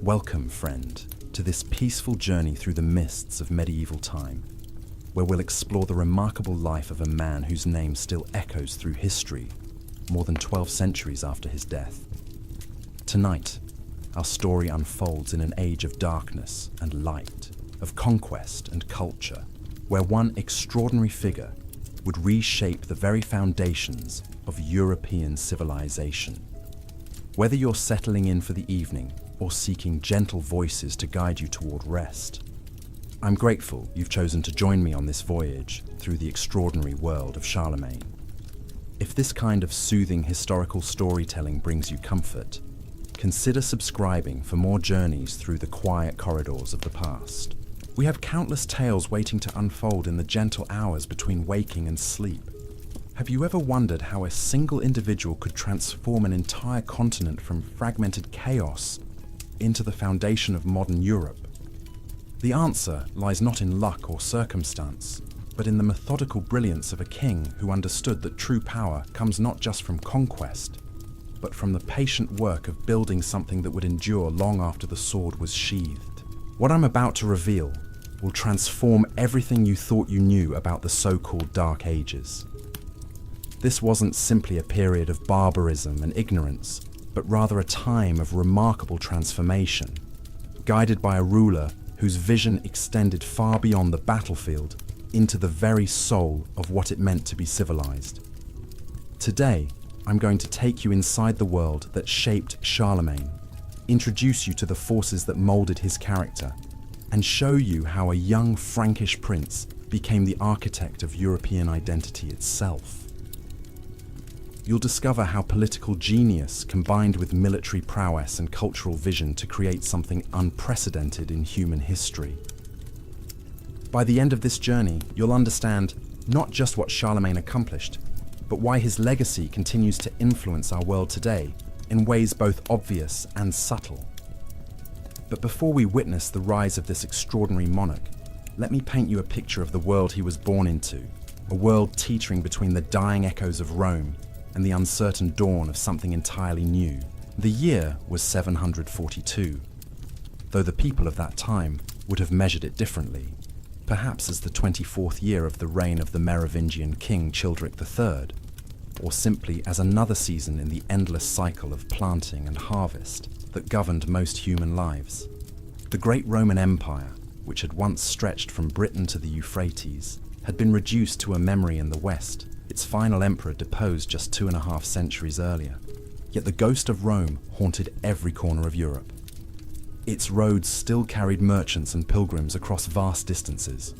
Welcome, friend, to this peaceful journey through the mists of medieval time, where we'll explore the remarkable life of a man whose name still echoes through history more than 12 centuries after his death. Tonight, our story unfolds in an age of darkness and light, of conquest and culture, where one extraordinary figure would reshape the very foundations of European civilization. Whether you're settling in for the evening or seeking gentle voices to guide you toward rest, I'm grateful you've chosen to join me on this voyage through the extraordinary world of Charlemagne. If this kind of soothing historical storytelling brings you comfort, consider subscribing for more journeys through the quiet corridors of the past. We have countless tales waiting to unfold in the gentle hours between waking and sleep. Have you ever wondered how a single individual could transform an entire continent from fragmented chaos into the foundation of modern Europe? The answer lies not in luck or circumstance, but in the methodical brilliance of a king who understood that true power comes not just from conquest, but from the patient work of building something that would endure long after the sword was sheathed. What I'm about to reveal will transform everything you thought you knew about the so-called Dark Ages. This wasn't simply a period of barbarism and ignorance, but rather a time of remarkable transformation, guided by a ruler whose vision extended far beyond the battlefield into the very soul of what it meant to be civilized. Today, I'm going to take you inside the world that shaped Charlemagne, introduce you to the forces that molded his character, and show you how a young Frankish prince became the architect of European identity itself. You'll discover how political genius combined with military prowess and cultural vision to create something unprecedented in human history. By the end of this journey, you'll understand not just what Charlemagne accomplished, but why his legacy continues to influence our world today in ways both obvious and subtle. But before we witness the rise of this extraordinary monarch, let me paint you a picture of the world he was born into, a world teetering between the dying echoes of Rome and the uncertain dawn of something entirely new. The year was 742, though the people of that time would have measured it differently, perhaps as the 24th year of the reign of the Merovingian king Childeric III, or simply as another season in the endless cycle of planting and harvest that governed most human lives. The great Roman Empire, which had once stretched from Britain to the Euphrates, had been reduced to a memory in the West, its final emperor deposed just 2.5 centuries earlier. Yet the ghost of Rome haunted every corner of Europe. Its roads still carried merchants and pilgrims across vast distances.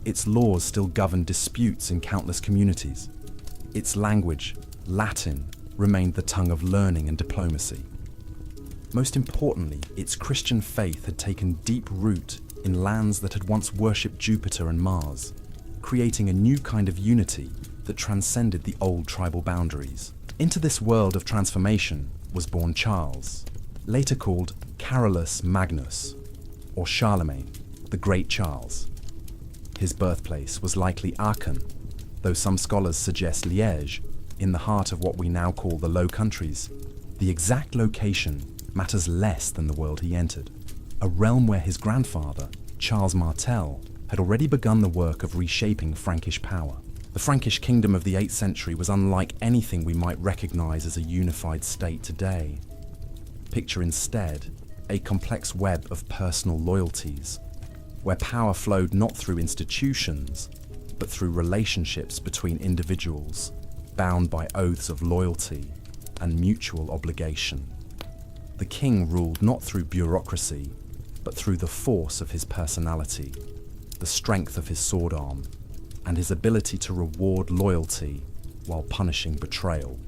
Its laws still governed disputes in countless communities. Its language, Latin, remained the tongue of learning and diplomacy. Most importantly, its Christian faith had taken deep root in lands that had once worshipped Jupiter and Mars, creating a new kind of unity that transcended the old tribal boundaries. Into this world of transformation was born Charles, later called Carolus Magnus, or Charlemagne, the Great Charles. His birthplace was likely Aachen, though some scholars suggest Liège, in the heart of what we now call the Low Countries. The exact location matters less than the world he entered, a realm where his grandfather, Charles Martel, had already begun the work of reshaping Frankish power. The Frankish kingdom of the 8th century was unlike anything we might recognize as a unified state today. Picture instead a complex web of personal loyalties, where power flowed not through institutions, but through relationships between individuals, bound by oaths of loyalty and mutual obligation. The king ruled not through bureaucracy, but through the force of his personality, the strength of his sword arm, and his ability to reward loyalty while punishing betrayal.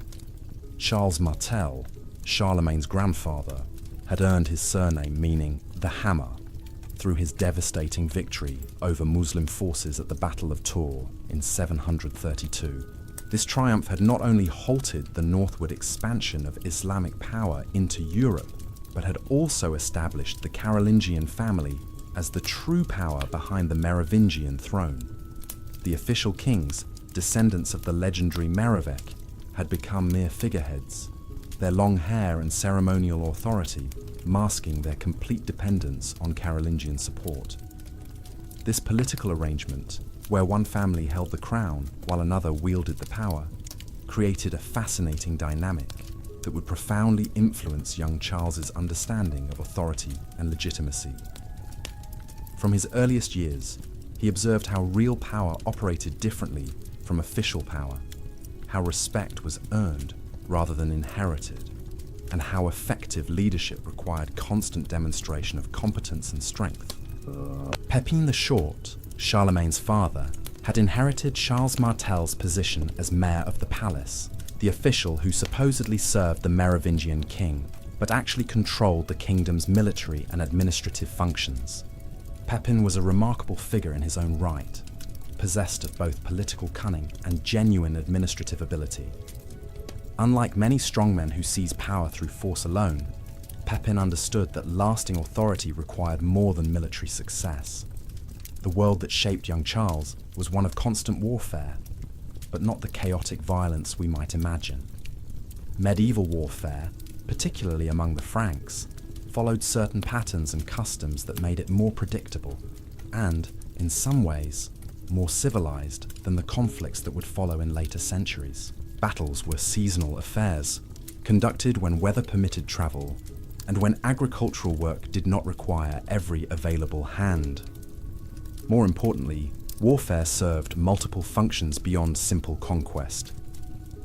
Charles Martel, Charlemagne's grandfather, had earned his surname meaning the Hammer through his devastating victory over Muslim forces at the Battle of Tours in 732. This triumph had not only halted the northward expansion of Islamic power into Europe, but had also established the Carolingian family as the true power behind the Merovingian throne. The official kings, descendants of the legendary Merovech, had become mere figureheads, their long hair and ceremonial authority masking their complete dependence on Carolingian support. This political arrangement, where one family held the crown while another wielded the power, created a fascinating dynamic that would profoundly influence young Charles's understanding of authority and legitimacy. From his earliest years, he observed how real power operated differently from official power, how respect was earned rather than inherited, and how effective leadership required constant demonstration of competence and strength. Pepin the Short, Charlemagne's father, had inherited Charles Martel's position as mayor of the palace, the official who supposedly served the Merovingian king, but actually controlled the kingdom's military and administrative functions. Pepin was a remarkable figure in his own right, possessed of both political cunning and genuine administrative ability. Unlike many strongmen who seize power through force alone, Pepin understood that lasting authority required more than military success. The world that shaped young Charles was one of constant warfare, but not the chaotic violence we might imagine. Medieval warfare, particularly among the Franks, followed certain patterns and customs that made it more predictable and, in some ways, more civilized than the conflicts that would follow in later centuries. Battles were seasonal affairs, conducted when weather permitted travel, and when agricultural work did not require every available hand. More importantly, warfare served multiple functions beyond simple conquest.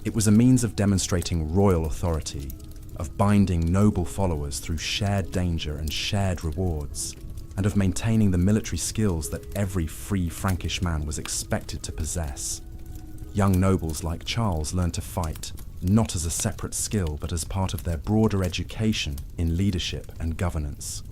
It was a means of demonstrating royal authority, of binding noble followers through shared danger and shared rewards, and of maintaining the military skills that every free Frankish man was expected to possess. Young nobles like Charles learned to fight, not as a separate skill, but as part of their broader education in leadership and governance.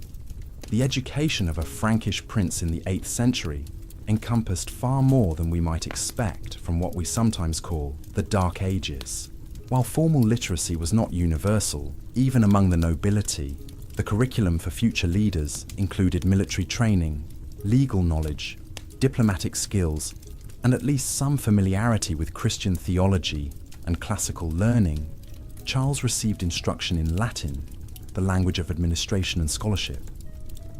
The education of a Frankish prince in the 8th century encompassed far more than we might expect from what we sometimes call the Dark Ages. While formal literacy was not universal, even among the nobility, the curriculum for future leaders included military training, legal knowledge, diplomatic skills, and at least some familiarity with Christian theology and classical learning. Charles received instruction in Latin, the language of administration and scholarship,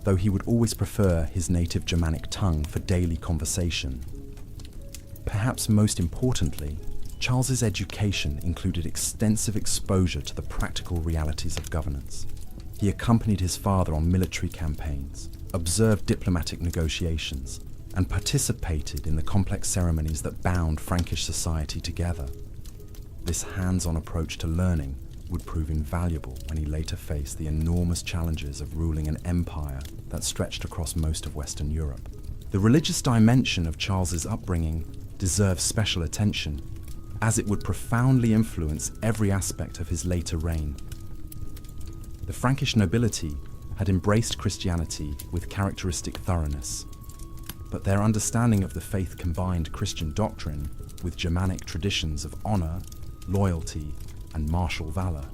though he would always prefer his native Germanic tongue for daily conversation. Perhaps most importantly, Charles's education included extensive exposure to the practical realities of governance. He accompanied his father on military campaigns, observed diplomatic negotiations, and participated in the complex ceremonies that bound Frankish society together. This hands-on approach to learning would prove invaluable when he later faced the enormous challenges of ruling an empire that stretched across most of Western Europe. The religious dimension of Charles's upbringing deserves special attention, as it would profoundly influence every aspect of his later reign. The Frankish nobility had embraced Christianity with characteristic thoroughness, but their understanding of the faith combined Christian doctrine with Germanic traditions of honor, loyalty, and martial valor.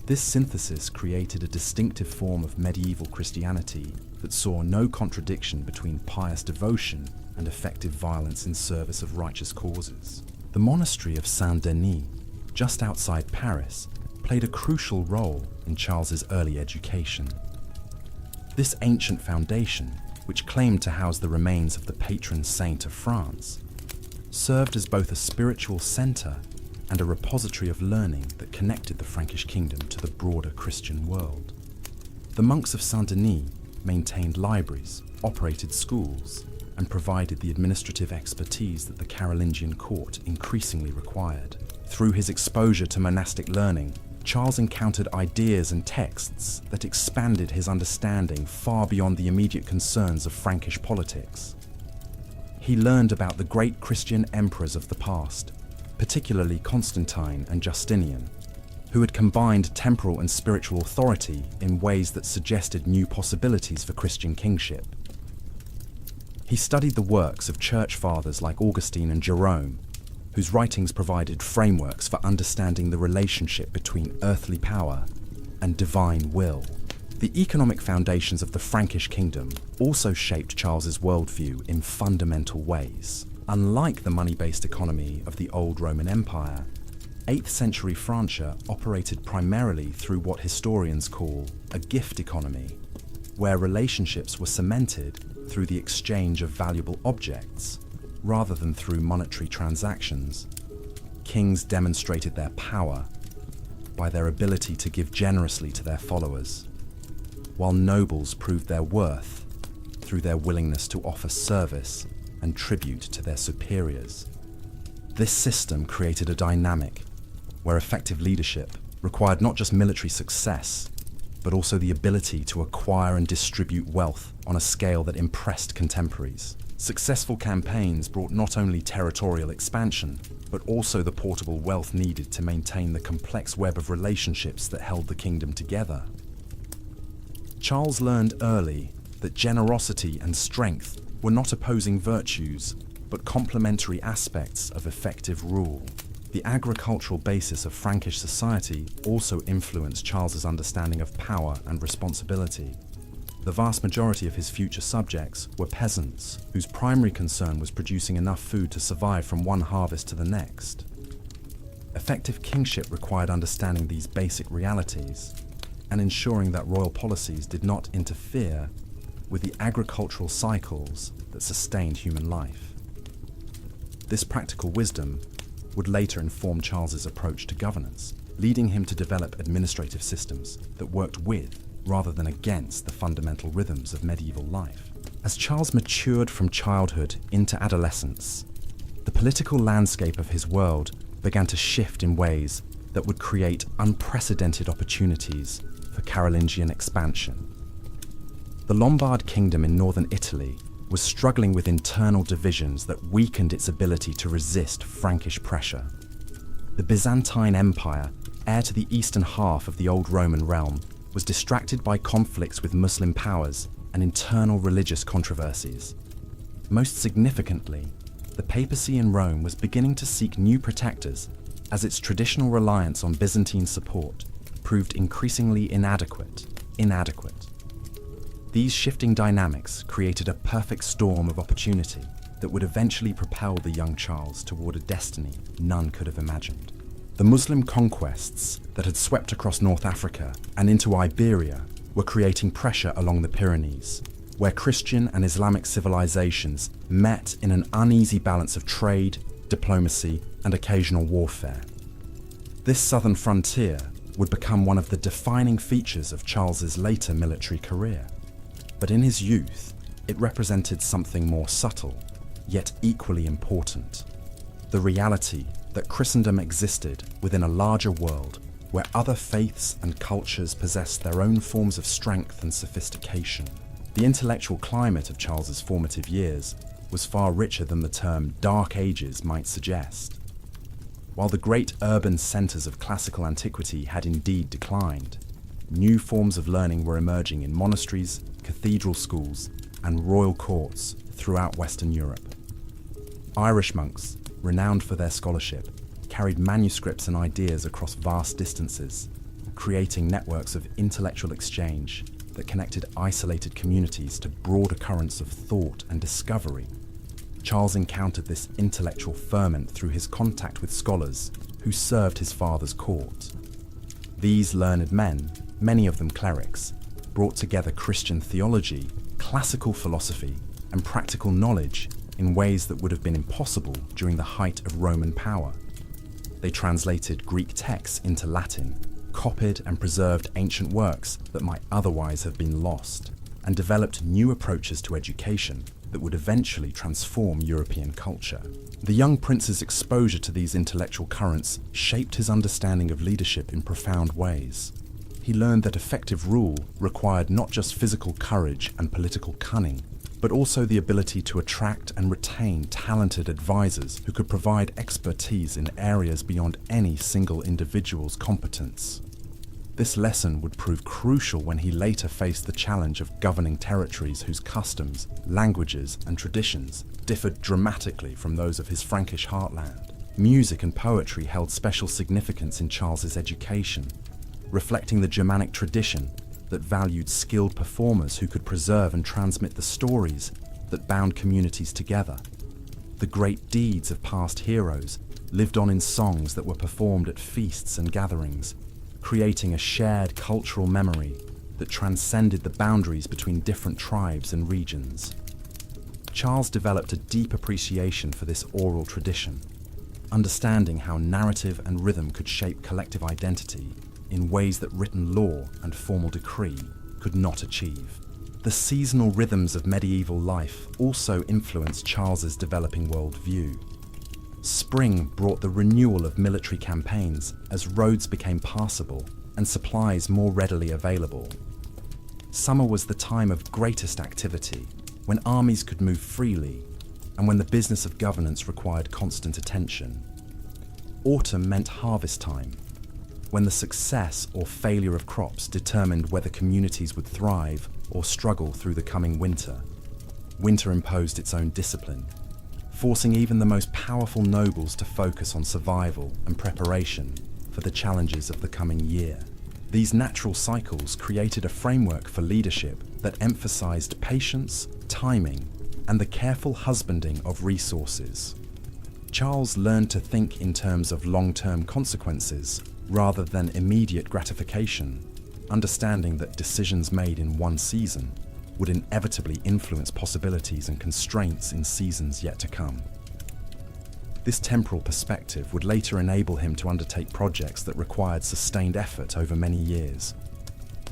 This synthesis created a distinctive form of medieval Christianity that saw no contradiction between pious devotion and effective violence in service of righteous causes. The monastery of Saint-Denis, just outside Paris, played a crucial role in Charles's early education. This ancient foundation, which claimed to house the remains of the patron saint of France, served as both a spiritual center and a repository of learning that connected the Frankish kingdom to the broader Christian world. The monks of Saint-Denis maintained libraries, operated schools, and provided the administrative expertise that the Carolingian court increasingly required. Through his exposure to monastic learning, Charles encountered ideas and texts that expanded his understanding far beyond the immediate concerns of Frankish politics. He learned about the great Christian emperors of the past, particularly Constantine and Justinian, who had combined temporal and spiritual authority in ways that suggested new possibilities for Christian kingship. He studied the works of church fathers like Augustine and Jerome, whose writings provided frameworks for understanding the relationship between earthly power and divine will. The economic foundations of the Frankish kingdom also shaped Charles's worldview in fundamental ways. Unlike the money-based economy of the old Roman Empire, 8th century France operated primarily through what historians call a gift economy, where relationships were cemented through the exchange of valuable objects rather than through monetary transactions. Kings demonstrated their power by their ability to give generously to their followers, while nobles proved their worth through their willingness to offer service and tribute to their superiors. This system created a dynamic where effective leadership required not just military success, but also the ability to acquire and distribute wealth on a scale that impressed contemporaries. Successful campaigns brought not only territorial expansion, but also the portable wealth needed to maintain the complex web of relationships that held the kingdom together. Charles learned early that generosity and strength were not opposing virtues, but complementary aspects of effective rule. The agricultural basis of Frankish society also influenced Charles's understanding of power and responsibility. The vast majority of his future subjects were peasants, whose primary concern was producing enough food to survive from one harvest to the next. Effective kingship required understanding these basic realities and ensuring that royal policies did not interfere with the agricultural cycles that sustained human life. This practical wisdom would later inform Charles's approach to governance, leading him to develop administrative systems that worked with, rather than against, the fundamental rhythms of medieval life. As Charles matured from childhood into adolescence, the political landscape of his world began to shift in ways that would create unprecedented opportunities for Carolingian expansion. The Lombard kingdom in northern Italy was struggling with internal divisions that weakened its ability to resist Frankish pressure. The Byzantine Empire, heir to the eastern half of the old Roman realm, was distracted by conflicts with Muslim powers and internal religious controversies. Most significantly, the papacy in Rome was beginning to seek new protectors as its traditional reliance on Byzantine support proved increasingly inadequate. These shifting dynamics created a perfect storm of opportunity that would eventually propel the young Charles toward a destiny none could have imagined. The Muslim conquests that had swept across North Africa and into Iberia were creating pressure along the Pyrenees, where Christian and Islamic civilizations met in an uneasy balance of trade, diplomacy, and occasional warfare. This southern frontier would become one of the defining features of Charles's later military career. But in his youth, it represented something more subtle, yet equally important: the reality that Christendom existed within a larger world where other faiths and cultures possessed their own forms of strength and sophistication. The intellectual climate of Charles's formative years was far richer than the term Dark Ages might suggest. While the great urban centers of classical antiquity had indeed declined, new forms of learning were emerging in monasteries, cathedral schools, and royal courts throughout Western Europe. Irish monks, renowned for their scholarship, carried manuscripts and ideas across vast distances, creating networks of intellectual exchange that connected isolated communities to broader currents of thought and discovery. Charles encountered this intellectual ferment through his contact with scholars who served his father's court. These learned men, many of them clerics, brought together Christian theology, classical philosophy, and practical knowledge in ways that would have been impossible during the height of Roman power. They translated Greek texts into Latin, copied and preserved ancient works that might otherwise have been lost, and developed new approaches to education that would eventually transform European culture. The young prince's exposure to these intellectual currents shaped his understanding of leadership in profound ways. He learned that effective rule required not just physical courage and political cunning, but also the ability to attract and retain talented advisors who could provide expertise in areas beyond any single individual's competence. This lesson would prove crucial when he later faced the challenge of governing territories whose customs, languages, and traditions differed dramatically from those of his Frankish heartland. Music and poetry held special significance in Charles's education, reflecting the Germanic tradition that valued skilled performers who could preserve and transmit the stories that bound communities together. The great deeds of past heroes lived on in songs that were performed at feasts and gatherings, creating a shared cultural memory that transcended the boundaries between different tribes and regions. Charles developed a deep appreciation for this oral tradition, understanding how narrative and rhythm could shape collective identity in ways that written law and formal decree could not achieve. The seasonal rhythms of medieval life also influenced Charles's developing worldview. Spring brought the renewal of military campaigns as roads became passable and supplies more readily available. Summer was the time of greatest activity, when armies could move freely and when the business of governance required constant attention. Autumn meant harvest time, when the success or failure of crops determined whether communities would thrive or struggle through the coming winter. Winter imposed its own discipline, forcing even the most powerful nobles to focus on survival and preparation for the challenges of the coming year. These natural cycles created a framework for leadership that emphasized patience, timing, and the careful husbanding of resources. Charles learned to think in terms of long-term consequences rather than immediate gratification, understanding that decisions made in one season would inevitably influence possibilities and constraints in seasons yet to come. This temporal perspective would later enable him to undertake projects that required sustained effort over many years,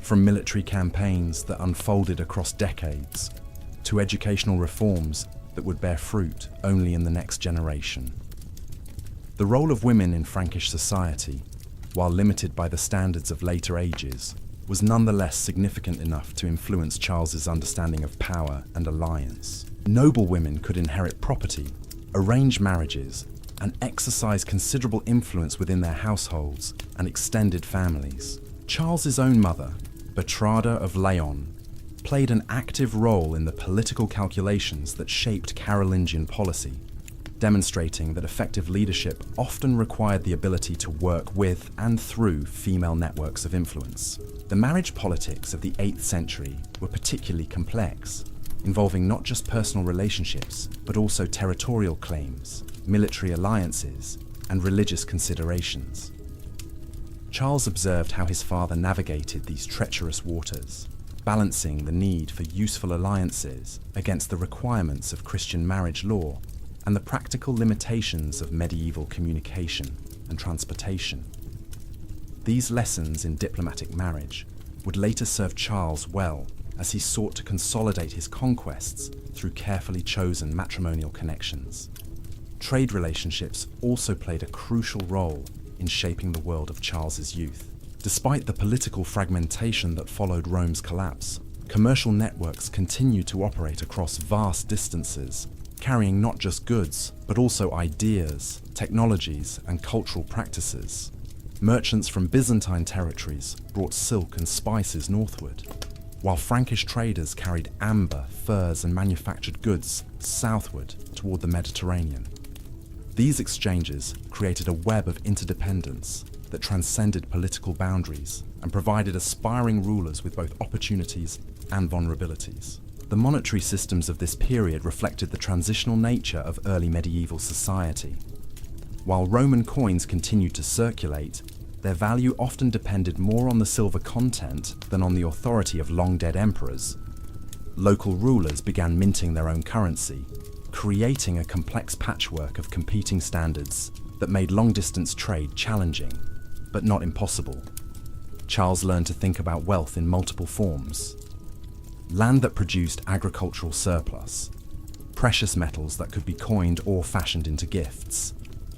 from military campaigns that unfolded across decades to educational reforms that would bear fruit only in the next generation. The role of women in Frankish society, while limited by the standards of later ages, was nonetheless significant enough to influence Charles's understanding of power and alliance. Noble women could inherit property, arrange marriages, and exercise considerable influence within their households and extended families. Charles's own mother, Bertrada of Laon, played an active role in the political calculations that shaped Carolingian policy, demonstrating that effective leadership often required the ability to work with and through female networks of influence. The marriage politics of the 8th century were particularly complex, involving not just personal relationships, but also territorial claims, military alliances, and religious considerations. Charles observed how his father navigated these treacherous waters, balancing the need for useful alliances against the requirements of Christian marriage law and the practical limitations of medieval communication and transportation. These lessons in diplomatic marriage would later serve Charles well as he sought to consolidate his conquests through carefully chosen matrimonial connections. Trade relationships also played a crucial role in shaping the world of Charles's youth. Despite the political fragmentation that followed Rome's collapse, commercial networks continued to operate across vast distances, carrying not just goods, but also ideas, technologies, and cultural practices. Merchants from Byzantine territories brought silk and spices northward, while Frankish traders carried amber, furs, and manufactured goods southward toward the Mediterranean. These exchanges created a web of interdependence that transcended political boundaries and provided aspiring rulers with both opportunities and vulnerabilities. The monetary systems of this period reflected the transitional nature of early medieval society. While Roman coins continued to circulate, their value often depended more on the silver content than on the authority of long-dead emperors. Local rulers began minting their own currency, creating a complex patchwork of competing standards that made long-distance trade challenging, but not impossible. Charles learned to think about wealth in multiple forms: land that produced agricultural surplus, precious metals that could be coined or fashioned into gifts,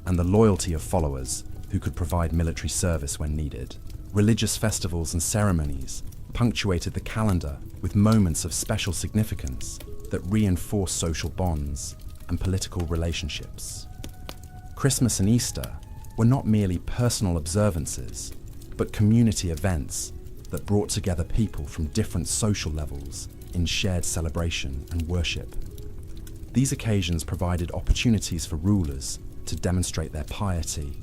and the loyalty of followers who could provide military service when needed. Religious festivals and ceremonies punctuated the calendar with moments of special significance that reinforced social bonds and political relationships. Christmas and Easter were not merely personal observances, but community events that brought together people from different social levels in shared celebration and worship. These occasions provided opportunities for rulers to demonstrate their piety,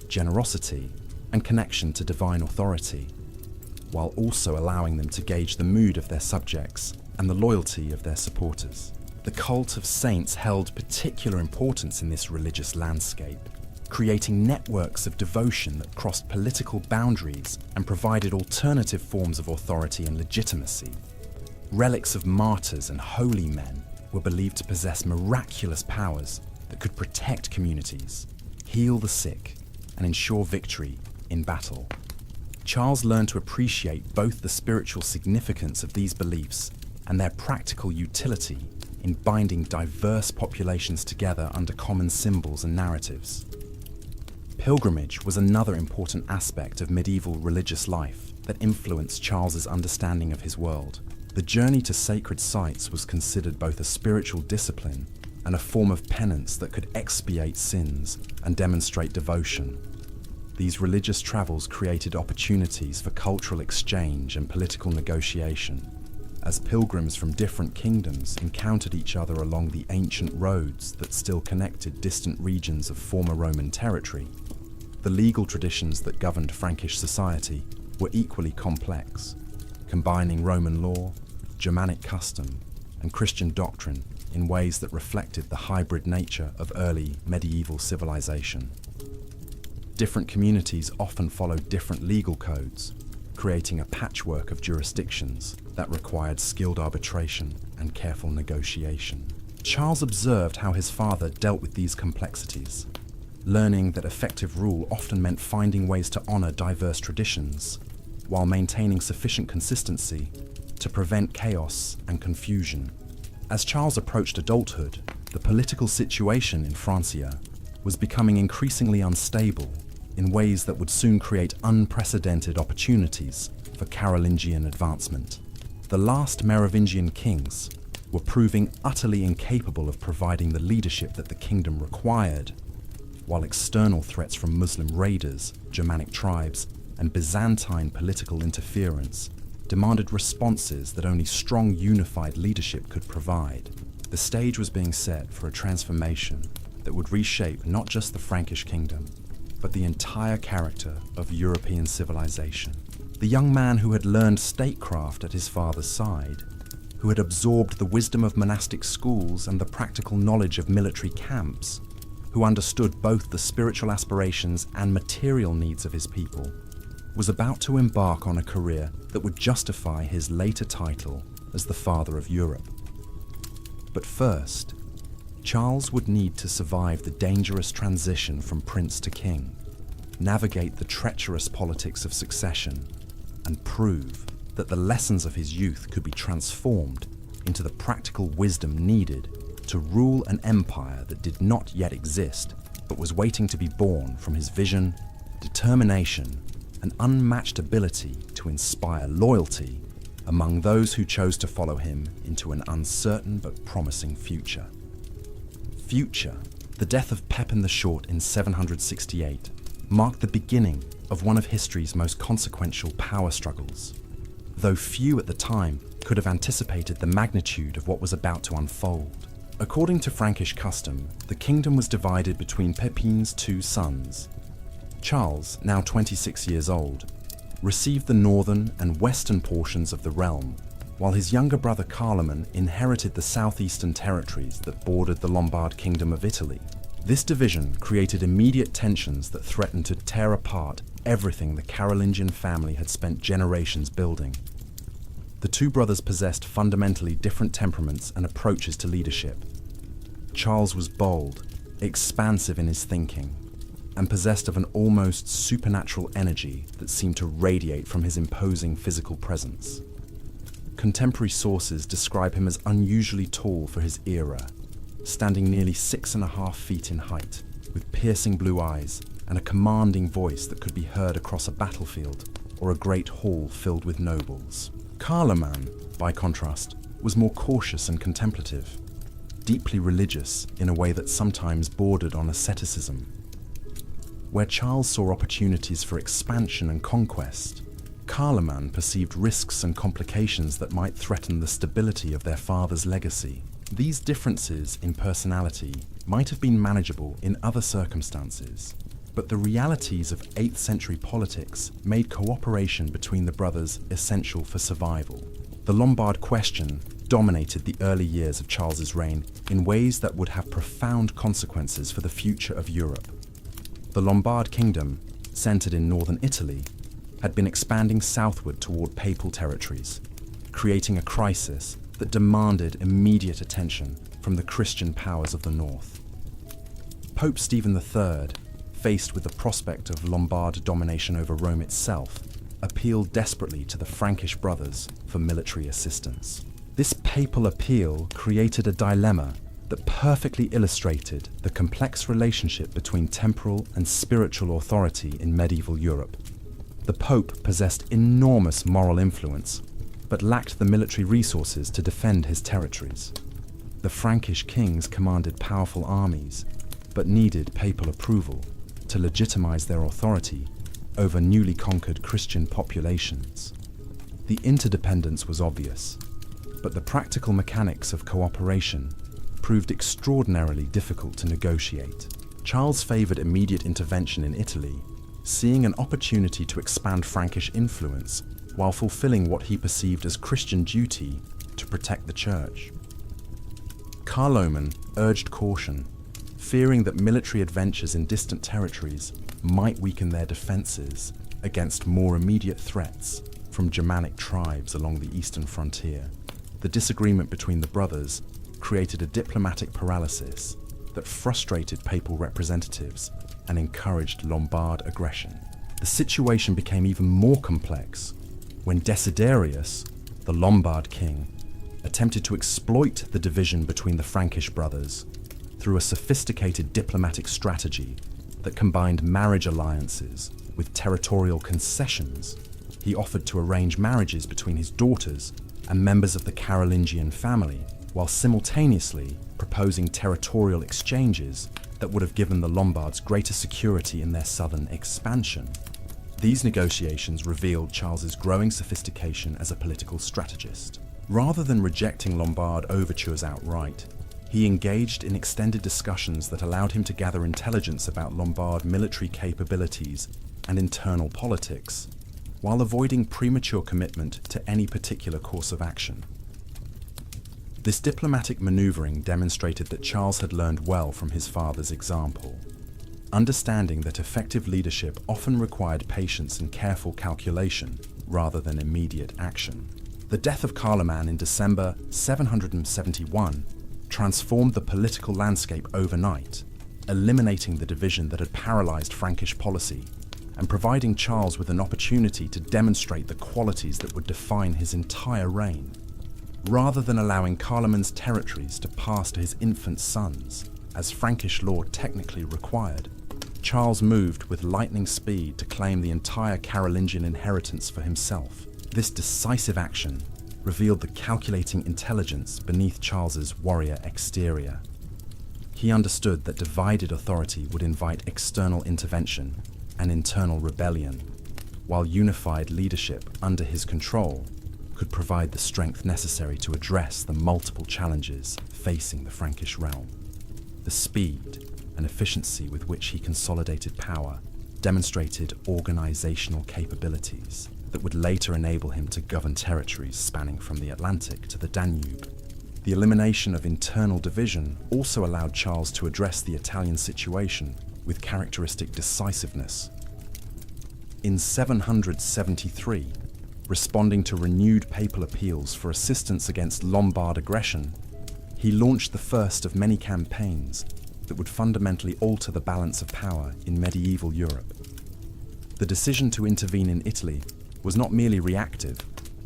generosity, and connection to divine authority, while also allowing them to gauge the mood of their subjects and the loyalty of their supporters. The cult of saints held particular importance in this religious landscape. creating networks of devotion that crossed political boundaries and provided alternative forms of authority and legitimacy. Relics of martyrs and holy men were believed to possess miraculous powers that could protect communities, heal the sick, and ensure victory in battle. Charles learned to appreciate both the spiritual significance of these beliefs and their practical utility in binding diverse populations together under common symbols and narratives. Pilgrimage was another important aspect of medieval religious life that influenced Charles's understanding of his world. The journey to sacred sites was considered both a spiritual discipline and a form of penance that could expiate sins and demonstrate devotion. These religious travels created opportunities for cultural exchange and political negotiation, as pilgrims from different kingdoms encountered each other along the ancient roads that still connected distant regions of former Roman territory. The legal traditions that governed Frankish society were equally complex, combining Roman law, Germanic custom, and Christian doctrine in ways that reflected the hybrid nature of early medieval civilization. Different communities often followed different legal codes, creating a patchwork of jurisdictions that required skilled arbitration and careful negotiation. Charles observed how his father dealt with these complexities, learning that effective rule often meant finding ways to honor diverse traditions, while maintaining sufficient consistency to prevent chaos and confusion. As Charles approached adulthood, the political situation in Francia was becoming increasingly unstable in ways that would soon create unprecedented opportunities for Carolingian advancement. The last Merovingian kings were proving utterly incapable of providing the leadership that the kingdom required, while external threats from Muslim raiders, Germanic tribes, and Byzantine political interference demanded responses that only strong unified leadership could provide. The stage was being set for a transformation that would reshape not just the Frankish kingdom, but the entire character of European civilization. The young man who had learned statecraft at his father's side, who had absorbed the wisdom of monastic schools and the practical knowledge of military camps, who understood both the spiritual aspirations and material needs of his people, was about to embark on a career that would justify his later title as the Father of Europe. But first, Charles would need to survive the dangerous transition from prince to king, navigate the treacherous politics of succession, and prove that the lessons of his youth could be transformed into the practical wisdom needed to rule an empire that did not yet exist, but was waiting to be born from his vision, determination, and unmatched ability to inspire loyalty among those who chose to follow him into an uncertain but promising future. The death of Pepin the Short in 768 marked the beginning of one of history's most consequential power struggles, though few at the time could have anticipated the magnitude of what was about to unfold. According to Frankish custom, the kingdom was divided between Pepin's two sons. Charles, now 26 years old, received the northern and western portions of the realm, while his younger brother Carloman inherited the southeastern territories that bordered the Lombard Kingdom of Italy. This division created immediate tensions that threatened to tear apart everything the Carolingian family had spent generations building. The two brothers possessed fundamentally different temperaments and approaches to leadership. Charles was bold, expansive in his thinking, and possessed of an almost supernatural energy that seemed to radiate from his imposing physical presence. Contemporary sources describe him as unusually tall for his era, standing nearly 6.5 feet in height, with piercing blue eyes and a commanding voice that could be heard across a battlefield or a great hall filled with nobles. Carloman, by contrast, was more cautious and contemplative, deeply religious in a way that sometimes bordered on asceticism. Where Charles saw opportunities for expansion and conquest, Carloman perceived risks and complications that might threaten the stability of their father's legacy. These differences in personality might have been manageable in other circumstances, but the realities of 8th century politics made cooperation between the brothers essential for survival. The Lombard question dominated the early years of Charles's reign in ways that would have profound consequences for the future of Europe. The Lombard kingdom, centered in northern Italy, had been expanding southward toward papal territories, creating a crisis that demanded immediate attention from the Christian powers of the north. Pope Stephen III, faced with the prospect of Lombard domination over Rome itself, appealed desperately to the Frankish brothers for military assistance. This papal appeal created a dilemma that perfectly illustrated the complex relationship between temporal and spiritual authority in medieval Europe. The Pope possessed enormous moral influence, but lacked the military resources to defend his territories. The Frankish kings commanded powerful armies, but needed papal approval to legitimize their authority over newly conquered Christian populations. The interdependence was obvious, but the practical mechanics of cooperation proved extraordinarily difficult to negotiate. Charles favored immediate intervention in Italy, seeing an opportunity to expand Frankish influence while fulfilling what he perceived as Christian duty to protect the church. Carloman urged caution, fearing that military adventures in distant territories might weaken their defenses against more immediate threats from Germanic tribes along the eastern frontier. The disagreement between the brothers created a diplomatic paralysis that frustrated papal representatives and encouraged Lombard aggression. The situation became even more complex when Desiderius, the Lombard king, attempted to exploit the division between the Frankish brothers through a sophisticated diplomatic strategy that combined marriage alliances with territorial concessions. He offered to arrange marriages between his daughters and members of the Carolingian family, while simultaneously proposing territorial exchanges that would have given the Lombards greater security in their southern expansion. These negotiations revealed Charles's growing sophistication as a political strategist. Rather than rejecting Lombard overtures outright, he engaged in extended discussions that allowed him to gather intelligence about Lombard military capabilities and internal politics, while avoiding premature commitment to any particular course of action. This diplomatic maneuvering demonstrated that Charles had learned well from his father's example, understanding that effective leadership often required patience and careful calculation rather than immediate action. The death of Carloman in December 771 transformed the political landscape overnight, eliminating the division that had paralyzed Frankish policy and providing Charles with an opportunity to demonstrate the qualities that would define his entire reign. Rather than allowing Carloman's territories to pass to his infant sons, as Frankish law technically required, Charles moved with lightning speed to claim the entire Carolingian inheritance for himself. This decisive action revealed the calculating intelligence beneath Charles's warrior exterior. He understood that divided authority would invite external intervention and internal rebellion, while unified leadership under his control could provide the strength necessary to address the multiple challenges facing the Frankish realm. The speed and efficiency with which he consolidated power demonstrated organizational capabilities that would later enable him to govern territories spanning from the Atlantic to the Danube. The elimination of internal division also allowed Charles to address the Italian situation with characteristic decisiveness. In 773, responding to renewed papal appeals for assistance against Lombard aggression, he launched the first of many campaigns that would fundamentally alter the balance of power in medieval Europe. The decision to intervene in Italy was not merely reactive,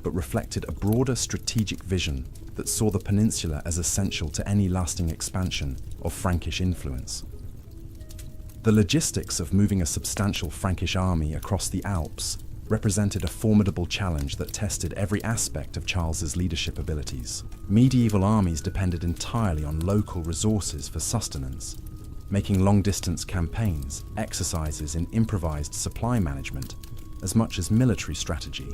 but reflected a broader strategic vision that saw the peninsula as essential to any lasting expansion of Frankish influence. The logistics of moving a substantial Frankish army across the Alps represented a formidable challenge that tested every aspect of Charles's leadership abilities. Medieval armies depended entirely on local resources for sustenance, making long-distance campaigns exercises in improvised supply management as much as military strategy.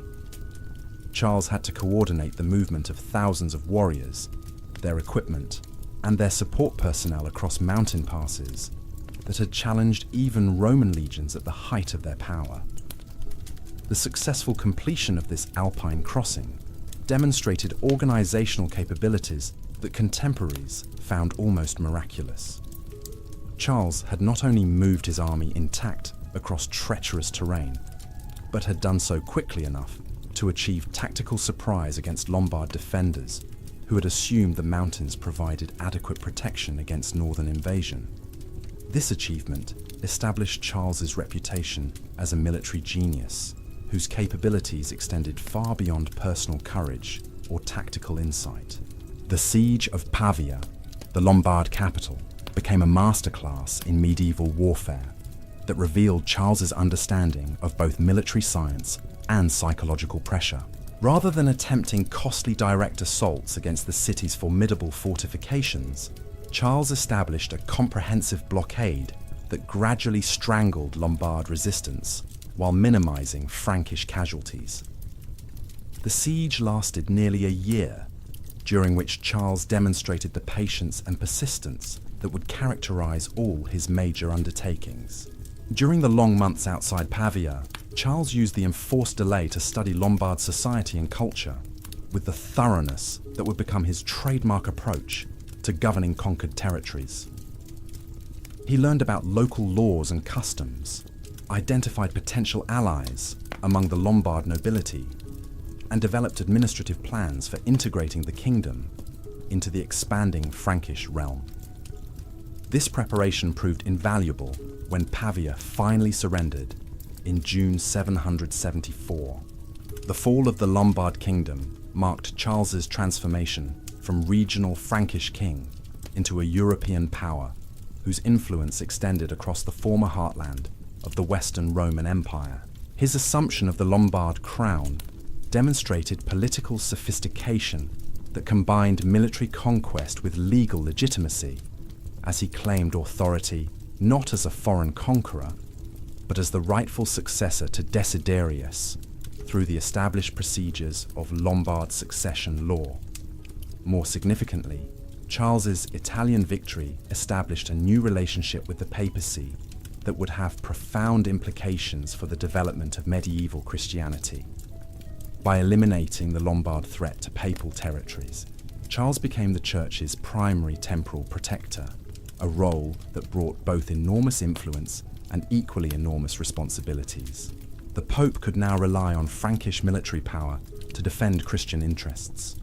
Charles had to coordinate the movement of thousands of warriors, their equipment, and their support personnel across mountain passes that had challenged even Roman legions at the height of their power. The successful completion of this Alpine crossing demonstrated organizational capabilities that contemporaries found almost miraculous. Charles had not only moved his army intact across treacherous terrain, but had done so quickly enough to achieve tactical surprise against Lombard defenders who had assumed the mountains provided adequate protection against northern invasion. This achievement established Charles's reputation as a military genius whose capabilities extended far beyond personal courage or tactical insight. The siege of Pavia, the Lombard capital, became a masterclass in medieval warfare that revealed Charles's understanding of both military science and psychological pressure. Rather than attempting costly direct assaults against the city's formidable fortifications, Charles established a comprehensive blockade that gradually strangled Lombard resistance while minimizing Frankish casualties. The siege lasted nearly a year, during which Charles demonstrated the patience and persistence that would characterize all his major undertakings. During the long months outside Pavia, Charles used the enforced delay to study Lombard society and culture with the thoroughness that would become his trademark approach to governing conquered territories. He learned about local laws and customs, identified potential allies among the Lombard nobility, and developed administrative plans for integrating the kingdom into the expanding Frankish realm. This preparation proved invaluable when Pavia finally surrendered in June 774. The fall of the Lombard kingdom marked Charles's transformation from regional Frankish king into a European power whose influence extended across the former heartland of the Western Roman Empire. His assumption of the Lombard crown demonstrated political sophistication that combined military conquest with legal legitimacy, as he claimed authority not as a foreign conqueror, but as the rightful successor to Desiderius through the established procedures of Lombard succession law. More significantly, Charles's Italian victory established a new relationship with the papacy that would have profound implications for the development of medieval Christianity. By eliminating the Lombard threat to papal territories, Charles became the Church's primary temporal protector, a role that brought both enormous influence and equally enormous responsibilities. The Pope could now rely on Frankish military power to defend Christian interests,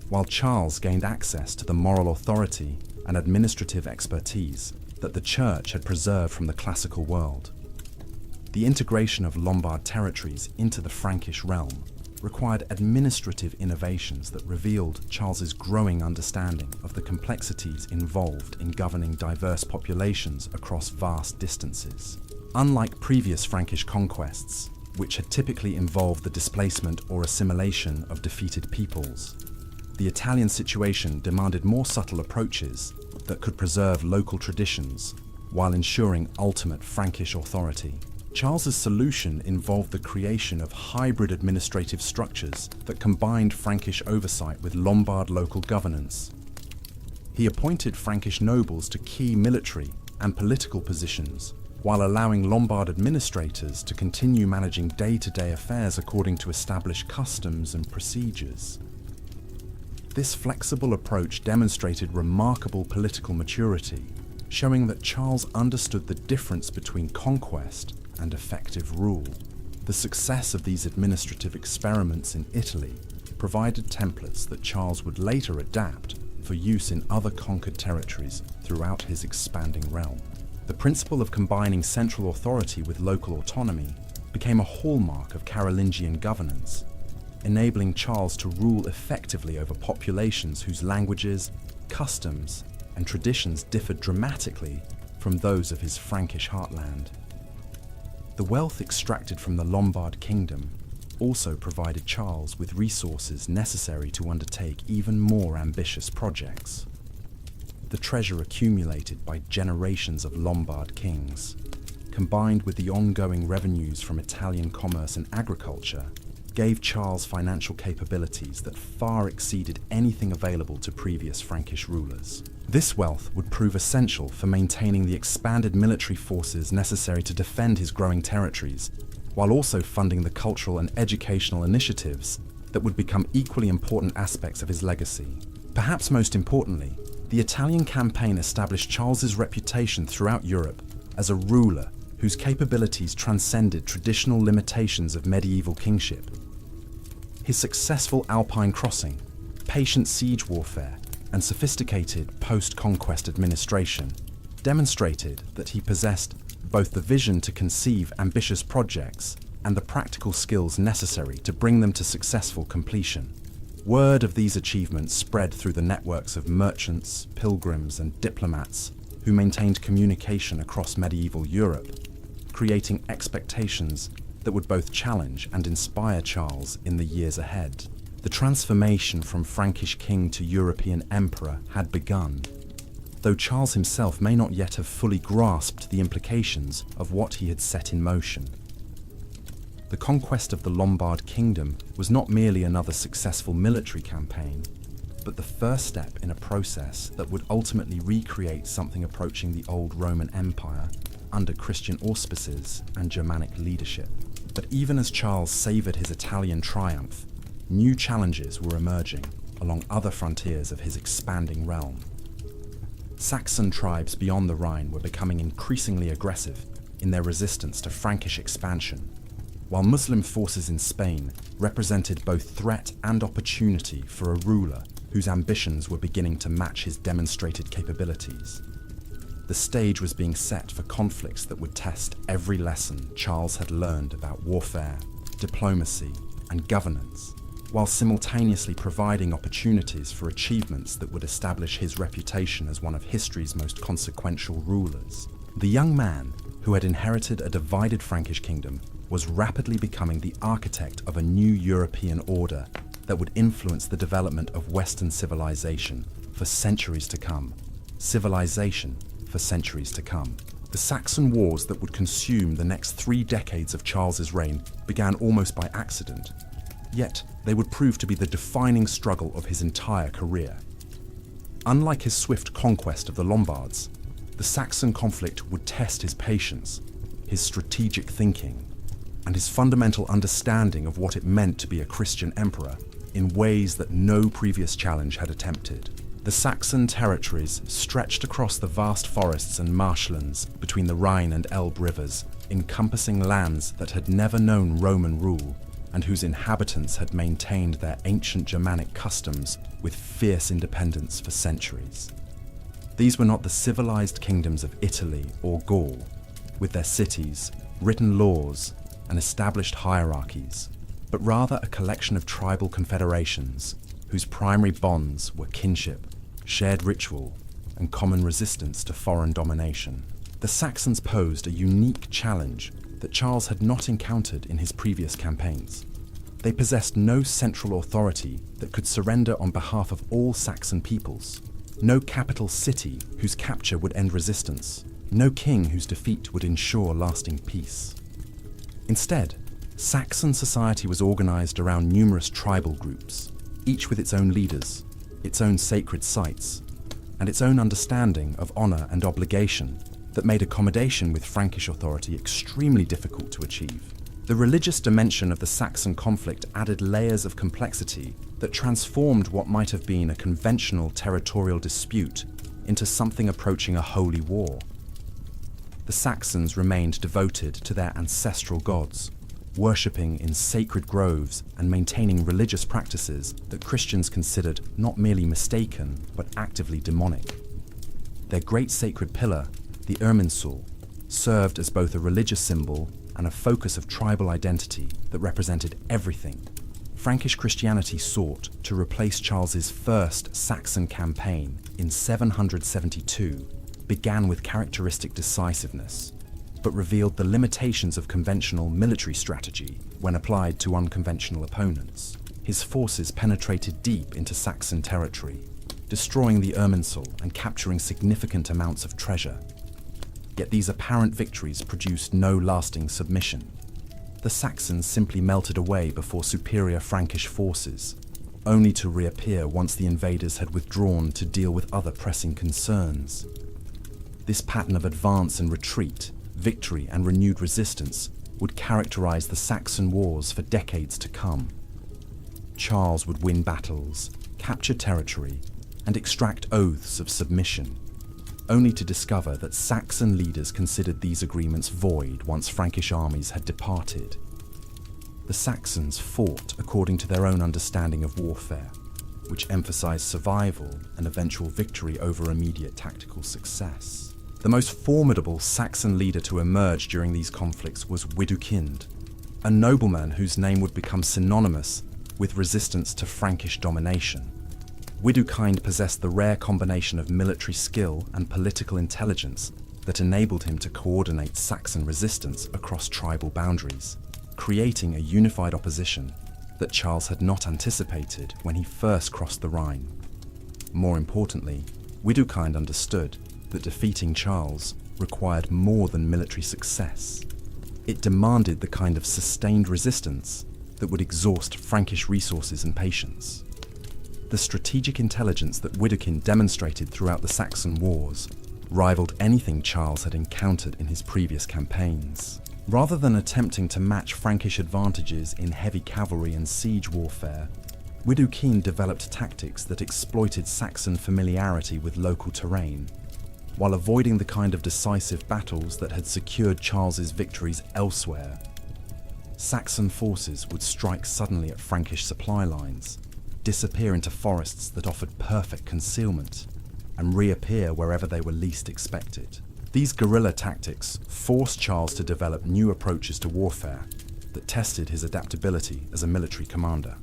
while Charles gained access to the moral authority and administrative expertise that the Church had preserved from the classical world. The integration of Lombard territories into the Frankish realm required administrative innovations that revealed Charles's growing understanding of the complexities involved in governing diverse populations across vast distances. Unlike previous Frankish conquests, which had typically involved the displacement or assimilation of defeated peoples, the Italian situation demanded more subtle approaches that could preserve local traditions while ensuring ultimate Frankish authority. Charles's solution involved the creation of hybrid administrative structures that combined Frankish oversight with Lombard local governance. He appointed Frankish nobles to key military and political positions, while allowing Lombard administrators to continue managing day-to-day affairs according to established customs and procedures. This flexible approach demonstrated remarkable political maturity, showing that Charles understood the difference between conquest and effective rule. The success of these administrative experiments in Italy provided templates that Charles would later adapt for use in other conquered territories throughout his expanding realm. The principle of combining central authority with local autonomy became a hallmark of Carolingian governance, enabling Charles to rule effectively over populations whose languages, customs, and traditions differed dramatically from those of his Frankish heartland. The wealth extracted from the Lombard kingdom also provided Charles with resources necessary to undertake even more ambitious projects. The treasure accumulated by generations of Lombard kings, combined with the ongoing revenues from Italian commerce and agriculture, gave Charles financial capabilities that far exceeded anything available to previous Frankish rulers. This wealth would prove essential for maintaining the expanded military forces necessary to defend his growing territories, while also funding the cultural and educational initiatives that would become equally important aspects of his legacy. Perhaps most importantly, The Italian campaign established Charles's reputation throughout Europe as a ruler whose capabilities transcended traditional limitations of medieval kingship. His successful Alpine crossing, patient siege warfare, and sophisticated post-conquest administration demonstrated that he possessed both the vision to conceive ambitious projects and the practical skills necessary to bring them to successful completion. Word of these achievements spread through the networks of merchants, pilgrims, and diplomats who maintained communication across medieval Europe, creating expectations that would both challenge and inspire Charles in the years ahead. The transformation from Frankish king to European emperor had begun, though Charles himself may not yet have fully grasped the implications of what he had set in motion. The conquest of the Lombard kingdom was not merely another successful military campaign, but the first step in a process that would ultimately recreate something approaching the old Roman Empire under Christian auspices and Germanic leadership. But even as Charles savoured his Italian triumph, new challenges were emerging along other frontiers of his expanding realm. Saxon tribes beyond the Rhine were becoming increasingly aggressive in their resistance to Frankish expansion, while Muslim forces in Spain represented both threat and opportunity for a ruler whose ambitions were beginning to match his demonstrated capabilities. The stage was being set for conflicts that would test every lesson Charles had learned about warfare, diplomacy, and governance, while simultaneously providing opportunities for achievements that would establish his reputation as one of history's most consequential rulers. The young man, who had inherited a divided Frankish kingdom, was rapidly becoming the architect of a new European order that would influence the development of Western civilization for centuries to come. Civilization for centuries to come. The Saxon wars that would consume the next 3 decades of Charles's reign began almost by accident, yet they would prove to be the defining struggle of his entire career. Unlike his swift conquest of the Lombards, the Saxon conflict would test his patience, his strategic thinking, and his fundamental understanding of what it meant to be a Christian emperor in ways that no previous challenge had attempted. The Saxon territories stretched across the vast forests and marshlands between the Rhine and Elbe rivers, encompassing lands that had never known Roman rule and whose inhabitants had maintained their ancient Germanic customs with fierce independence for centuries. These were not the civilized kingdoms of Italy or Gaul, with their cities, written laws, and established hierarchies, but rather a collection of tribal confederations whose primary bonds were kinship, shared ritual, and common resistance to foreign domination. The Saxons posed a unique challenge that Charles had not encountered in his previous campaigns. They possessed no central authority that could surrender on behalf of all Saxon peoples, no capital city whose capture would end resistance, no king whose defeat would ensure lasting peace. Instead, Saxon society was organized around numerous tribal groups, each with its own leaders, its own sacred sites, and its own understanding of honor and obligation that made accommodation with Frankish authority extremely difficult to achieve. The religious dimension of the Saxon conflict added layers of complexity that transformed what might have been a conventional territorial dispute into something approaching a holy war. The Saxons remained devoted to their ancestral gods, worshipping in sacred groves and maintaining religious practices that Christians considered not merely mistaken, but actively demonic. Their great sacred pillar, the Irminsul, served as both a religious symbol and a focus of tribal identity that represented everything. Frankish Christianity sought to replace Charles's first Saxon campaign in 772, began with characteristic decisiveness, but revealed the limitations of conventional military strategy when applied to unconventional opponents. His forces penetrated deep into Saxon territory, destroying the Irminsul and capturing significant amounts of treasure. Yet these apparent victories produced no lasting submission. The Saxons simply melted away before superior Frankish forces, only to reappear once the invaders had withdrawn to deal with other pressing concerns. This pattern of advance and retreat, victory and renewed resistance would characterize the Saxon wars for decades to come. Charles would win battles, capture territory, and extract oaths of submission, only to discover that Saxon leaders considered these agreements void once Frankish armies had departed. The Saxons fought according to their own understanding of warfare, which emphasized survival and eventual victory over immediate tactical success. The most formidable Saxon leader to emerge during these conflicts was Widukind, a nobleman whose name would become synonymous with resistance to Frankish domination. Widukind possessed the rare combination of military skill and political intelligence that enabled him to coordinate Saxon resistance across tribal boundaries, creating a unified opposition that Charles had not anticipated when he first crossed the Rhine. More importantly, Widukind understood that defeating Charles required more than military success. It demanded the kind of sustained resistance that would exhaust Frankish resources and patience. The strategic intelligence that Widukind demonstrated throughout the Saxon wars rivaled anything Charles had encountered in his previous campaigns. Rather than attempting to match Frankish advantages in heavy cavalry and siege warfare, Widukind developed tactics that exploited Saxon familiarity with local terrain, while avoiding the kind of decisive battles that had secured Charles's victories elsewhere. Saxon forces would strike suddenly at Frankish supply lines, disappear into forests that offered perfect concealment, and reappear wherever they were least expected. These guerrilla tactics forced Charles to develop new approaches to warfare that tested his adaptability as a military commander.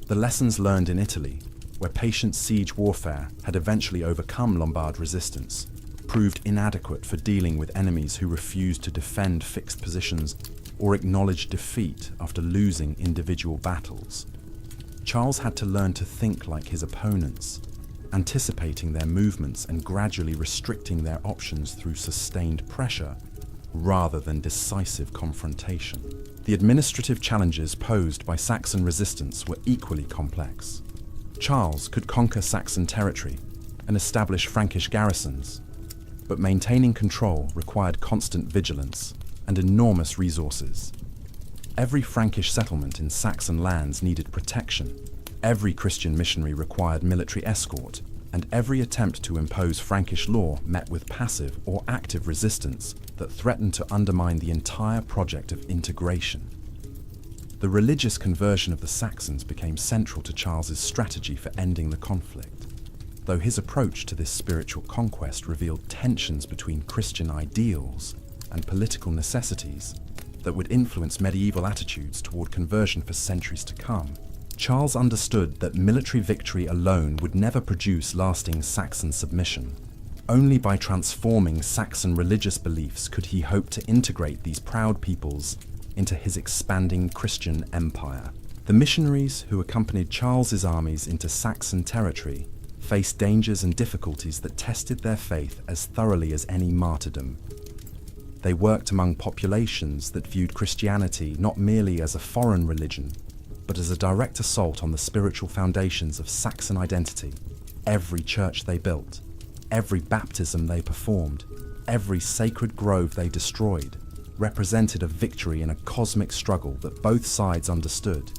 The lessons learned in Italy, where patient siege warfare had eventually overcome Lombard resistance, proved inadequate for dealing with enemies who refused to defend fixed positions or acknowledge defeat after losing individual battles. Charles had to learn to think like his opponents, anticipating their movements and gradually restricting their options through sustained pressure rather than decisive confrontation. The administrative challenges posed by Saxon resistance were equally complex. Charles could conquer Saxon territory and establish Frankish garrisons, but maintaining control required constant vigilance and enormous resources. Every Frankish settlement in Saxon lands needed protection, every Christian missionary required military escort, and every attempt to impose Frankish law met with passive or active resistance that threatened to undermine the entire project of integration. The religious conversion of the Saxons became central to Charles's strategy for ending the conflict, though his approach to this spiritual conquest revealed tensions between Christian ideals and political necessities that would influence medieval attitudes toward conversion for centuries to come. Charles understood that military victory alone would never produce lasting Saxon submission. Only by transforming Saxon religious beliefs could he hope to integrate these proud peoples into his expanding Christian empire. The missionaries who accompanied Charles's armies into Saxon territory faced dangers and difficulties that tested their faith as thoroughly as any martyrdom. They worked among populations that viewed Christianity not merely as a foreign religion, but as a direct assault on the spiritual foundations of Saxon identity. Every church they built, every baptism they performed, every sacred grove they destroyed, represented a victory in a cosmic struggle that both sides understood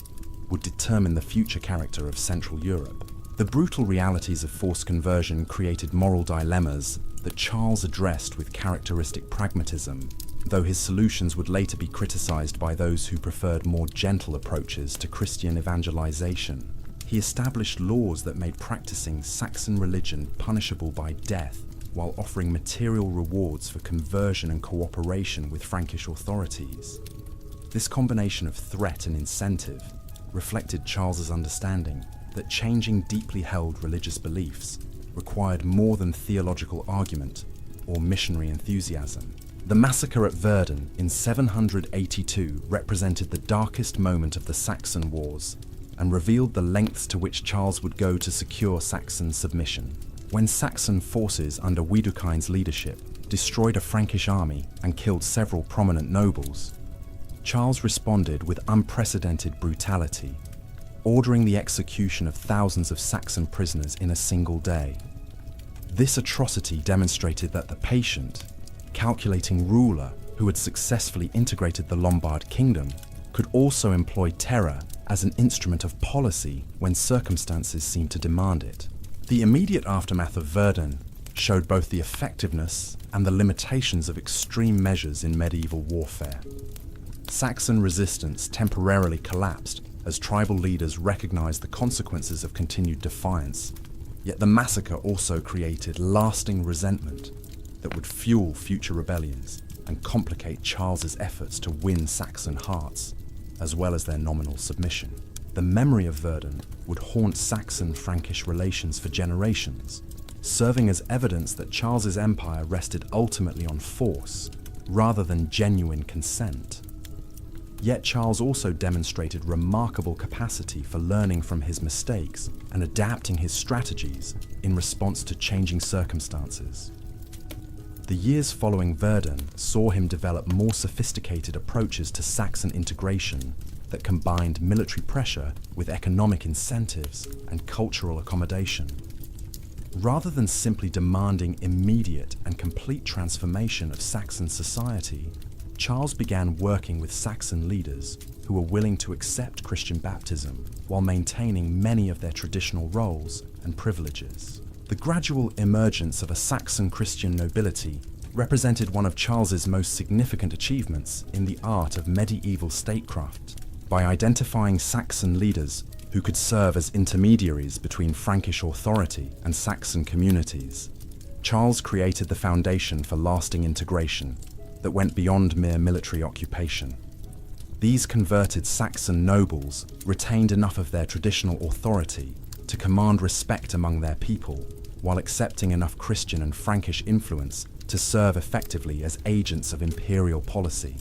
would determine the future character of Central Europe. The brutal realities of forced conversion created moral dilemmas that Charles addressed with characteristic pragmatism, though his solutions would later be criticized by those who preferred more gentle approaches to Christian evangelization. He established laws that made practicing Saxon religion punishable by death, while offering material rewards for conversion and cooperation with Frankish authorities. This combination of threat and incentive reflected Charles's understanding that changing deeply held religious beliefs required more than theological argument or missionary enthusiasm. The massacre at Verdun in 782 represented the darkest moment of the Saxon Wars and revealed the lengths to which Charles would go to secure Saxon submission. When Saxon forces under Widukind's leadership destroyed a Frankish army and killed several prominent nobles, Charles responded with unprecedented brutality, ordering the execution of thousands of Saxon prisoners in a single day. This atrocity demonstrated that the patient, calculating ruler who had successfully integrated the Lombard kingdom could also employ terror as an instrument of policy when circumstances seemed to demand it. The immediate aftermath of Verdun showed both the effectiveness and the limitations of extreme measures in medieval warfare. Saxon resistance temporarily collapsed as tribal leaders recognized the consequences of continued defiance, yet the massacre also created lasting resentment that would fuel future rebellions and complicate Charles's efforts to win Saxon hearts, as well as their nominal submission. The memory of Verdun would haunt Saxon-Frankish relations for generations, serving as evidence that Charles's empire rested ultimately on force rather than genuine consent. Yet Charles also demonstrated remarkable capacity for learning from his mistakes and adapting his strategies in response to changing circumstances. The years following Verdun saw him develop more sophisticated approaches to Saxon integration that combined military pressure with economic incentives and cultural accommodation. Rather than simply demanding immediate and complete transformation of Saxon society, Charles began working with Saxon leaders who were willing to accept Christian baptism while maintaining many of their traditional roles and privileges. The gradual emergence of a Saxon Christian nobility represented one of Charles's most significant achievements in the art of medieval statecraft. By identifying Saxon leaders who could serve as intermediaries between Frankish authority and Saxon communities, Charles created the foundation for lasting integration that went beyond mere military occupation. These converted Saxon nobles retained enough of their traditional authority to command respect among their people, while accepting enough Christian and Frankish influence to serve effectively as agents of imperial policy.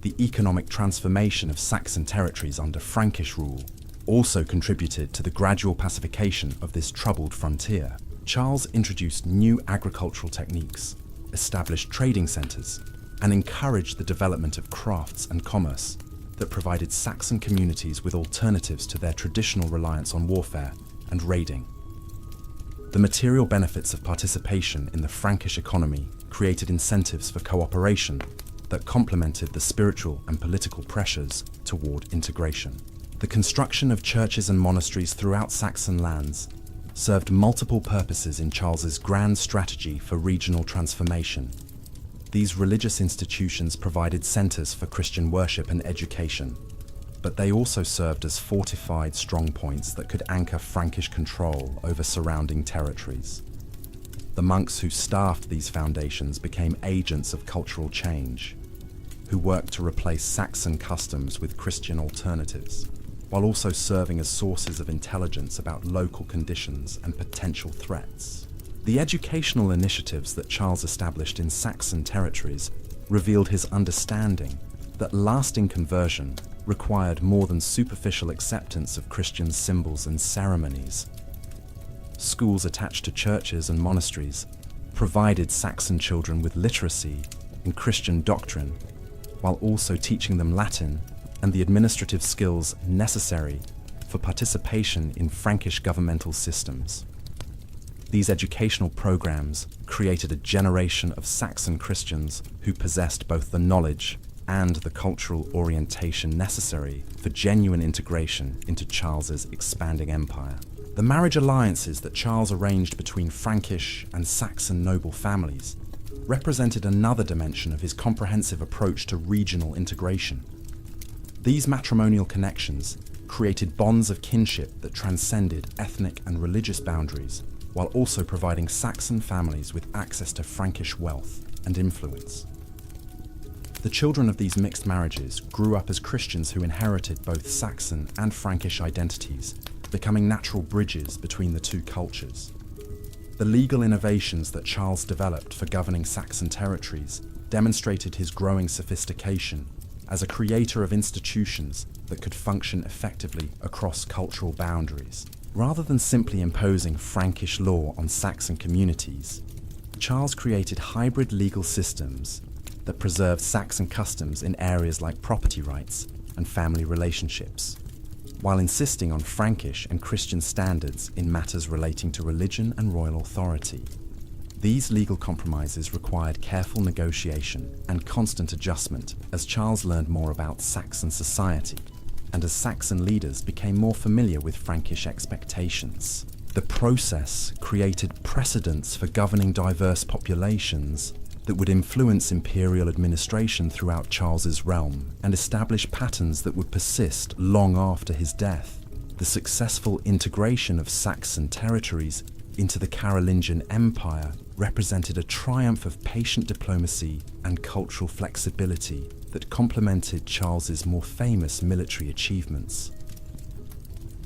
The economic transformation of Saxon territories under Frankish rule also contributed to the gradual pacification of this troubled frontier. Charles introduced new agricultural techniques, established trading centres, and encouraged the development of crafts and commerce that provided Saxon communities with alternatives to their traditional reliance on warfare and raiding. The material benefits of participation in the Frankish economy created incentives for cooperation that complemented the spiritual and political pressures toward integration. The construction of churches and monasteries throughout Saxon lands served multiple purposes in Charles's grand strategy for regional transformation. These religious institutions provided centers for Christian worship and education, but they also served as fortified strongpoints that could anchor Frankish control over surrounding territories. The monks who staffed these foundations became agents of cultural change, who worked to replace Saxon customs with Christian alternatives, while also serving as sources of intelligence about local conditions and potential threats. The educational initiatives that Charles established in Saxon territories revealed his understanding that lasting conversion required more than superficial acceptance of Christian symbols and ceremonies. Schools attached to churches and monasteries provided Saxon children with literacy and Christian doctrine, while also teaching them Latin and the administrative skills necessary for participation in Frankish governmental systems. These educational programs created a generation of Saxon Christians who possessed both the knowledge and the cultural orientation necessary for genuine integration into Charles's expanding empire. The marriage alliances that Charles arranged between Frankish and Saxon noble families represented another dimension of his comprehensive approach to regional integration. These matrimonial connections created bonds of kinship that transcended ethnic and religious boundaries, while also providing Saxon families with access to Frankish wealth and influence. The children of these mixed marriages grew up as Christians who inherited both Saxon and Frankish identities, becoming natural bridges between the two cultures. The legal innovations that Charles developed for governing Saxon territories demonstrated his growing sophistication as a creator of institutions that could function effectively across cultural boundaries. Rather than simply imposing Frankish law on Saxon communities, Charles created hybrid legal systems that preserved Saxon customs in areas like property rights and family relationships, while insisting on Frankish and Christian standards in matters relating to religion and royal authority. These legal compromises required careful negotiation and constant adjustment as Charles learned more about Saxon society and as Saxon leaders became more familiar with Frankish expectations. The process created precedents for governing diverse populations that would influence imperial administration throughout Charles's realm and establish patterns that would persist long after his death. The successful integration of Saxon territories into the Carolingian Empire represented a triumph of patient diplomacy and cultural flexibility that complemented Charles's more famous military achievements.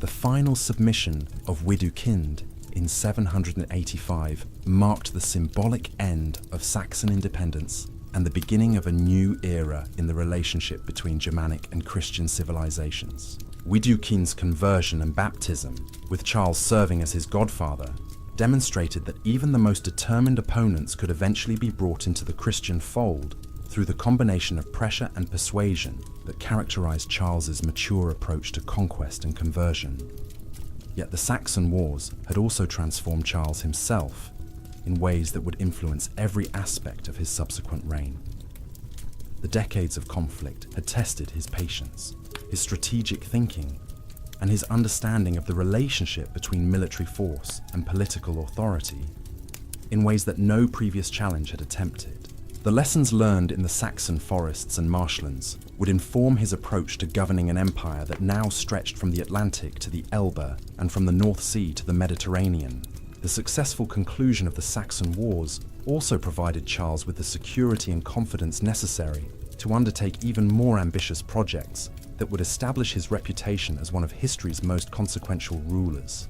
The final submission of Widukind in 785 marked the symbolic end of Saxon independence and the beginning of a new era in the relationship between Germanic and Christian civilizations. Widukind's conversion and baptism, with Charles serving as his godfather, demonstrated that even the most determined opponents could eventually be brought into the Christian fold through the combination of pressure and persuasion that characterized Charles's mature approach to conquest and conversion. Yet the Saxon Wars had also transformed Charles himself in ways that would influence every aspect of his subsequent reign. The decades of conflict had tested his patience, his strategic thinking, and his understanding of the relationship between military force and political authority in ways that no previous challenge had attempted. The lessons learned in the Saxon forests and marshlands would inform his approach to governing an empire that now stretched from the Atlantic to the Elbe and from the North Sea to the Mediterranean. The successful conclusion of the Saxon Wars also provided Charles with the security and confidence necessary to undertake even more ambitious projects that would establish his reputation as one of history's most consequential rulers.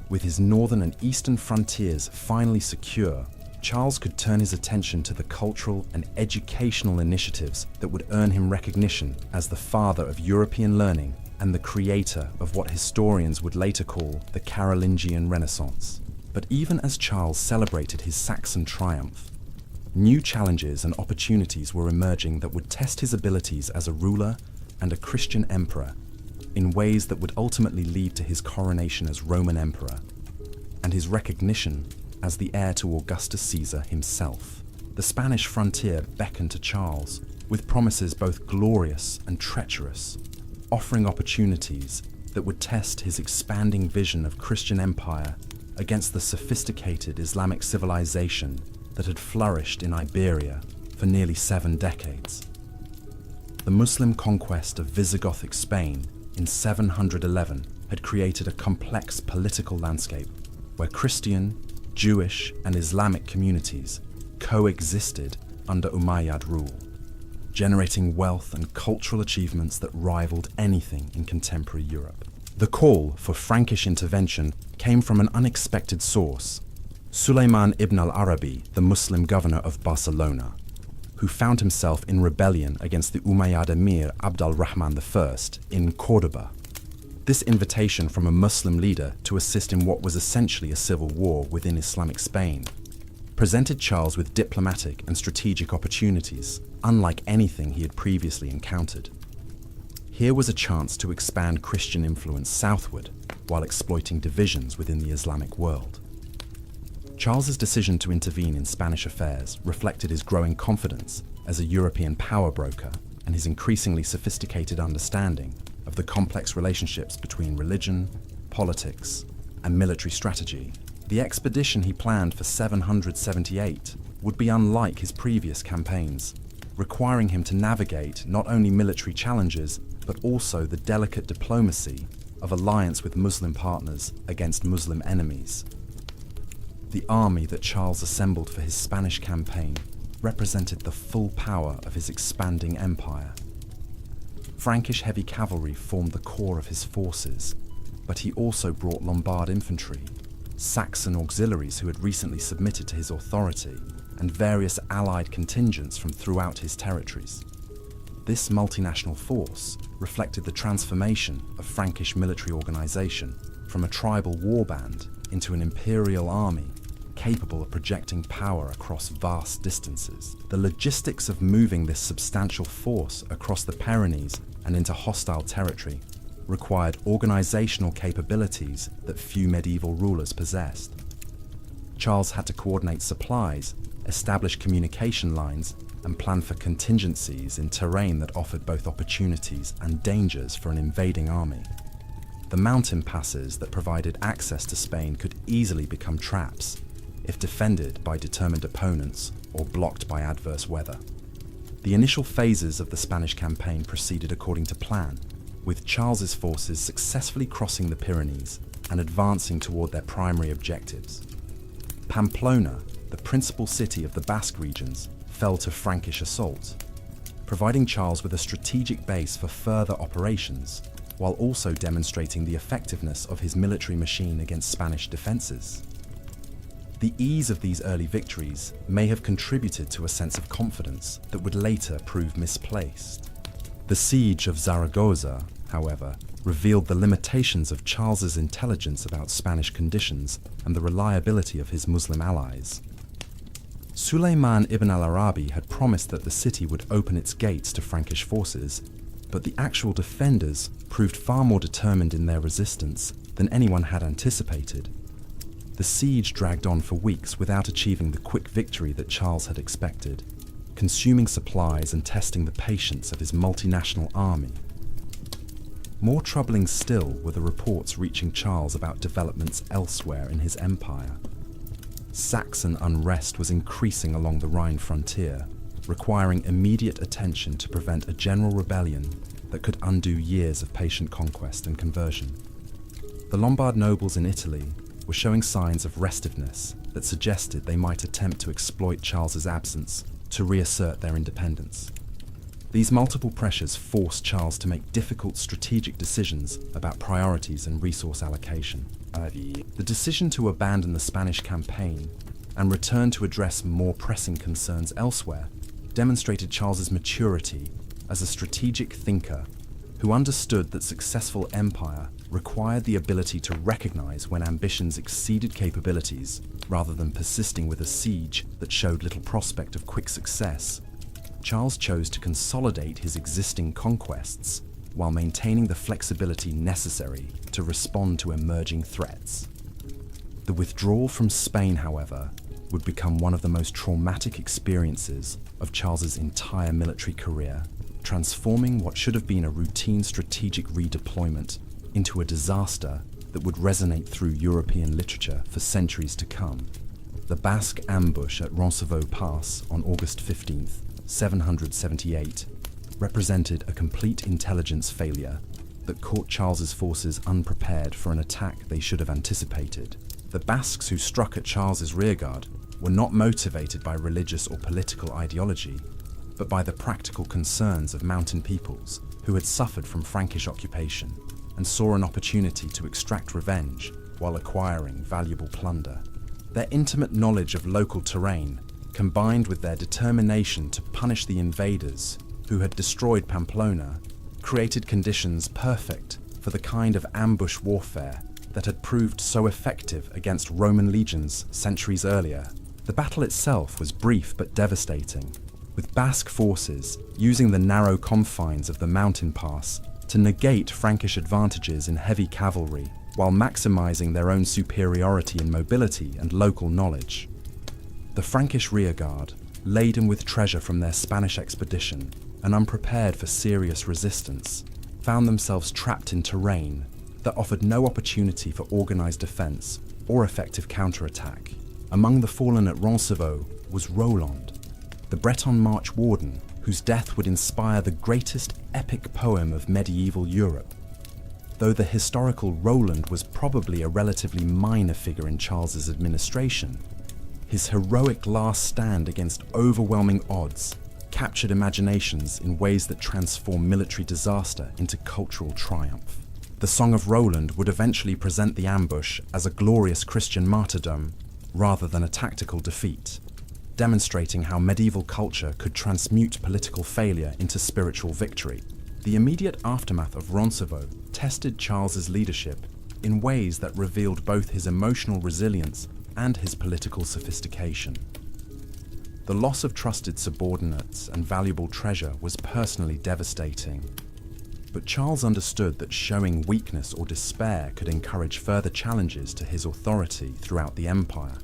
With his northern and eastern frontiers finally secure, Charles could turn his attention to the cultural and educational initiatives that would earn him recognition as the father of European learning and the creator of what historians would later call the Carolingian Renaissance. But even as Charles celebrated his Saxon triumph, new challenges and opportunities were emerging that would test his abilities as a ruler and a Christian emperor in ways that would ultimately lead to his coronation as Roman emperor and his recognition as the heir to Augustus Caesar himself. The Spanish frontier beckoned to Charles with promises both glorious and treacherous, offering opportunities that would test his expanding vision of Christian empire against the sophisticated Islamic civilization that had flourished in Iberia for nearly 7 decades. The Muslim conquest of Visigothic Spain in 711 had created a complex political landscape where Christian, Jewish, and Islamic communities coexisted under Umayyad rule, generating wealth and cultural achievements that rivaled anything in contemporary Europe. The call for Frankish intervention came from an unexpected source: Sulayman ibn al-Arabi, the Muslim governor of Barcelona, who found himself in rebellion against the Umayyad emir Abd al-Rahman I in Córdoba. This invitation from a Muslim leader to assist in what was essentially a civil war within Islamic Spain presented Charles with diplomatic and strategic opportunities, unlike anything he had previously encountered. Here was a chance to expand Christian influence southward while exploiting divisions within the Islamic world. Charles's decision to intervene in Spanish affairs reflected his growing confidence as a European power broker and his increasingly sophisticated understanding of the complex relationships between religion, politics, and military strategy. The expedition he planned for 778 would be unlike his previous campaigns, requiring him to navigate not only military challenges, but also the delicate diplomacy of alliance with Muslim partners against Muslim enemies. The army that Charles assembled for his Spanish campaign represented the full power of his expanding empire. Frankish heavy cavalry formed the core of his forces, but he also brought Lombard infantry, Saxon auxiliaries who had recently submitted to his authority, and various allied contingents from throughout his territories. This multinational force reflected the transformation of Frankish military organization from a tribal warband into an imperial army capable of projecting power across vast distances. The logistics of moving this substantial force across the Pyrenees and into hostile territory required organizational capabilities that few medieval rulers possessed. Charles had to coordinate supplies, establish communication lines, and plan for contingencies in terrain that offered both opportunities and dangers for an invading army. The mountain passes that provided access to Spain could easily become traps if defended by determined opponents or blocked by adverse weather. The initial phases of the Spanish campaign proceeded according to plan, with Charles's forces successfully crossing the Pyrenees and advancing toward their primary objectives. Pamplona, the principal city of the Basque regions, fell to Frankish assault, providing Charles with a strategic base for further operations, while also demonstrating the effectiveness of his military machine against Spanish defenses. The ease of these early victories may have contributed to a sense of confidence that would later prove misplaced. The siege of Zaragoza, however, revealed the limitations of Charles's intelligence about Spanish conditions and the reliability of his Muslim allies. Sulayman ibn al-Arabi had promised that the city would open its gates to Frankish forces, but the actual defenders proved far more determined in their resistance than anyone had anticipated. The siege dragged on for weeks without achieving the quick victory that Charles had expected, consuming supplies and testing the patience of his multinational army. More troubling still were the reports reaching Charles about developments elsewhere in his empire. Saxon unrest was increasing along the Rhine frontier, requiring immediate attention to prevent a general rebellion that could undo years of patient conquest and conversion. The Lombard nobles in Italy were showing signs of restiveness that suggested they might attempt to exploit Charles's absence to reassert their independence. These multiple pressures forced Charles to make difficult strategic decisions about priorities and resource allocation. The decision to abandon the Spanish campaign and return to address more pressing concerns elsewhere demonstrated Charles's maturity as a strategic thinker who understood that successful empire required the ability to recognize when ambitions exceeded capabilities rather than persisting with a siege that showed little prospect of quick success. Charles chose to consolidate his existing conquests while maintaining the flexibility necessary to respond to emerging threats. The withdrawal from Spain, however, would become one of the most traumatic experiences of Charles's entire military career, transforming what should have been a routine strategic redeployment into a disaster that would resonate through European literature for centuries to come. The Basque ambush at Roncevaux Pass on August 15th, 778, represented a complete intelligence failure that caught Charles's forces unprepared for an attack they should have anticipated. The Basques who struck at Charles's rearguard were not motivated by religious or political ideology, but by the practical concerns of mountain peoples who had suffered from Frankish occupation and saw an opportunity to extract revenge while acquiring valuable plunder. Their intimate knowledge of local terrain, combined with their determination to punish the invaders who had destroyed Pamplona, created conditions perfect for the kind of ambush warfare that had proved so effective against Roman legions centuries earlier. The battle itself was brief but devastating, with Basque forces using the narrow confines of the mountain pass to negate Frankish advantages in heavy cavalry while maximizing their own superiority in mobility and local knowledge. The Frankish rearguard, laden with treasure from their Spanish expedition and unprepared for serious resistance, found themselves trapped in terrain that offered no opportunity for organized defense or effective counterattack. Among the fallen at Roncevaux was Roland, the Breton March Warden, whose death would inspire the greatest epic poem of medieval Europe. Though the historical Roland was probably a relatively minor figure in Charles's administration, his heroic last stand against overwhelming odds captured imaginations in ways that transform military disaster into cultural triumph. The Song of Roland would eventually present the ambush as a glorious Christian martyrdom rather than a tactical defeat, demonstrating how medieval culture could transmute political failure into spiritual victory. The immediate aftermath of Roncevaux tested Charles's leadership in ways that revealed both his emotional resilience and his political sophistication. The loss of trusted subordinates and valuable treasure was personally devastating, but Charles understood that showing weakness or despair could encourage further challenges to his authority throughout the empire.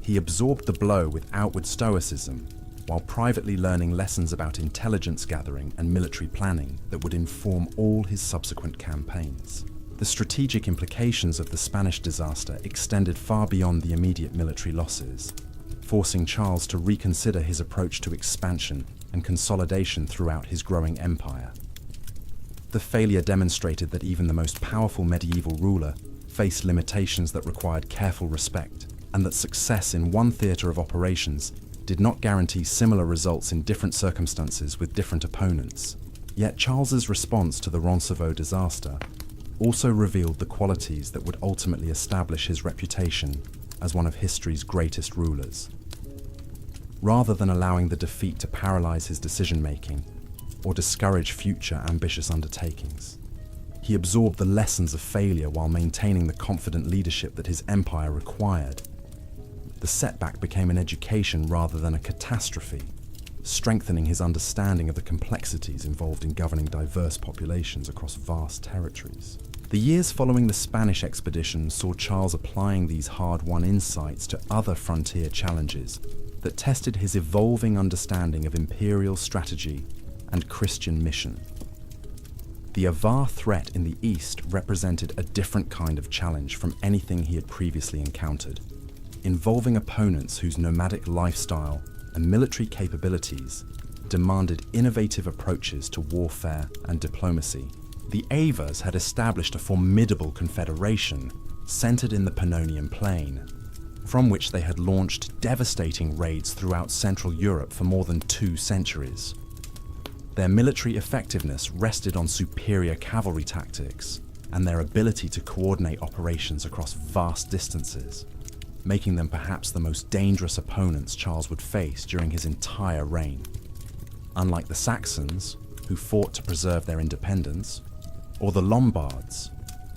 He absorbed the blow with outward stoicism, while privately learning lessons about intelligence gathering and military planning that would inform all his subsequent campaigns. The strategic implications of the Spanish disaster extended far beyond the immediate military losses, forcing Charles to reconsider his approach to expansion and consolidation throughout his growing empire. The failure demonstrated that even the most powerful medieval ruler faced limitations that required careful respect, and that success in one theatre of operations did not guarantee similar results in different circumstances with different opponents. Yet Charles's response to the Roncesvalles disaster also revealed the qualities that would ultimately establish his reputation as one of history's greatest rulers. Rather than allowing the defeat to paralyze his decision-making or discourage future ambitious undertakings, he absorbed the lessons of failure while maintaining the confident leadership that his empire required. The setback became an education rather than a catastrophe, strengthening his understanding of the complexities involved in governing diverse populations across vast territories. The years following the Spanish expedition saw Charles applying these hard-won insights to other frontier challenges that tested his evolving understanding of imperial strategy and Christian mission. The Avar threat in the east represented a different kind of challenge from anything he had previously encountered, involving opponents whose nomadic lifestyle and military capabilities demanded innovative approaches to warfare and diplomacy. The Avars had established a formidable confederation centered in the Pannonian Plain, from which they had launched devastating raids throughout Central Europe for more than 2 centuries. Their military effectiveness rested on superior cavalry tactics and their ability to coordinate operations across vast distances, making them perhaps the most dangerous opponents Charles would face during his entire reign. Unlike the Saxons, who fought to preserve their independence, or the Lombards,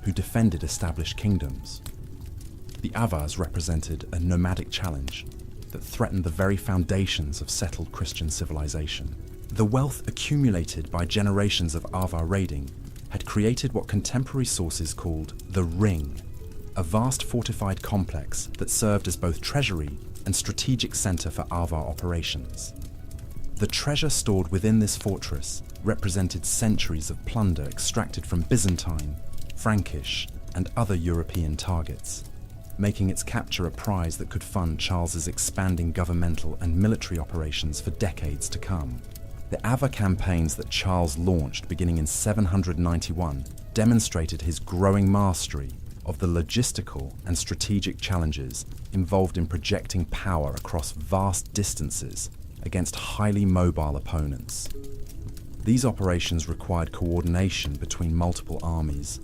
who defended established kingdoms, the Avars represented a nomadic challenge that threatened the very foundations of settled Christian civilization. The wealth accumulated by generations of Avar raiding had created what contemporary sources called the Ring, a vast fortified complex that served as both treasury and strategic center for Avar operations. The treasure stored within this fortress represented centuries of plunder extracted from Byzantine, Frankish, and other European targets, making its capture a prize that could fund Charles's expanding governmental and military operations for decades to come. The Avar campaigns that Charles launched beginning in 791 demonstrated his growing mastery of the logistical and strategic challenges involved in projecting power across vast distances against highly mobile opponents. These operations required coordination between multiple armies,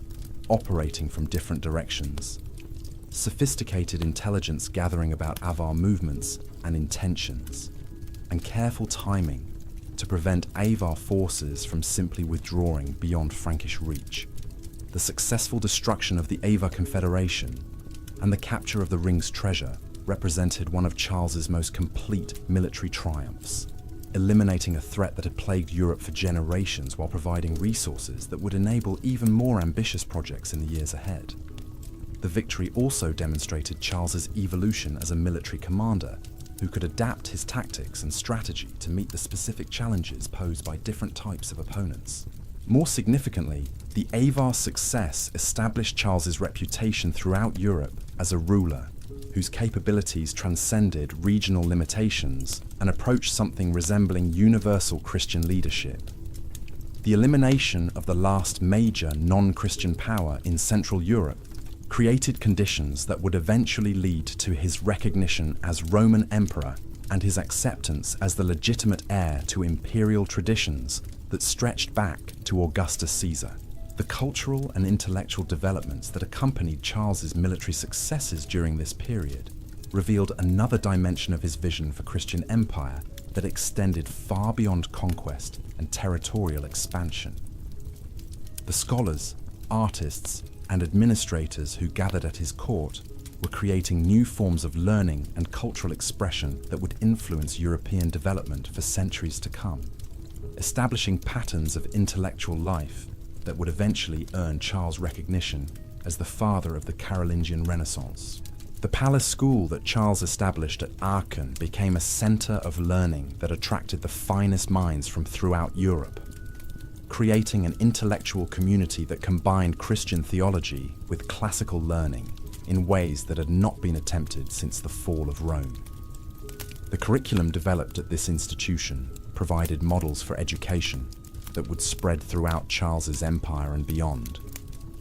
operating from different directions, sophisticated intelligence gathering about Avar movements and intentions, and careful timing to prevent Avar forces from simply withdrawing beyond Frankish reach. The successful destruction of the Avar Confederation and the capture of the Ring's treasure represented one of Charles's most complete military triumphs, eliminating a threat that had plagued Europe for generations while providing resources that would enable even more ambitious projects in the years ahead. The victory also demonstrated Charles's evolution as a military commander who could adapt his tactics and strategy to meet the specific challenges posed by different types of opponents. More significantly, the Avar success established Charles's reputation throughout Europe as a ruler whose capabilities transcended regional limitations and approached something resembling universal Christian leadership. The elimination of the last major non-Christian power in Central Europe created conditions that would eventually lead to his recognition as Roman Emperor and his acceptance as the legitimate heir to imperial traditions that stretched back to Augustus Caesar. The cultural and intellectual developments that accompanied Charles's military successes during this period revealed another dimension of his vision for Christian empire that extended far beyond conquest and territorial expansion. The scholars, artists, and administrators who gathered at his court were creating new forms of learning and cultural expression that would influence European development for centuries to come, establishing patterns of intellectual life that would eventually earn Charles recognition as the father of the Carolingian Renaissance. The palace school that Charles established at Aachen became a center of learning that attracted the finest minds from throughout Europe. creating an intellectual community that combined Christian theology with classical learning in ways that had not been attempted since the fall of Rome. The curriculum developed at this institution provided models for education that would spread throughout Charles's empire and beyond,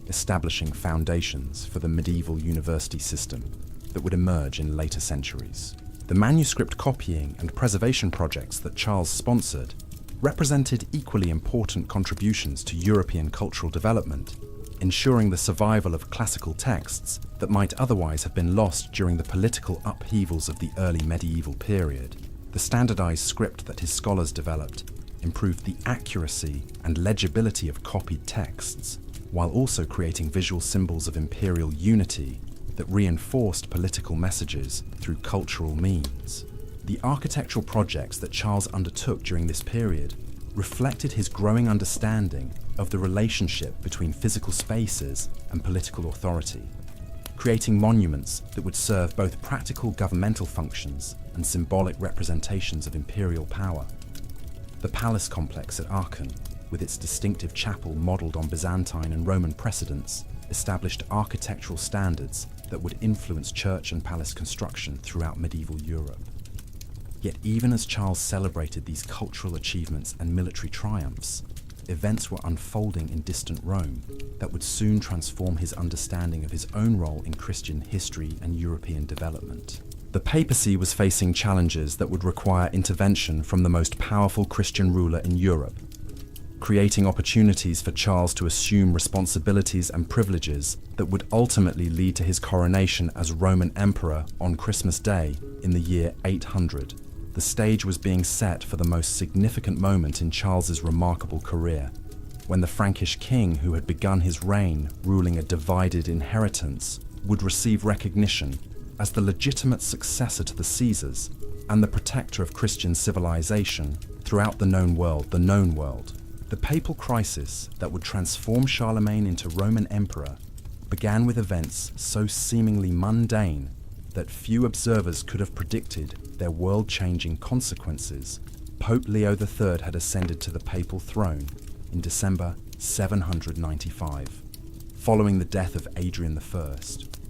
establishing foundations for the medieval university system that would emerge in later centuries. The manuscript copying and preservation projects that Charles sponsored represented equally important contributions to European cultural development, ensuring the survival of classical texts that might otherwise have been lost during the political upheavals of the early medieval period. The standardized script that his scholars developed improved the accuracy and legibility of copied texts, while also creating visual symbols of imperial unity that reinforced political messages through cultural means. The architectural projects that Charles undertook during this period reflected his growing understanding of the relationship between physical spaces and political authority, creating monuments that would serve both practical governmental functions and symbolic representations of imperial power. The palace complex at Aachen, with its distinctive chapel modelled on Byzantine and Roman precedents, established architectural standards that would influence church and palace construction throughout medieval Europe. Yet even as Charles celebrated these cultural achievements and military triumphs, events were unfolding in distant Rome that would soon transform his understanding of his own role in Christian history and European development. The papacy was facing challenges that would require intervention from the most powerful Christian ruler in Europe, creating opportunities for Charles to assume responsibilities and privileges that would ultimately lead to his coronation as Roman Emperor on Christmas Day in the year 800. The stage was being set for the most significant moment in Charles's remarkable career, when the Frankish king who had begun his reign ruling a divided inheritance would receive recognition as the legitimate successor to the Caesars and the protector of Christian civilization throughout the known world. The papal crisis that would transform Charlemagne into Roman emperor began with events so seemingly mundane that few observers could have predicted their world-changing consequences. Pope Leo III had ascended to the papal throne in December 795, following the death of Adrian I,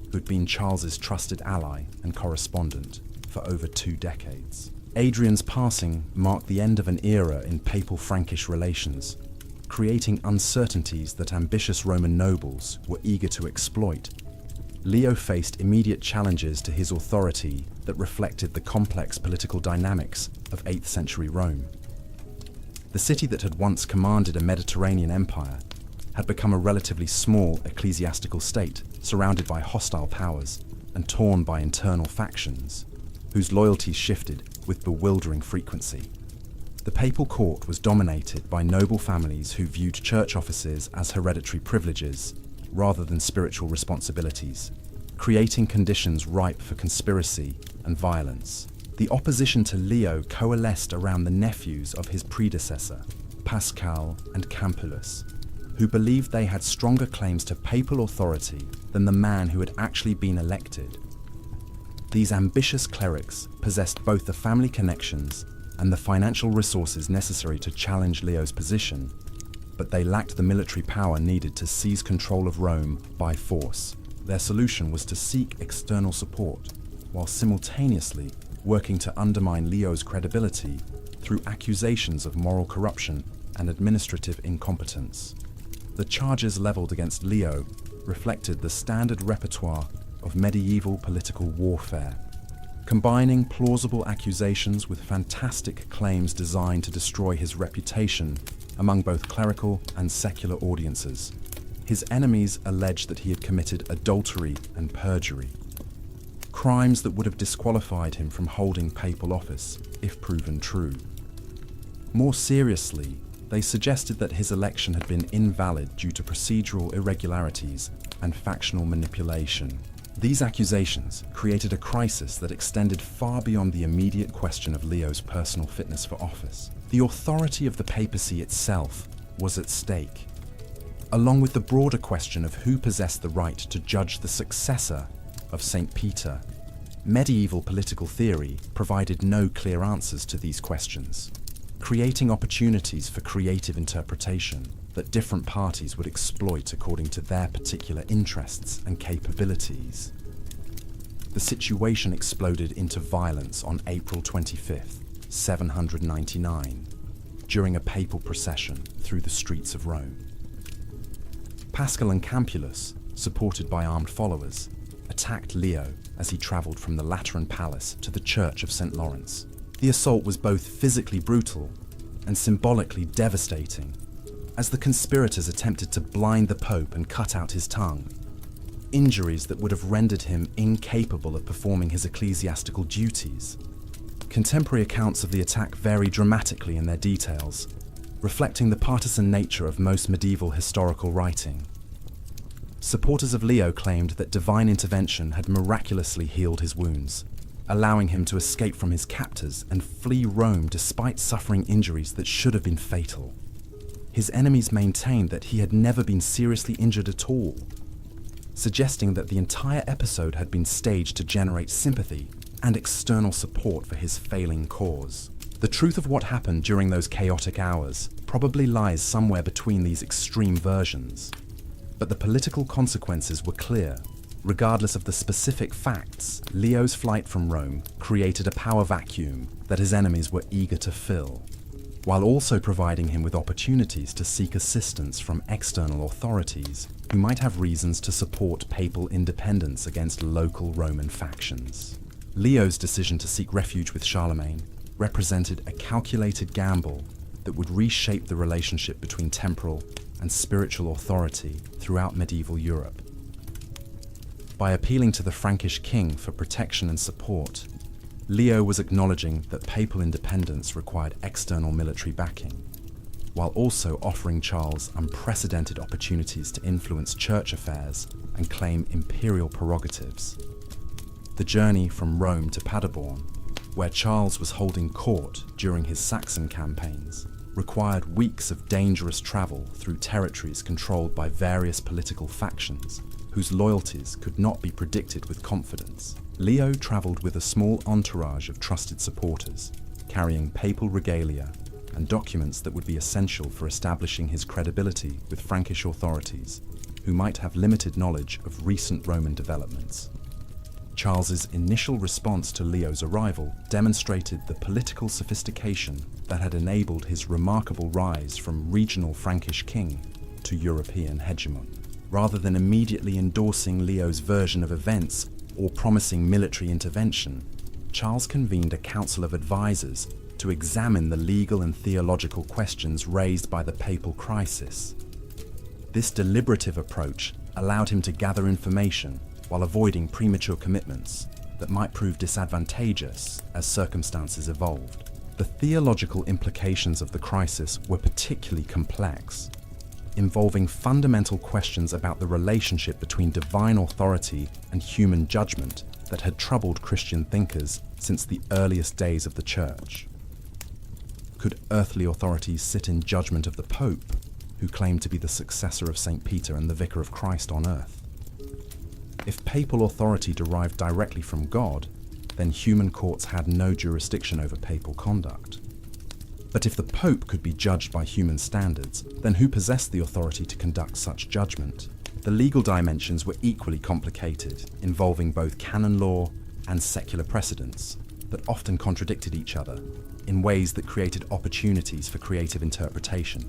who had been Charles's trusted ally and correspondent for over 2 decades. Adrian's passing marked the end of an era in papal-Frankish relations, creating uncertainties that ambitious Roman nobles were eager to exploit. Leo faced immediate challenges to his authority that reflected the complex political dynamics of 8th century Rome. The city that had once commanded a Mediterranean empire had become a relatively small ecclesiastical state surrounded by hostile powers and torn by internal factions, whose loyalties shifted with bewildering frequency. The papal court was dominated by noble families who viewed church offices as hereditary privileges rather than spiritual responsibilities, creating conditions ripe for conspiracy and violence. The opposition to Leo coalesced around the nephews of his predecessor, Pascal and Campulus, who believed they had stronger claims to papal authority than the man who had actually been elected. These ambitious clerics possessed both the family connections and the financial resources necessary to challenge Leo's position, but they lacked the military power needed to seize control of Rome by force. Their solution was to seek external support, while simultaneously working to undermine Leo's credibility through accusations of moral corruption and administrative incompetence. The charges leveled against Leo reflected the standard repertoire of medieval political warfare, combining plausible accusations with fantastic claims designed to destroy his reputation among both clerical and secular audiences. His enemies alleged that he had committed adultery and perjury, crimes that would have disqualified him from holding papal office if proven true. More seriously, they suggested that his election had been invalid due to procedural irregularities and factional manipulation. These accusations created a crisis that extended far beyond the immediate question of Leo's personal fitness for office. The authority of the papacy itself was at stake, along with the broader question of who possessed the right to judge the successor of St. Peter. Medieval political theory provided no clear answers to these questions. creating opportunities for creative interpretation that different parties would exploit according to their particular interests and capabilities. The situation exploded into violence on April 25th, 799, during a papal procession through the streets of Rome. Paschal and Campulus, supported by armed followers, attacked Leo as he travelled from the Lateran Palace to the Church of St. Lawrence. The assault was both physically brutal and symbolically devastating, as the conspirators attempted to blind the Pope and cut out his tongue, injuries that would have rendered him incapable of performing his ecclesiastical duties. Contemporary accounts of the attack vary dramatically in their details, reflecting the partisan nature of most medieval historical writing. Supporters of Leo claimed that divine intervention had miraculously healed his wounds, allowing him to escape from his captors and flee Rome despite suffering injuries that should have been fatal. His enemies maintained that he had never been seriously injured at all, suggesting that the entire episode had been staged to generate sympathy and external support for his failing cause. The truth of what happened during those chaotic hours probably lies somewhere between these extreme versions, but the political consequences were clear. Regardless of the specific facts, Leo's flight from Rome created a power vacuum that his enemies were eager to fill, while also providing him with opportunities to seek assistance from external authorities who might have reasons to support papal independence against local Roman factions. Leo's decision to seek refuge with Charlemagne represented a calculated gamble that would reshape the relationship between temporal and spiritual authority throughout medieval Europe. By appealing to the Frankish king for protection and support, Leo was acknowledging that papal independence required external military backing, while also offering Charles unprecedented opportunities to influence church affairs and claim imperial prerogatives. The journey from Rome to Paderborn, where Charles was holding court during his Saxon campaigns, required weeks of dangerous travel through territories controlled by various political factions whose loyalties could not be predicted with confidence. Leo travelled with a small entourage of trusted supporters, carrying papal regalia and documents that would be essential for establishing his credibility with Frankish authorities, who might have limited knowledge of recent Roman developments. Charles's initial response to Leo's arrival demonstrated the political sophistication that had enabled his remarkable rise from regional Frankish king to European hegemon. Rather than immediately endorsing Leo's version of events or promising military intervention, Charles convened a council of advisors to examine the legal and theological questions raised by the papal crisis. This deliberative approach allowed him to gather information while avoiding premature commitments that might prove disadvantageous as circumstances evolved. The theological implications of the crisis were particularly complex, involving fundamental questions about the relationship between divine authority and human judgment that had troubled Christian thinkers since the earliest days of the Church. Could earthly authorities sit in judgment of the Pope, who claimed to be the successor of St. Peter and the Vicar of Christ on earth? If papal authority derived directly from God, then human courts had no jurisdiction over papal conduct. But if the Pope could be judged by human standards, then who possessed the authority to conduct such judgment? The legal dimensions were equally complicated, involving both canon law and secular precedents that often contradicted each other in ways that created opportunities for creative interpretation.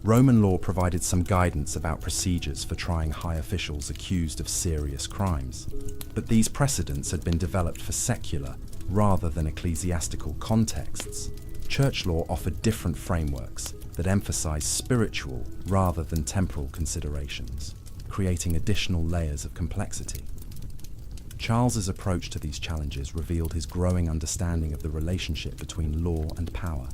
Roman law provided some guidance about procedures for trying high officials accused of serious crimes, but these precedents had been developed for secular rather than ecclesiastical contexts. Church law offered different frameworks that emphasized spiritual rather than temporal considerations, creating additional layers of complexity. Charles's approach to these challenges revealed his growing understanding of the relationship between law and power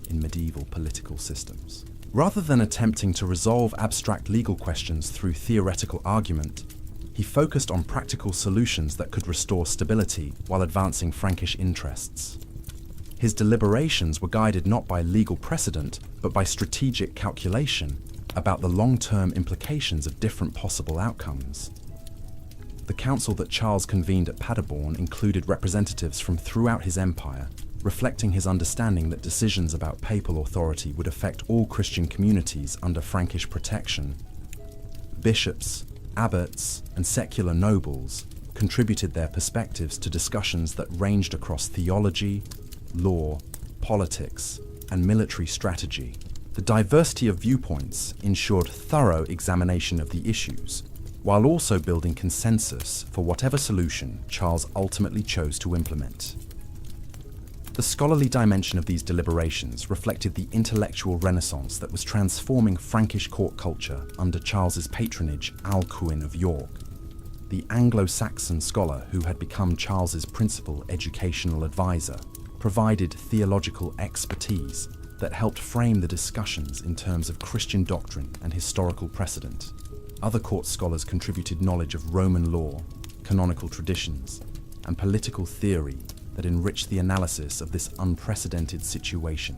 in medieval political systems. Rather than attempting to resolve abstract legal questions through theoretical argument, he focused on practical solutions that could restore stability while advancing Frankish interests. His deliberations were guided not by legal precedent, but by strategic calculation about the long-term implications of different possible outcomes. The council that Charles convened at Paderborn included representatives from throughout his empire, reflecting his understanding that decisions about papal authority would affect all Christian communities under Frankish protection. Bishops, abbots, and secular nobles contributed their perspectives to discussions that ranged across theology, law, politics, and military strategy. The diversity of viewpoints ensured thorough examination of the issues, while also building consensus for whatever solution Charles ultimately chose to implement. The scholarly dimension of these deliberations reflected the intellectual renaissance that was transforming Frankish court culture under Charles's patronage Alcuin of York, the Anglo-Saxon scholar who had become Charles's principal educational advisor, provided theological expertise that helped frame the discussions in terms of Christian doctrine and historical precedent. Other court scholars contributed knowledge of Roman law, canonical traditions, and political theory that enriched the analysis of this unprecedented situation.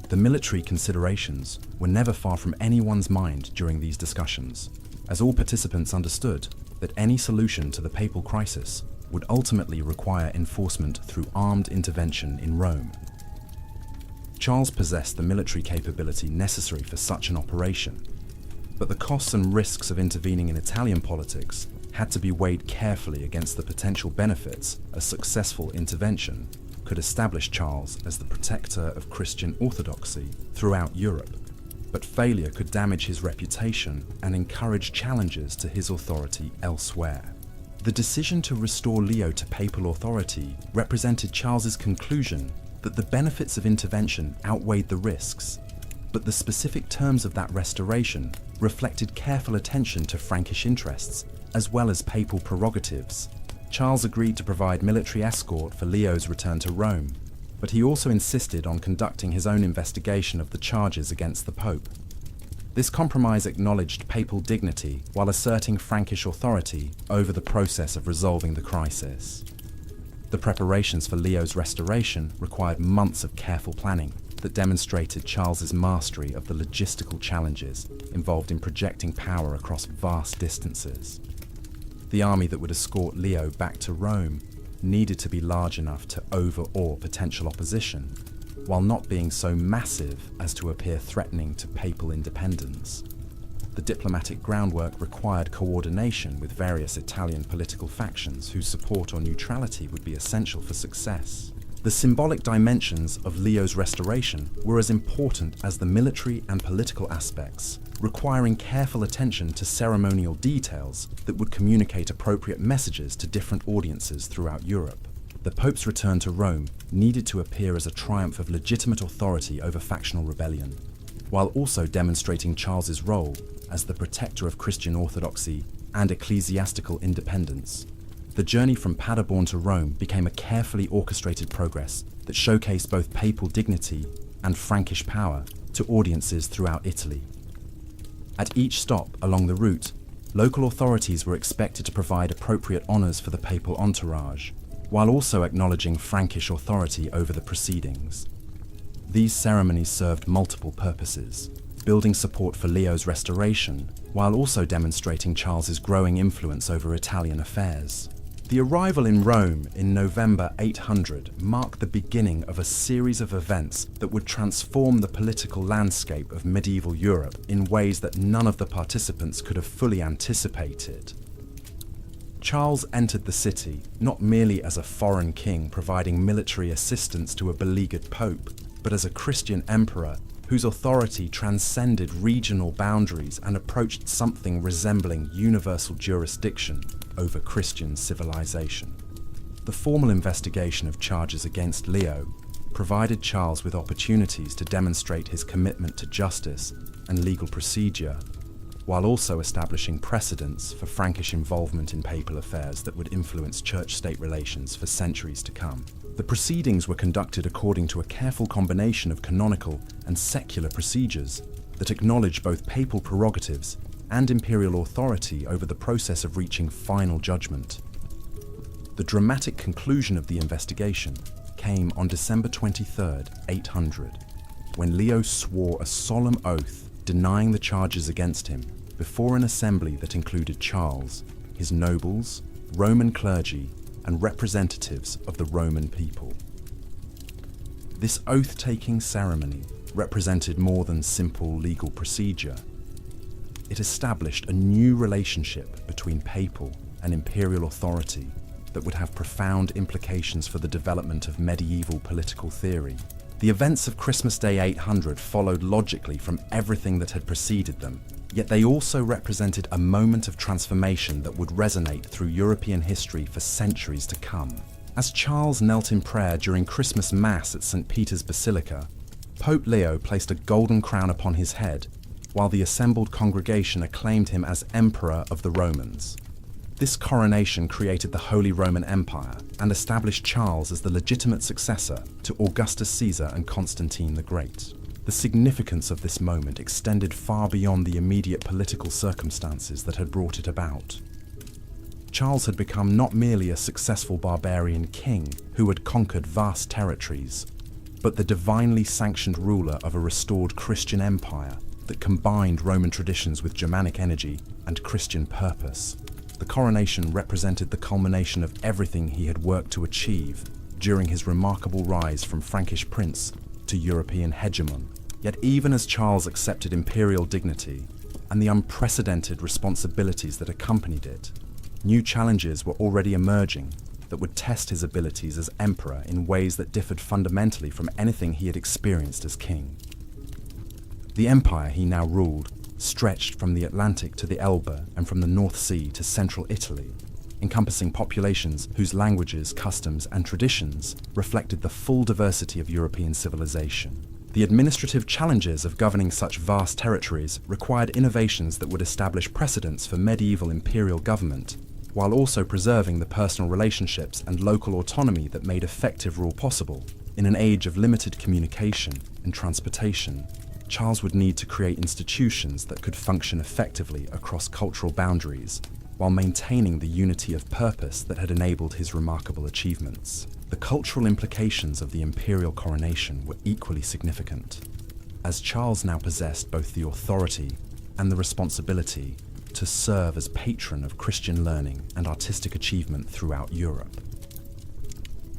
The military considerations were never far from anyone's mind during these discussions, as all participants understood that any solution to the papal crisis would ultimately require enforcement through armed intervention in Rome. Charles possessed the military capability necessary for such an operation, but the costs and risks of intervening in Italian politics had to be weighed carefully against the potential benefits a successful intervention could establish Charles as the protector of Christian orthodoxy throughout Europe, but failure could damage his reputation and encourage challenges to his authority elsewhere. The decision to restore Leo to papal authority represented Charles's conclusion that the benefits of intervention outweighed the risks, but the specific terms of that restoration reflected careful attention to Frankish interests as well as papal prerogatives. Charles agreed to provide military escort for Leo's return to Rome, but he also insisted on conducting his own investigation of the charges against the Pope. This compromise acknowledged papal dignity while asserting Frankish authority over the process of resolving the crisis. The preparations for Leo's restoration required months of careful planning that demonstrated Charles's mastery of the logistical challenges involved in projecting power across vast distances. The army that would escort Leo back to Rome needed to be large enough to overawe potential opposition, while not being so massive as to appear threatening to papal independence. The diplomatic groundwork required coordination with various Italian political factions whose support or neutrality would be essential for success. The symbolic dimensions of Leo's restoration were as important as the military and political aspects, requiring careful attention to ceremonial details that would communicate appropriate messages to different audiences throughout Europe. The Pope's return to Rome needed to appear as a triumph of legitimate authority over factional rebellion, while also demonstrating Charles's role as the protector of Christian orthodoxy and ecclesiastical independence. The journey from Paderborn to Rome became a carefully orchestrated progress that showcased both papal dignity and Frankish power to audiences throughout Italy. At each stop along the route, local authorities were expected to provide appropriate honors for the papal entourage, while also acknowledging Frankish authority over the proceedings. These ceremonies served multiple purposes, building support for Leo's restoration, while also demonstrating Charles's growing influence over Italian affairs. The arrival in Rome in November 800 marked the beginning of a series of events that would transform the political landscape of medieval Europe in ways that none of the participants could have fully anticipated. Charles entered the city not merely as a foreign king providing military assistance to a beleaguered pope, but as a Christian emperor whose authority transcended regional boundaries and approached something resembling universal jurisdiction over Christian civilization. The formal investigation of charges against Leo provided Charles with opportunities to demonstrate his commitment to justice and legal procedure, while also establishing precedents for Frankish involvement in papal affairs that would influence church-state relations for centuries to come. The proceedings were conducted according to a careful combination of canonical and secular procedures that acknowledge both papal prerogatives and imperial authority over the process of reaching final judgment. The dramatic conclusion of the investigation came on December 23, 800, when Leo swore a solemn oath denying the charges against him before an assembly that included Charles, his nobles, Roman clergy, and representatives of the Roman people. This oath-taking ceremony represented more than simple legal procedure. It established a new relationship between papal and imperial authority that would have profound implications for the development of medieval political theory. The events of Christmas Day 800 followed logically from everything that had preceded them, yet they also represented a moment of transformation that would resonate through European history for centuries to come. As Charles knelt in prayer during Christmas Mass at St. Peter's Basilica, Pope Leo placed a golden crown upon his head, while the assembled congregation acclaimed him as Emperor of the Romans. This coronation created the Holy Roman Empire and established Charles as the legitimate successor to Augustus Caesar and Constantine the Great. The significance of this moment extended far beyond the immediate political circumstances that had brought it about. Charles had become not merely a successful barbarian king who had conquered vast territories, but the divinely sanctioned ruler of a restored Christian empire that combined Roman traditions with Germanic energy and Christian purpose. The coronation represented the culmination of everything he had worked to achieve during his remarkable rise from Frankish prince to European hegemon. Yet even as Charles accepted imperial dignity and the unprecedented responsibilities that accompanied it, new challenges were already emerging that would test his abilities as emperor in ways that differed fundamentally from anything he had experienced as king. The empire he now ruled stretched from the Atlantic to the Elbe and from the North Sea to central Italy, encompassing populations whose languages, customs, and traditions reflected the full diversity of European civilization. The administrative challenges of governing such vast territories required innovations that would establish precedents for medieval imperial government, while also preserving the personal relationships and local autonomy that made effective rule possible. In an age of limited communication and transportation, Charles would need to create institutions that could function effectively across cultural boundaries, while maintaining the unity of purpose that had enabled his remarkable achievements. The cultural implications of the imperial coronation were equally significant, as Charles now possessed both the authority and the responsibility to serve as patron of Christian learning and artistic achievement throughout Europe.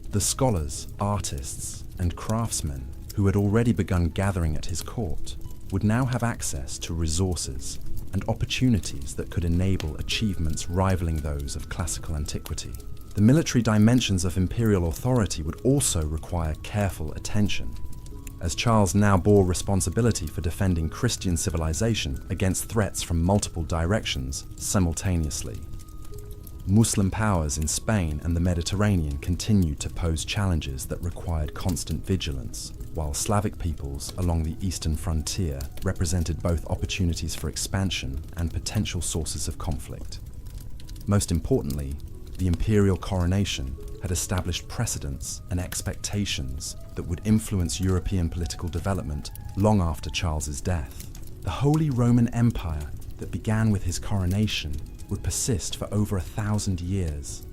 The scholars, artists, and craftsmen who had already begun gathering at his court would now have access to resources and opportunities that could enable achievements rivaling those of classical antiquity. The military dimensions of imperial authority would also require careful attention, as Charles now bore responsibility for defending Christian civilization against threats from multiple directions simultaneously. Muslim powers in Spain and the Mediterranean continued to pose challenges that required constant vigilance, while Slavic peoples along the eastern frontier represented both opportunities for expansion and potential sources of conflict. Most importantly, the imperial coronation had established precedents and expectations that would influence European political development long after Charles's death. The Holy Roman Empire that began with his coronation would persist for over 1,000 years,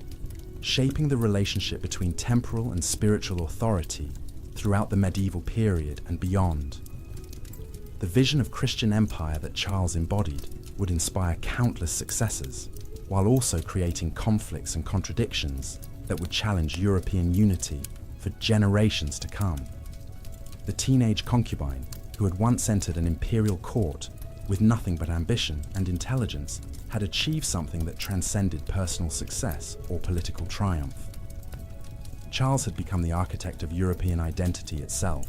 shaping the relationship between temporal and spiritual authority throughout the medieval period and beyond. The vision of Christian empire that Charles embodied would inspire countless successors, while also creating conflicts and contradictions that would challenge European unity for generations to come. The teenage concubine, who had once entered an imperial court with nothing but ambition and intelligence, had achieved something that transcended personal success or political triumph. Charles had become the architect of European identity itself,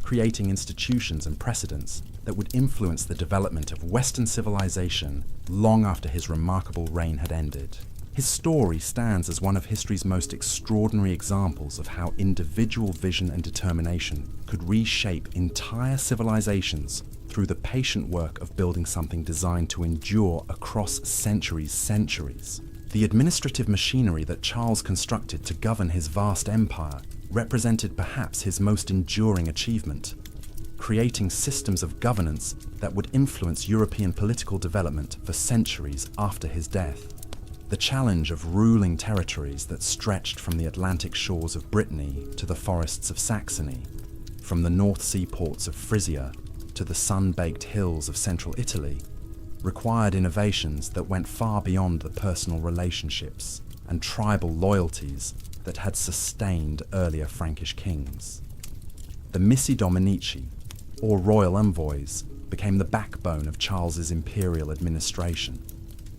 creating institutions and precedents that would influence the development of Western civilization long after his remarkable reign had ended. His story stands as one of history's most extraordinary examples of how individual vision and determination could reshape entire civilizations through the patient work of building something designed to endure across centuries. The administrative machinery that Charles constructed to govern his vast empire represented perhaps his most enduring achievement, creating systems of governance that would influence European political development for centuries after his death. The challenge of ruling territories that stretched from the Atlantic shores of Brittany to the forests of Saxony, from the North Sea ports of Frisia to the sun-baked hills of central Italy, required innovations that went far beyond the personal relationships and tribal loyalties that had sustained earlier Frankish kings. The Missi Dominici, or royal envoys, became the backbone of Charles's imperial administration,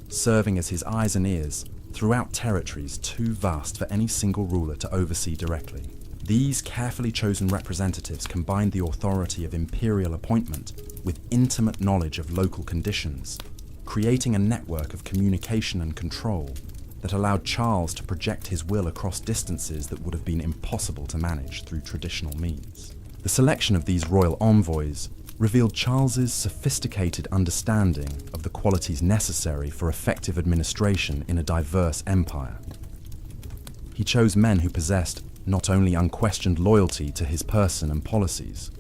serving as his eyes and ears throughout territories too vast for any single ruler to oversee directly. These carefully chosen representatives combined the authority of imperial appointment with intimate knowledge of local conditions, creating a network of communication and control that allowed Charles to project his will across distances that would have been impossible to manage through traditional means. The selection of these royal envoys revealed Charles's sophisticated understanding of the qualities necessary for effective administration in a diverse empire. He chose men who possessed not only unquestioned loyalty to his person and policies,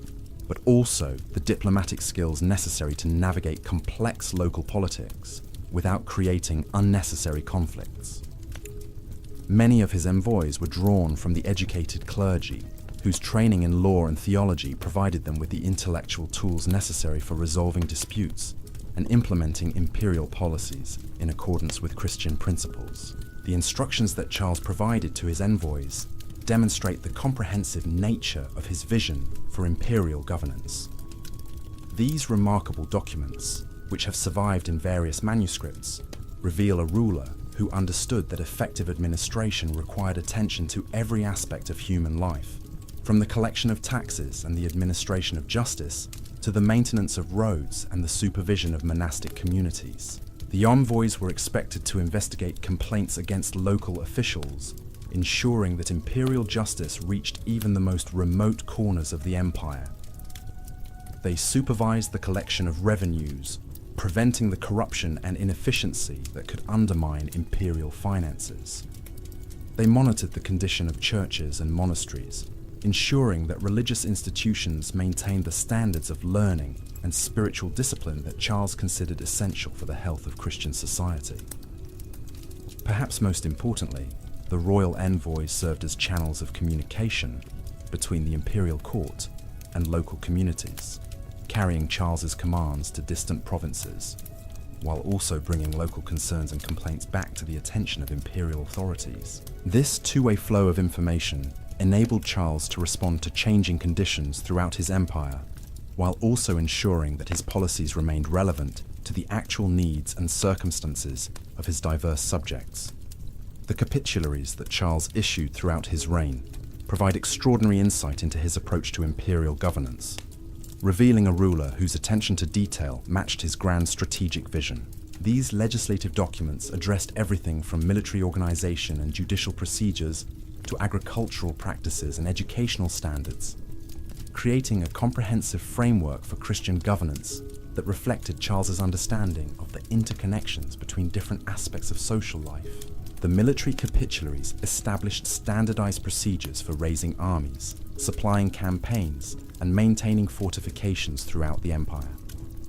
but also the diplomatic skills necessary to navigate complex local politics without creating unnecessary conflicts. Many of his envoys were drawn from the educated clergy, whose training in law and theology provided them with the intellectual tools necessary for resolving disputes and implementing imperial policies in accordance with Christian principles. The instructions that Charles provided to his envoys demonstrate the comprehensive nature of his vision for imperial governance. These remarkable documents, which have survived in various manuscripts, reveal a ruler who understood that effective administration required attention to every aspect of human life, from the collection of taxes and the administration of justice to the maintenance of roads and the supervision of monastic communities. The envoys were expected to investigate complaints against local officials, ensuring that imperial justice reached even the most remote corners of the empire. They supervised the collection of revenues, preventing the corruption and inefficiency that could undermine imperial finances. They monitored the condition of churches and monasteries, ensuring that religious institutions maintained the standards of learning and spiritual discipline that Charles considered essential for the health of Christian society. Perhaps most importantly, the royal envoys served as channels of communication between the imperial court and local communities, carrying Charles's commands to distant provinces, while also bringing local concerns and complaints back to the attention of imperial authorities. This two-way flow of information enabled Charles to respond to changing conditions throughout his empire, while also ensuring that his policies remained relevant to the actual needs and circumstances of his diverse subjects. The capitularies that Charles issued throughout his reign provide extraordinary insight into his approach to imperial governance, revealing a ruler whose attention to detail matched his grand strategic vision. These legislative documents addressed everything from military organization and judicial procedures to agricultural practices and educational standards, creating a comprehensive framework for Christian governance that reflected Charles's understanding of the interconnections between different aspects of social life. The military capitularies established standardized procedures for raising armies, supplying campaigns, and maintaining fortifications throughout the empire.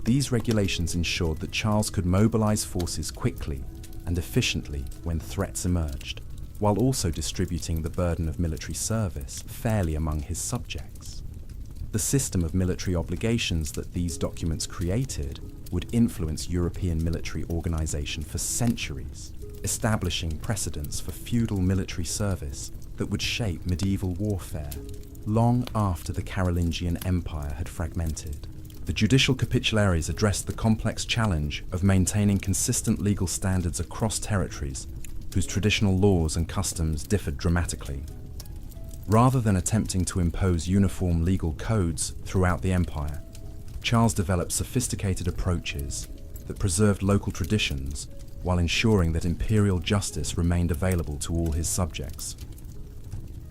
These regulations ensured that Charles could mobilize forces quickly and efficiently when threats emerged, while also distributing the burden of military service fairly among his subjects. The system of military obligations that these documents created would influence European military organization for centuries, establishing precedents for feudal military service that would shape medieval warfare long after the Carolingian Empire had fragmented. The judicial capitularies addressed the complex challenge of maintaining consistent legal standards across territories whose traditional laws and customs differed dramatically. Rather than attempting to impose uniform legal codes throughout the empire, Charles developed sophisticated approaches that preserved local traditions while ensuring that imperial justice remained available to all his subjects.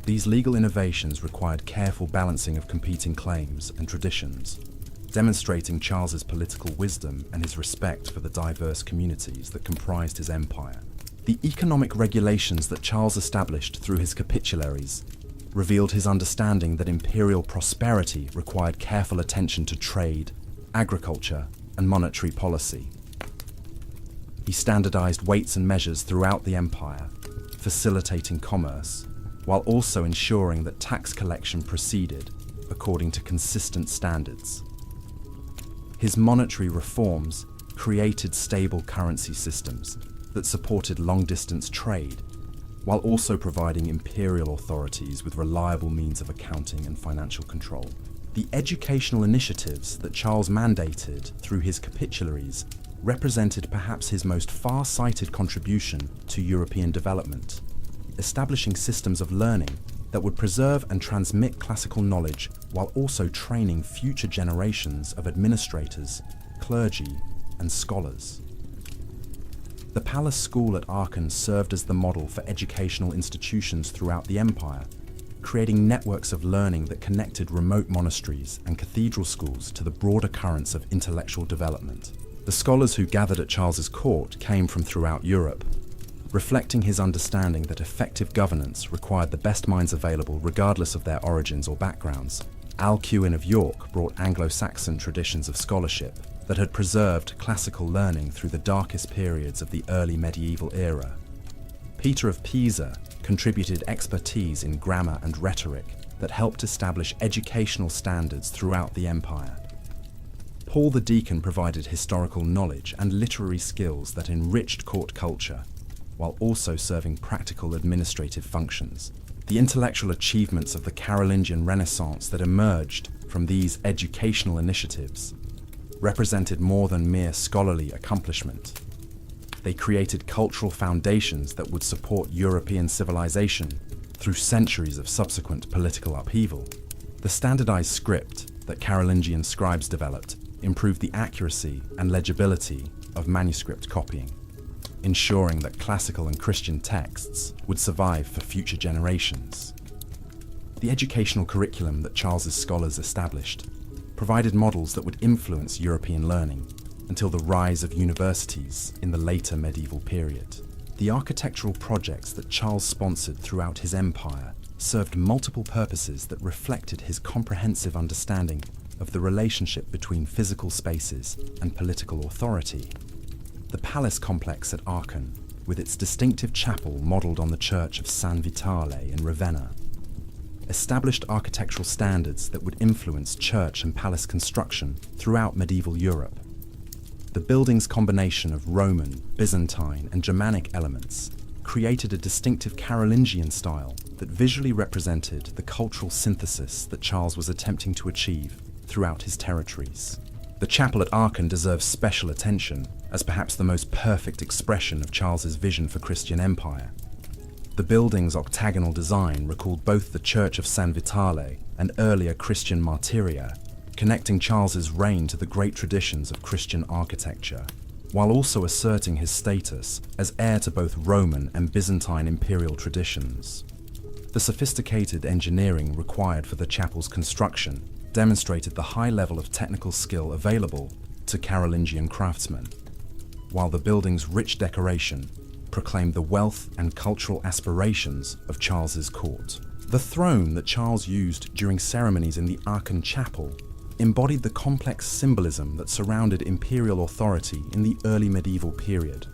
These legal innovations required careful balancing of competing claims and traditions, demonstrating Charles's political wisdom and his respect for the diverse communities that comprised his empire. The economic regulations that Charles established through his capitularies revealed his understanding that imperial prosperity required careful attention to trade, agriculture, and monetary policy. He standardized weights and measures throughout the empire, facilitating commerce, while also ensuring that tax collection proceeded according to consistent standards. His monetary reforms created stable currency systems that supported long-distance trade, while also providing imperial authorities with reliable means of accounting and financial control. The educational initiatives that Charles mandated through his capitularies represented perhaps his most far-sighted contribution to European development, establishing systems of learning that would preserve and transmit classical knowledge while also training future generations of administrators, clergy, and scholars. The Palace School at Aachen served as the model for educational institutions throughout the empire, creating networks of learning that connected remote monasteries and cathedral schools to the broader currents of intellectual development. The scholars who gathered at Charles's court came from throughout Europe, reflecting his understanding that effective governance required the best minds available regardless of their origins or backgrounds. Alcuin of York brought Anglo-Saxon traditions of scholarship that had preserved classical learning through the darkest periods of the early medieval era. Peter of Pisa contributed expertise in grammar and rhetoric that helped establish educational standards throughout the empire. Paul the Deacon provided historical knowledge and literary skills that enriched court culture, while also serving practical administrative functions. The intellectual achievements of the Carolingian Renaissance that emerged from these educational initiatives represented more than mere scholarly accomplishment. They created cultural foundations that would support European civilization through centuries of subsequent political upheaval. The standardized script that Carolingian scribes developed improved the accuracy and legibility of manuscript copying, ensuring that classical and Christian texts would survive for future generations. The educational curriculum that Charles's scholars established provided models that would influence European learning until the rise of universities in the later medieval period. The architectural projects that Charles sponsored throughout his empire served multiple purposes that reflected his comprehensive understanding of the relationship between physical spaces and political authority. The palace complex at Aachen, with its distinctive chapel modelled on the church of San Vitale in Ravenna, established architectural standards that would influence church and palace construction throughout medieval Europe. The building's combination of Roman, Byzantine, and Germanic elements created a distinctive Carolingian style that visually represented the cultural synthesis that Charles was attempting to achieve throughout his territories. The chapel at Aachen deserves special attention as perhaps the most perfect expression of Charles's vision for Christian empire. The building's octagonal design recalled both the Church of San Vitale and earlier Christian martyria, connecting Charles's reign to the great traditions of Christian architecture, while also asserting his status as heir to both Roman and Byzantine imperial traditions. The sophisticated engineering required for the chapel's construction demonstrated the high level of technical skill available to Carolingian craftsmen, while the building's rich decoration proclaimed the wealth and cultural aspirations of Charles's court. The throne that Charles used during ceremonies in the Aachen chapel embodied the complex symbolism that surrounded imperial authority in the early medieval period.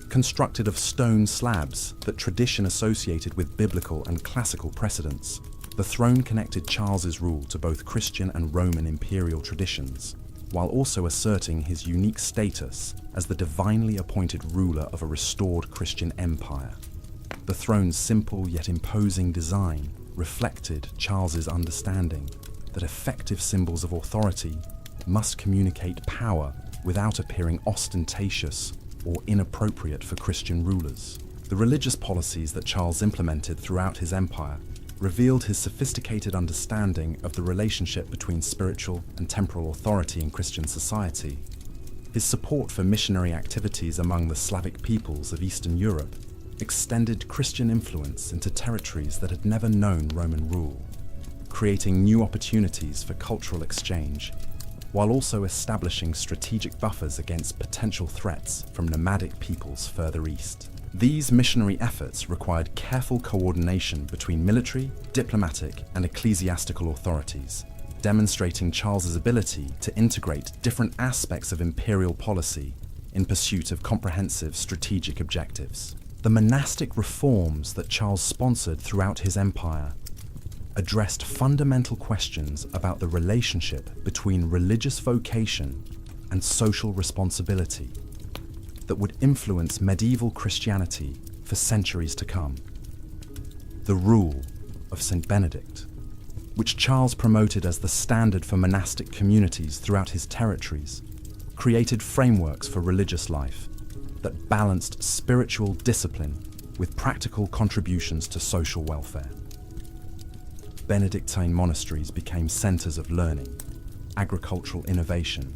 Constructed of stone slabs that tradition associated with biblical and classical precedents, the throne connected Charles's rule to both Christian and Roman imperial traditions, while also asserting his unique status as the divinely appointed ruler of a restored Christian empire. The throne's simple yet imposing design reflected Charles's understanding that effective symbols of authority must communicate power without appearing ostentatious or inappropriate for Christian rulers. The religious policies that Charles implemented throughout his empire revealed his sophisticated understanding of the relationship between spiritual and temporal authority in Christian society. His support for missionary activities among the Slavic peoples of Eastern Europe extended Christian influence into territories that had never known Roman rule, creating new opportunities for cultural exchange, while also establishing strategic buffers against potential threats from nomadic peoples further east. These missionary efforts required careful coordination between military, diplomatic, and ecclesiastical authorities, demonstrating Charles's ability to integrate different aspects of imperial policy in pursuit of comprehensive strategic objectives. The monastic reforms that Charles sponsored throughout his empire addressed fundamental questions about the relationship between religious vocation and social responsibility that would influence medieval Christianity for centuries to come. The Rule of St. Benedict, which Charles promoted as the standard for monastic communities throughout his territories, created frameworks for religious life that balanced spiritual discipline with practical contributions to social welfare. Benedictine monasteries became centers of learning, agricultural innovation,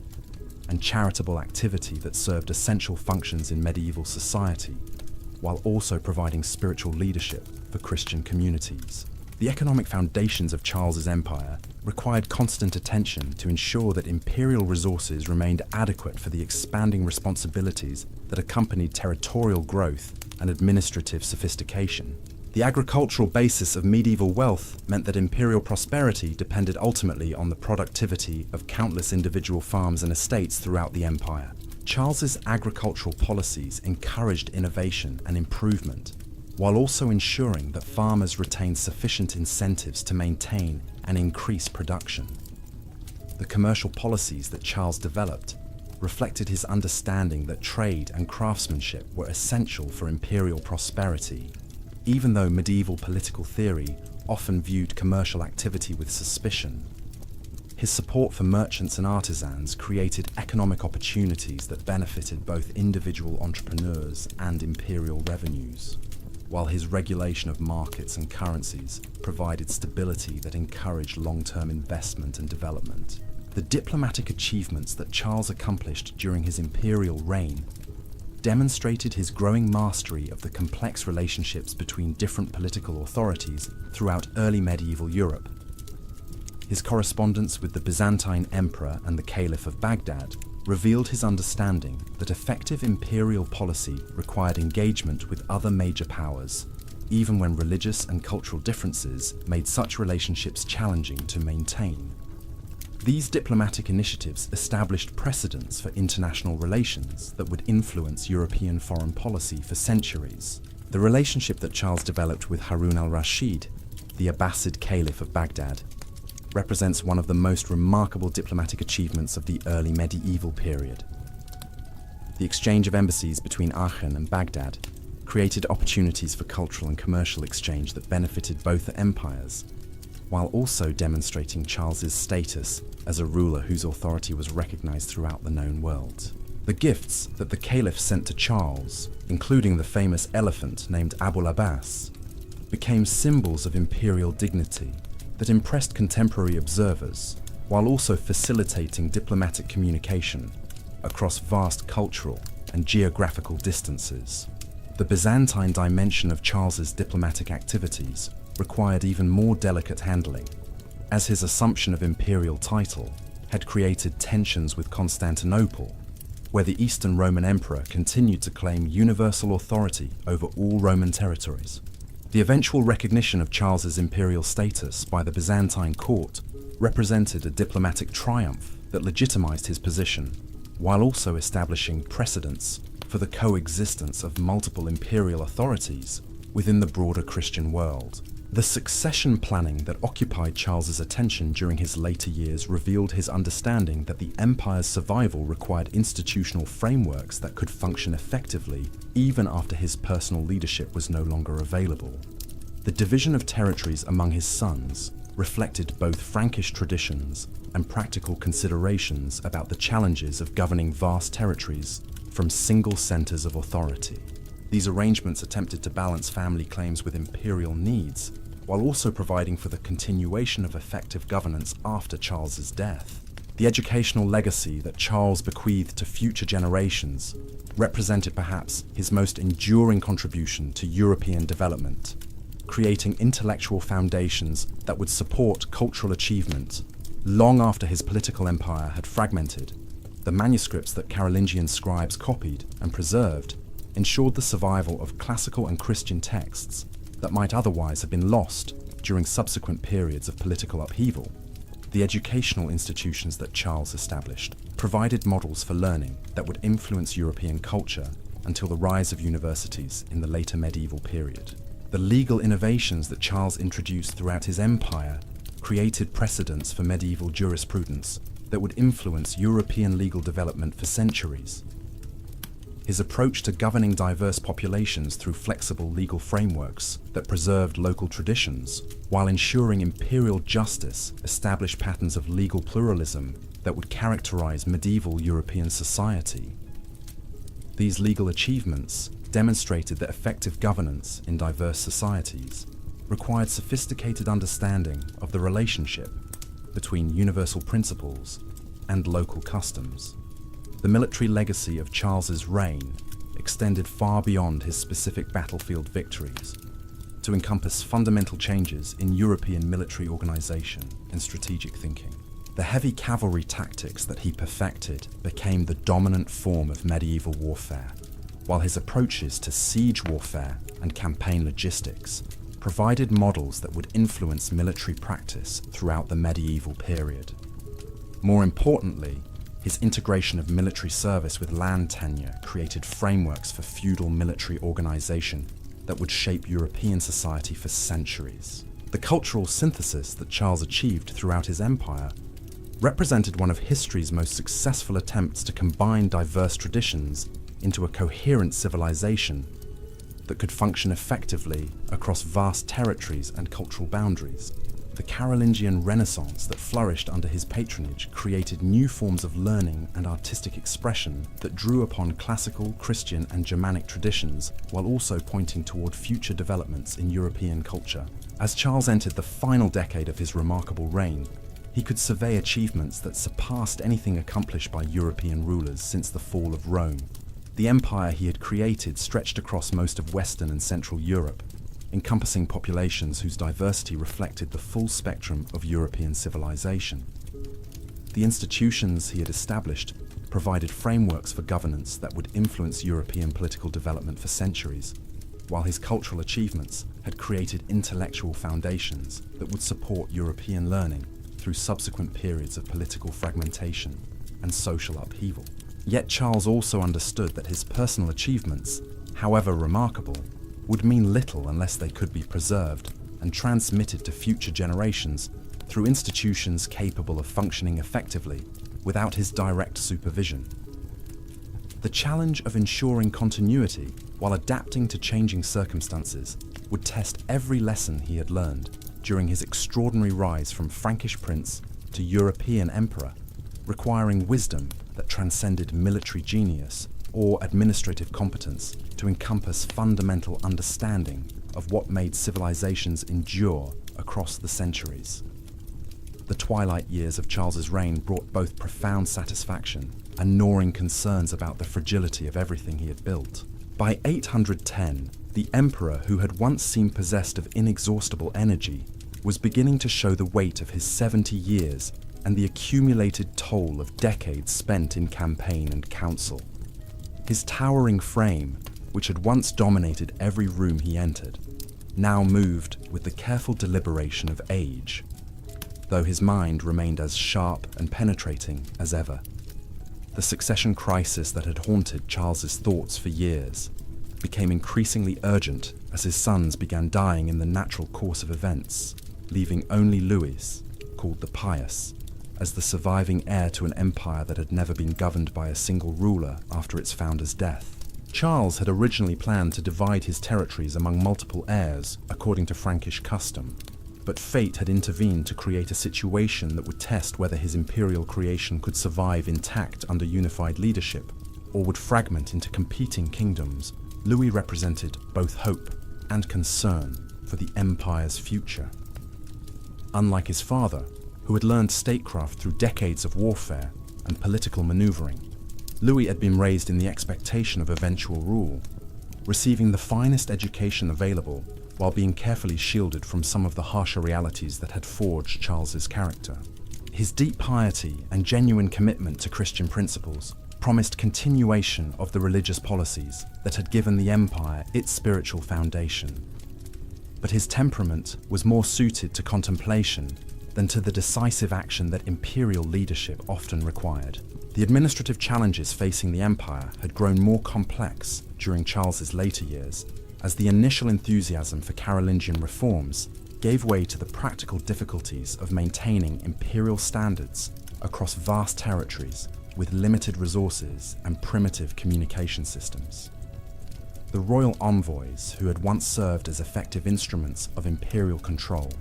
and charitable activity that served essential functions in medieval society, while also providing spiritual leadership for Christian communities. The economic foundations of Charles's empire required constant attention to ensure that imperial resources remained adequate for the expanding responsibilities that accompanied territorial growth and administrative sophistication. The agricultural basis of medieval wealth meant that imperial prosperity depended ultimately on the productivity of countless individual farms and estates throughout the empire. Charles's agricultural policies encouraged innovation and improvement, while also ensuring that farmers retained sufficient incentives to maintain and increase production. The commercial policies that Charles developed reflected his understanding that trade and craftsmanship were essential for imperial prosperity, even though medieval political theory often viewed commercial activity with suspicion. His support for merchants and artisans created economic opportunities that benefited both individual entrepreneurs and imperial revenues, while his regulation of markets and currencies provided stability that encouraged long-term investment and development. The diplomatic achievements that Charles accomplished during his imperial reign demonstrated his growing mastery of the complex relationships between different political authorities throughout early medieval Europe. His correspondence with the Byzantine emperor and the Caliph of Baghdad revealed his understanding that effective imperial policy required engagement with other major powers, even when religious and cultural differences made such relationships challenging to maintain. These diplomatic initiatives established precedents for international relations that would influence European foreign policy for centuries. The relationship that Charles developed with Harun al-Rashid, the Abbasid Caliph of Baghdad, represents one of the most remarkable diplomatic achievements of the early medieval period. The exchange of embassies between Aachen and Baghdad created opportunities for cultural and commercial exchange that benefited both empires, while also demonstrating Charles's status as a ruler whose authority was recognized throughout the known world. The gifts that the Caliph sent to Charles, including the famous elephant named Abul Abbas, became symbols of imperial dignity that impressed contemporary observers, while also facilitating diplomatic communication across vast cultural and geographical distances. The Byzantine dimension of Charles's diplomatic activities required even more delicate handling, as his assumption of imperial title had created tensions with Constantinople, where the Eastern Roman Emperor continued to claim universal authority over all Roman territories. The eventual recognition of Charles's imperial status by the Byzantine court represented a diplomatic triumph that legitimized his position, while also establishing precedents for the coexistence of multiple imperial authorities within the broader Christian world. The succession planning that occupied Charles's attention during his later years revealed his understanding that the empire's survival required institutional frameworks that could function effectively even after his personal leadership was no longer available. The division of territories among his sons reflected both Frankish traditions and practical considerations about the challenges of governing vast territories from single centers of authority. These arrangements attempted to balance family claims with imperial needs, while also providing for the continuation of effective governance after Charles's death. The educational legacy that Charles bequeathed to future generations represented perhaps his most enduring contribution to European development, creating intellectual foundations that would support cultural achievement long after his political empire had fragmented. The manuscripts that Carolingian scribes copied and preserved ensured the survival of classical and Christian texts that might otherwise have been lost during subsequent periods of political upheaval. The educational institutions that Charles established provided models for learning that would influence European culture until the rise of universities in the later medieval period. The legal innovations that Charles introduced throughout his empire created precedents for medieval jurisprudence that would influence European legal development for centuries. His approach to governing diverse populations through flexible legal frameworks that preserved local traditions, while ensuring imperial justice established patterns of legal pluralism that would characterize medieval European society. These legal achievements demonstrated that effective governance in diverse societies required sophisticated understanding of the relationship between universal principles and local customs. The military legacy of Charles's reign extended far beyond his specific battlefield victories to encompass fundamental changes in European military organization and strategic thinking. The heavy cavalry tactics that he perfected became the dominant form of medieval warfare, while his approaches to siege warfare and campaign logistics provided models that would influence military practice throughout the medieval period. More importantly, his integration of military service with land tenure created frameworks for feudal military organization that would shape European society for centuries. The cultural synthesis that Charles achieved throughout his empire represented one of history's most successful attempts to combine diverse traditions into a coherent civilization that could function effectively across vast territories and cultural boundaries. The Carolingian Renaissance that flourished under his patronage created new forms of learning and artistic expression that drew upon classical, Christian, and Germanic traditions, while also pointing toward future developments in European culture. As Charles entered the final decade of his remarkable reign, he could survey achievements that surpassed anything accomplished by European rulers since the fall of Rome. The empire he had created stretched across most of Western and Central Europe, encompassing populations whose diversity reflected the full spectrum of European civilization. The institutions he had established provided frameworks for governance that would influence European political development for centuries, while his cultural achievements had created intellectual foundations that would support European learning through subsequent periods of political fragmentation and social upheaval. Yet Charles also understood that his personal achievements, however remarkable, would mean little unless they could be preserved and transmitted to future generations through institutions capable of functioning effectively without his direct supervision. The challenge of ensuring continuity while adapting to changing circumstances would test every lesson he had learned during his extraordinary rise from Frankish prince to European emperor, requiring wisdom that transcended military genius or administrative competence to encompass fundamental understanding of what made civilizations endure across the centuries. The twilight years of Charles's reign brought both profound satisfaction and gnawing concerns about the fragility of everything he had built. By 810, the emperor, who had once seemed possessed of inexhaustible energy, was beginning to show the weight of his 70 years and the accumulated toll of decades spent in campaign and council. His towering frame, which had once dominated every room he entered, now moved with the careful deliberation of age, though his mind remained as sharp and penetrating as ever. The succession crisis that had haunted Charles's thoughts for years became increasingly urgent as his sons began dying in the natural course of events, leaving only Louis, called the Pious, as the surviving heir to an empire that had never been governed by a single ruler after its founder's death. Charles had originally planned to divide his territories among multiple heirs according to Frankish custom, but fate had intervened to create a situation that would test whether his imperial creation could survive intact under unified leadership or would fragment into competing kingdoms. Louis represented both hope and concern for the empire's future. Unlike his father, who had learned statecraft through decades of warfare and political maneuvering, Louis had been raised in the expectation of eventual rule, receiving the finest education available while being carefully shielded from some of the harsher realities that had forged Charles's character. His deep piety and genuine commitment to Christian principles promised continuation of the religious policies that had given the empire its spiritual foundation. But his temperament was more suited to contemplation than to the decisive action that imperial leadership often required. The administrative challenges facing the empire had grown more complex during Charles's later years, as the initial enthusiasm for Carolingian reforms gave way to the practical difficulties of maintaining imperial standards across vast territories with limited resources and primitive communication systems. The royal envoys, who had once served as effective instruments of imperial control,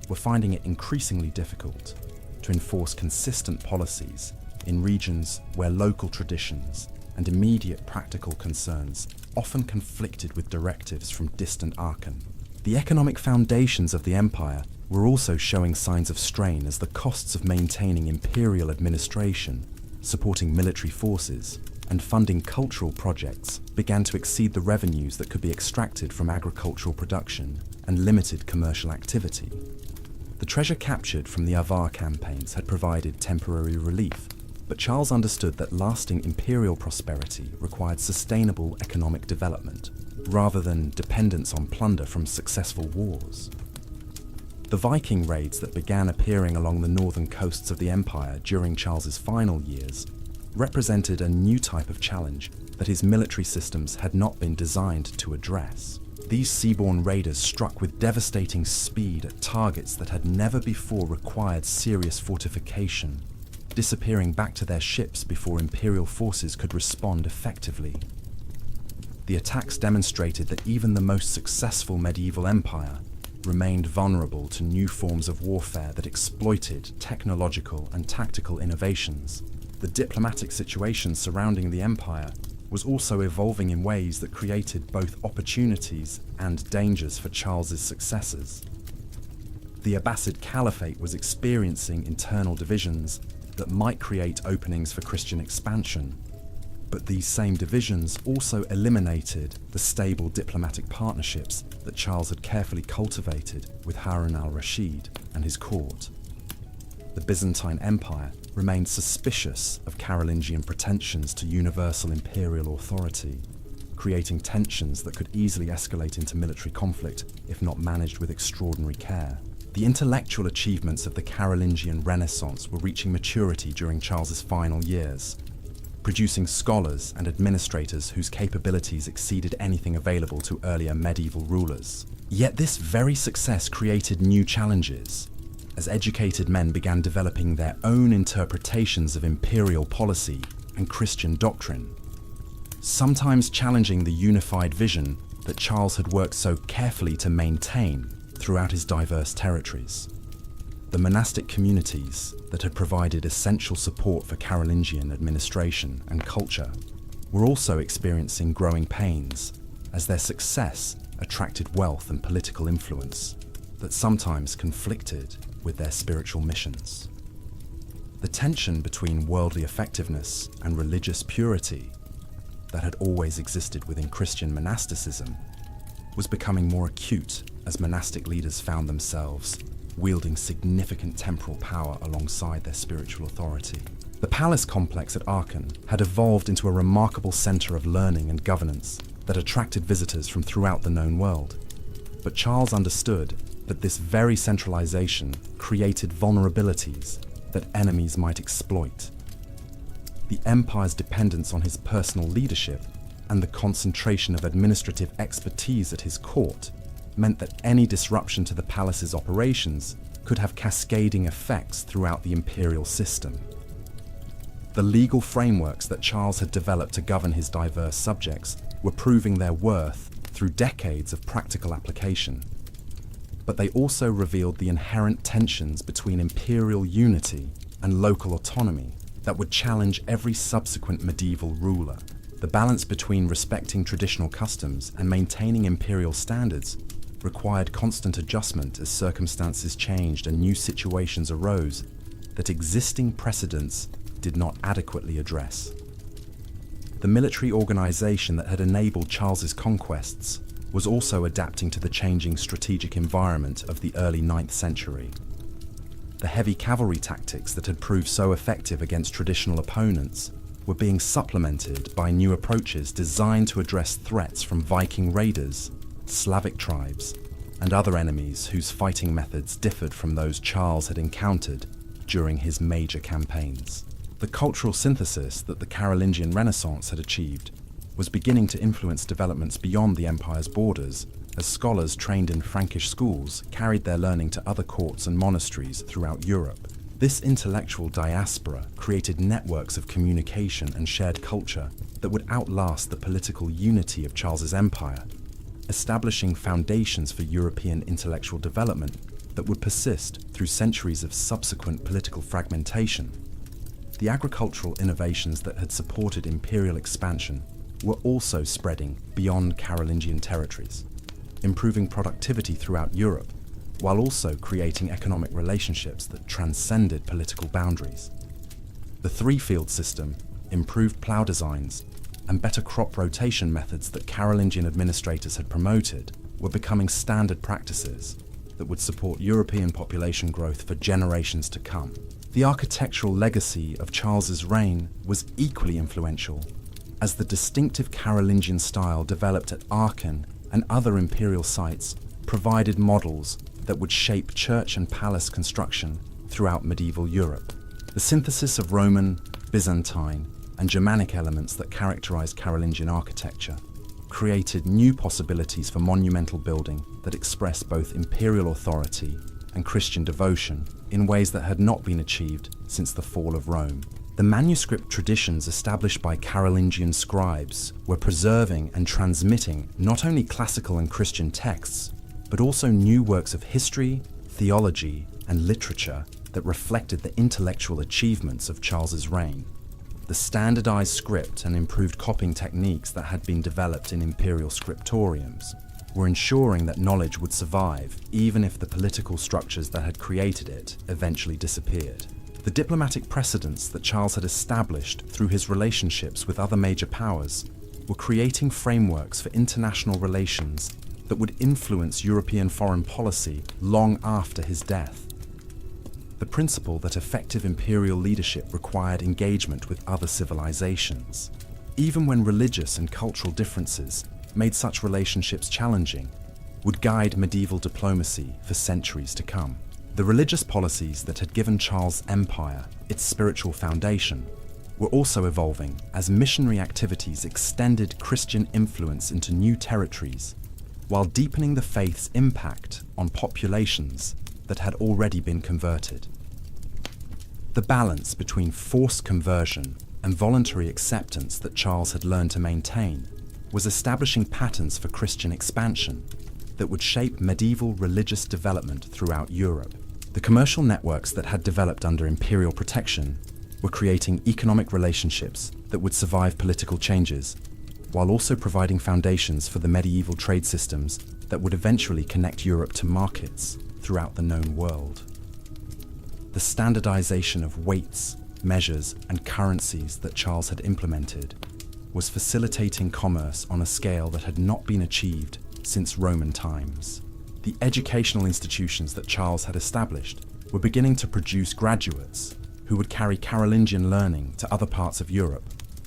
were finding it increasingly difficult to enforce consistent policies in regions where local traditions and immediate practical concerns often conflicted with directives from distant archon. The economic foundations of the empire were also showing signs of strain as the costs of maintaining imperial administration, supporting military forces, and funding cultural projects began to exceed the revenues that could be extracted from agricultural production and limited commercial activity. The treasure captured from the Avar campaigns had provided temporary relief, but Charles understood that lasting imperial prosperity required sustainable economic development, rather than dependence on plunder from successful wars. The Viking raids that began appearing along the northern coasts of the empire during Charles's final years represented a new type of challenge that his military systems had not been designed to address. These seaborne raiders struck with devastating speed at targets that had never before required serious fortification, disappearing back to their ships before imperial forces could respond effectively. The attacks demonstrated that even the most successful medieval empire remained vulnerable to new forms of warfare that exploited technological and tactical innovations. The diplomatic situation surrounding the empire was also evolving in ways that created both opportunities and dangers for Charles's successors. The Abbasid Caliphate was experiencing internal divisions that might create openings for Christian expansion, but these same divisions also eliminated the stable diplomatic partnerships that Charles had carefully cultivated with Harun al-Rashid and his court. The Byzantine Empire remained suspicious of Carolingian pretensions to universal imperial authority, creating tensions that could easily escalate into military conflict if not managed with extraordinary care. The intellectual achievements of the Carolingian Renaissance were reaching maturity during Charles's final years, producing scholars and administrators whose capabilities exceeded anything available to earlier medieval rulers. Yet this very success created new challenges, as educated men began developing their own interpretations of imperial policy and Christian doctrine, sometimes challenging the unified vision that Charles had worked so carefully to maintain throughout his diverse territories. The monastic communities that had provided essential support for Carolingian administration and culture were also experiencing growing pains, as their success attracted wealth and political influence that sometimes conflicted with their spiritual missions. The tension between worldly effectiveness and religious purity that had always existed within Christian monasticism was becoming more acute as monastic leaders found themselves wielding significant temporal power alongside their spiritual authority. The palace complex at Aachen had evolved into a remarkable center of learning and governance that attracted visitors from throughout the known world. But Charles understood that this very centralization created vulnerabilities that enemies might exploit. The empire's dependence on his personal leadership and the concentration of administrative expertise at his court meant that any disruption to the palace's operations could have cascading effects throughout the imperial system. The legal frameworks that Charles had developed to govern his diverse subjects were proving their worth through decades of practical application. But they also revealed the inherent tensions between imperial unity and local autonomy that would challenge every subsequent medieval ruler. The balance between respecting traditional customs and maintaining imperial standards required constant adjustment as circumstances changed and new situations arose that existing precedents did not adequately address. The military organization that had enabled Charles's conquests was also adapting to the changing strategic environment of the early 9th century. The heavy cavalry tactics that had proved so effective against traditional opponents were being supplemented by new approaches designed to address threats from Viking raiders, Slavic tribes, and other enemies whose fighting methods differed from those Charles had encountered during his major campaigns. The cultural synthesis that the Carolingian Renaissance had achieved was beginning to influence developments beyond the empire's borders, as scholars trained in Frankish schools carried their learning to other courts and monasteries throughout Europe. This intellectual diaspora created networks of communication and shared culture that would outlast the political unity of Charles's empire, establishing foundations for European intellectual development that would persist through centuries of subsequent political fragmentation. The agricultural innovations that had supported imperial expansion were also spreading beyond Carolingian territories, improving productivity throughout Europe, while also creating economic relationships that transcended political boundaries. The three-field system, improved plough designs, and better crop rotation methods that Carolingian administrators had promoted were becoming standard practices that would support European population growth for generations to come. The architectural legacy of Charles's reign was equally influential, as the distinctive Carolingian style developed at Aachen and other imperial sites provided models that would shape church and palace construction throughout medieval Europe. The synthesis of Roman, Byzantine, and Germanic elements that characterized Carolingian architecture created new possibilities for monumental building that expressed both imperial authority and Christian devotion in ways that had not been achieved since the fall of Rome. The manuscript traditions established by Carolingian scribes were preserving and transmitting not only classical and Christian texts, but also new works of history, theology, and literature that reflected the intellectual achievements of Charles's reign. The standardized script and improved copying techniques that had been developed in imperial scriptoriums were ensuring that knowledge would survive even if the political structures that had created it eventually disappeared. The diplomatic precedents that Charles had established through his relationships with other major powers were creating frameworks for international relations that would influence European foreign policy long after his death. The principle that effective imperial leadership required engagement with other civilizations, even when religious and cultural differences made such relationships challenging, would guide medieval diplomacy for centuries to come. The religious policies that had given Charles' empire its spiritual foundation were also evolving as missionary activities extended Christian influence into new territories, while deepening the faith's impact on populations that had already been converted. The balance between forced conversion and voluntary acceptance that Charles had learned to maintain was establishing patterns for Christian expansion that would shape medieval religious development throughout Europe. The commercial networks that had developed under imperial protection were creating economic relationships that would survive political changes, while also providing foundations for the medieval trade systems that would eventually connect Europe to markets throughout the known world. The standardization of weights, measures, and currencies that Charles had implemented was facilitating commerce on a scale that had not been achieved since Roman times. The educational institutions that Charles had established were beginning to produce graduates who would carry Carolingian learning to other parts of Europe,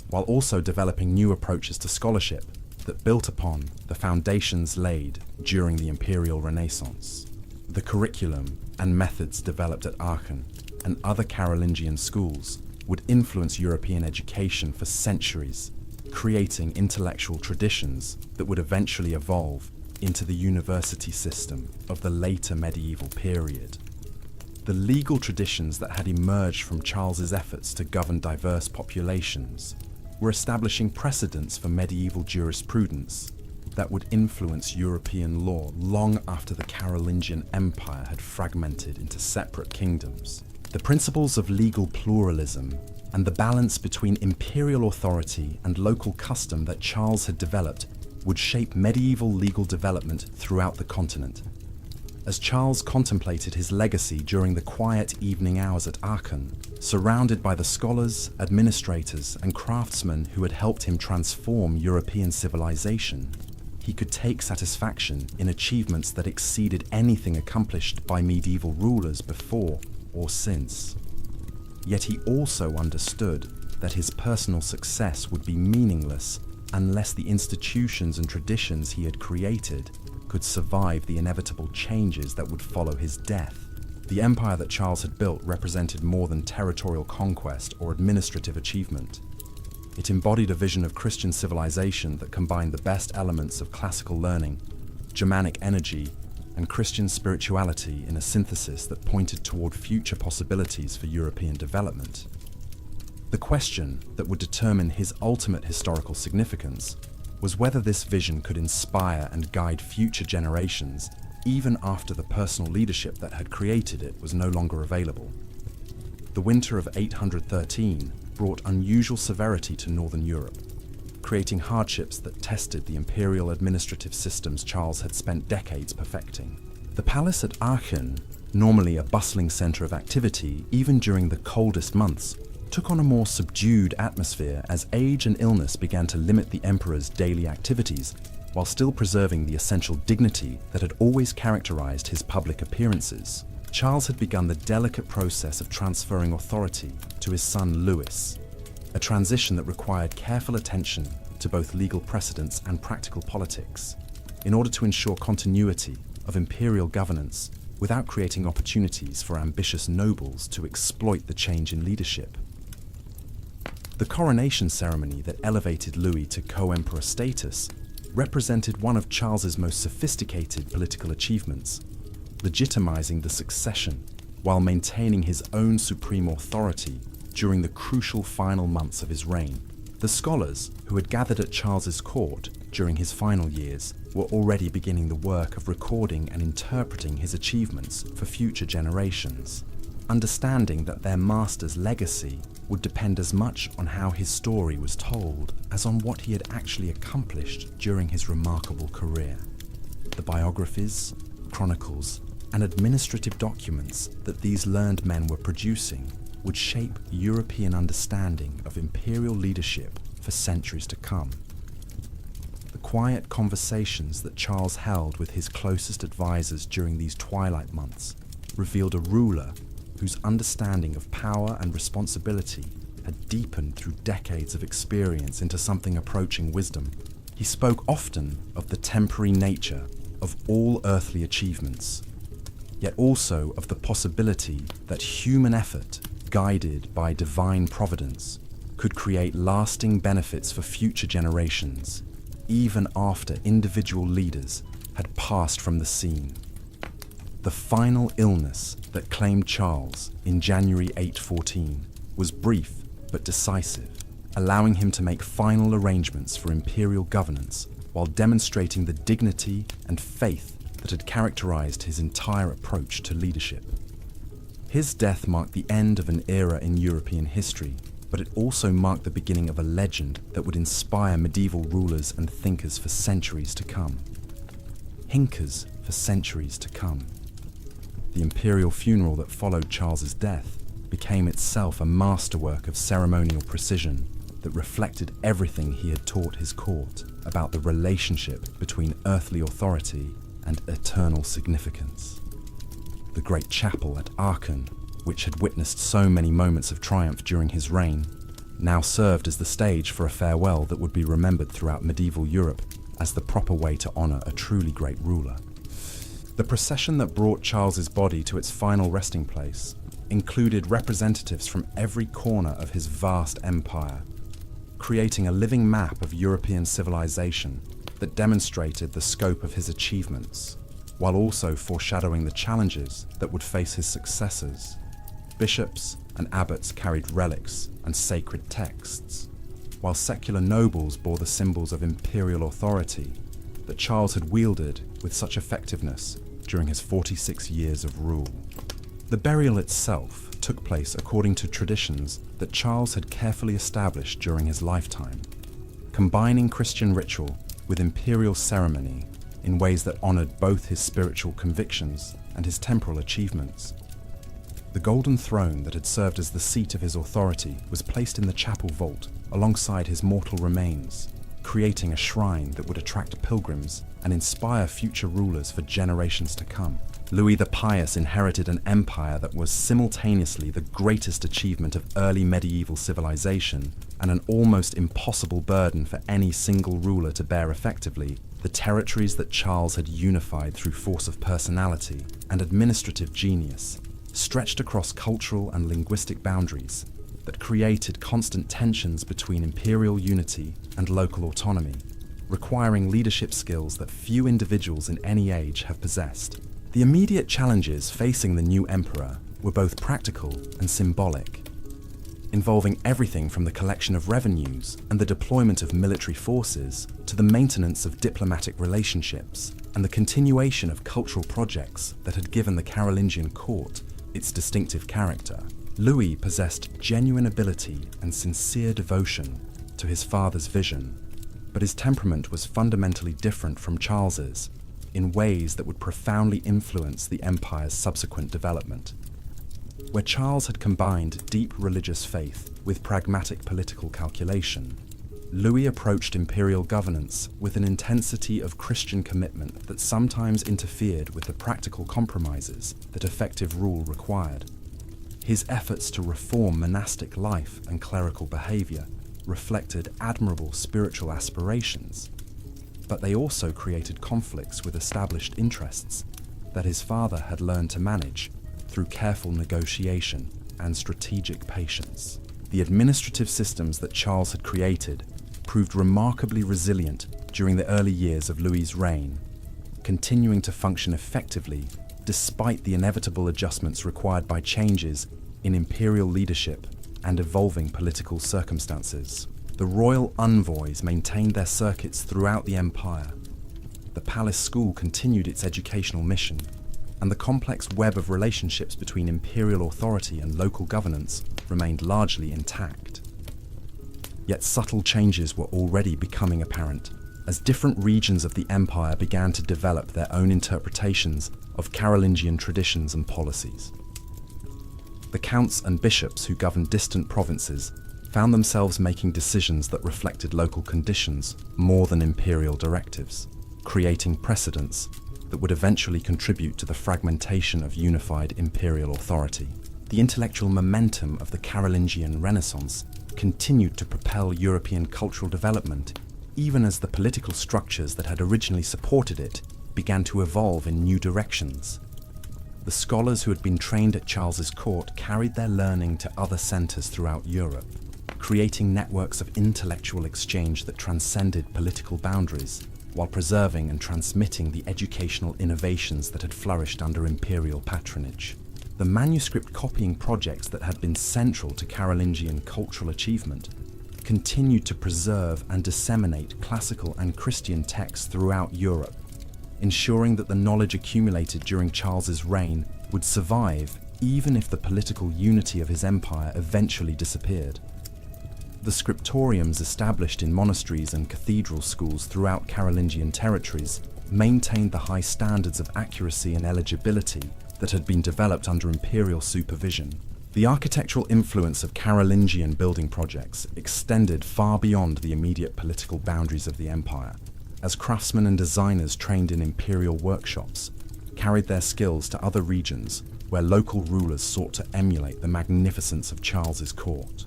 while also developing new approaches to scholarship that built upon the foundations laid during the Imperial Renaissance. The curriculum and methods developed at Aachen and other Carolingian schools would influence European education for centuries, creating intellectual traditions that would eventually evolve into the university system of the later medieval period. The legal traditions that had emerged from Charles's efforts to govern diverse populations were establishing precedents for medieval jurisprudence that would influence European law long after the Carolingian Empire had fragmented into separate kingdoms. The principles of legal pluralism and the balance between imperial authority and local custom that Charles had developed would shape medieval legal development throughout the continent. As Charles contemplated his legacy during the quiet evening hours at Aachen, surrounded by the scholars, administrators, and craftsmen who had helped him transform European civilization, he could take satisfaction in achievements that exceeded anything accomplished by medieval rulers before or since. Yet he also understood that his personal success would be meaningless unless the institutions and traditions he had created could survive the inevitable changes that would follow his death. The empire that Charles had built represented more than territorial conquest or administrative achievement. It embodied a vision of Christian civilization that combined the best elements of classical learning, Germanic energy, and Christian spirituality in a synthesis that pointed toward future possibilities for European development. The question that would determine his ultimate historical significance was whether this vision could inspire and guide future generations even after the personal leadership that had created it was no longer available. The winter of 813 brought unusual severity to northern Europe, creating hardships that tested the imperial administrative systems Charles had spent decades perfecting. The palace at Aachen, normally a bustling centre of activity even during the coldest months, took on a more subdued atmosphere as age and illness began to limit the emperor's daily activities, while still preserving the essential dignity that had always characterized his public appearances. Charles had begun the delicate process of transferring authority to his son Louis, a transition that required careful attention to both legal precedents and practical politics, in order to ensure continuity of imperial governance without creating opportunities for ambitious nobles to exploit the change in leadership. The coronation ceremony that elevated Louis to co-emperor status represented one of Charles's most sophisticated political achievements, legitimizing the succession while maintaining his own supreme authority during the crucial final months of his reign. The scholars who had gathered at Charles's court during his final years were already beginning the work of recording and interpreting his achievements for future generations, understanding that their master's legacy would depend as much on how his story was told as on what he had actually accomplished during his remarkable career. The biographies, chronicles, and administrative documents that these learned men were producing would shape European understanding of imperial leadership for centuries to come. The quiet conversations that Charles held with his closest advisors during these twilight months revealed a ruler whose understanding of power and responsibility had deepened through decades of experience into something approaching wisdom. He spoke often of the temporary nature of all earthly achievements, yet also of the possibility that human effort, guided by divine providence, could create lasting benefits for future generations, even after individual leaders had passed from the scene. The final illness that claimed Charles in January 814 was brief but decisive, allowing him to make final arrangements for imperial governance while demonstrating the dignity and faith that had characterized his entire approach to leadership. His death marked the end of an era in European history, but it also marked the beginning of a legend that would inspire medieval rulers and thinkers for centuries to come. Thinkers for centuries to come. The imperial funeral that followed Charles's death became itself a masterwork of ceremonial precision that reflected everything he had taught his court about the relationship between earthly authority and eternal significance. The great chapel at Aachen, which had witnessed so many moments of triumph during his reign, now served as the stage for a farewell that would be remembered throughout medieval Europe as the proper way to honor a truly great ruler. The procession that brought Charles's body to its final resting place included representatives from every corner of his vast empire, creating a living map of European civilization that demonstrated the scope of his achievements, while also foreshadowing the challenges that would face his successors. Bishops and abbots carried relics and sacred texts, while secular nobles bore the symbols of imperial authority that Charles had wielded with such effectiveness during his 46 years of rule. The burial itself took place according to traditions that Charles had carefully established during his lifetime, combining Christian ritual with imperial ceremony in ways that honored both his spiritual convictions and his temporal achievements. The golden throne that had served as the seat of his authority was placed in the chapel vault alongside his mortal remains, creating a shrine that would attract pilgrims and inspire future rulers for generations to come. Louis the Pious inherited an empire that was simultaneously the greatest achievement of early medieval civilization and an almost impossible burden for any single ruler to bear effectively. The territories that Charles had unified through force of personality and administrative genius stretched across cultural and linguistic boundaries that created constant tensions between imperial unity and local autonomy. requiring leadership skills that few individuals in any age have possessed. The immediate challenges facing the new emperor were both practical and symbolic, involving everything from the collection of revenues and the deployment of military forces to the maintenance of diplomatic relationships and the continuation of cultural projects that had given the Carolingian court its distinctive character. Louis possessed genuine ability and sincere devotion to his father's vision, but his temperament was fundamentally different from Charles's in ways that would profoundly influence the empire's subsequent development. Where Charles had combined deep religious faith with pragmatic political calculation, Louis approached imperial governance with an intensity of Christian commitment that sometimes interfered with the practical compromises that effective rule required. His efforts to reform monastic life and clerical behavior reflected admirable spiritual aspirations, but they also created conflicts with established interests that his father had learned to manage through careful negotiation and strategic patience. The administrative systems that Charles had created proved remarkably resilient during the early years of Louis's reign, continuing to function effectively despite the inevitable adjustments required by changes in imperial leadership and evolving political circumstances. The royal envoys maintained their circuits throughout the empire. The palace school continued its educational mission, and the complex web of relationships between imperial authority and local governance remained largely intact. Yet subtle changes were already becoming apparent as different regions of the empire began to develop their own interpretations of Carolingian traditions and policies. The counts and bishops who governed distant provinces found themselves making decisions that reflected local conditions more than imperial directives, creating precedents that would eventually contribute to the fragmentation of unified imperial authority. The intellectual momentum of the Carolingian Renaissance continued to propel European cultural development, even as the political structures that had originally supported it began to evolve in new directions. The scholars who had been trained at Charles's court carried their learning to other centers throughout Europe, creating networks of intellectual exchange that transcended political boundaries, while preserving and transmitting the educational innovations that had flourished under imperial patronage. The manuscript copying projects that had been central to Carolingian cultural achievement continued to preserve and disseminate classical and Christian texts throughout Europe, ensuring that the knowledge accumulated during Charles's reign would survive even if the political unity of his empire eventually disappeared. The scriptoriums established in monasteries and cathedral schools throughout Carolingian territories maintained the high standards of accuracy and eligibility that had been developed under imperial supervision. The architectural influence of Carolingian building projects extended far beyond the immediate political boundaries of the empire, as craftsmen and designers trained in imperial workshops carried their skills to other regions where local rulers sought to emulate the magnificence of Charles's court.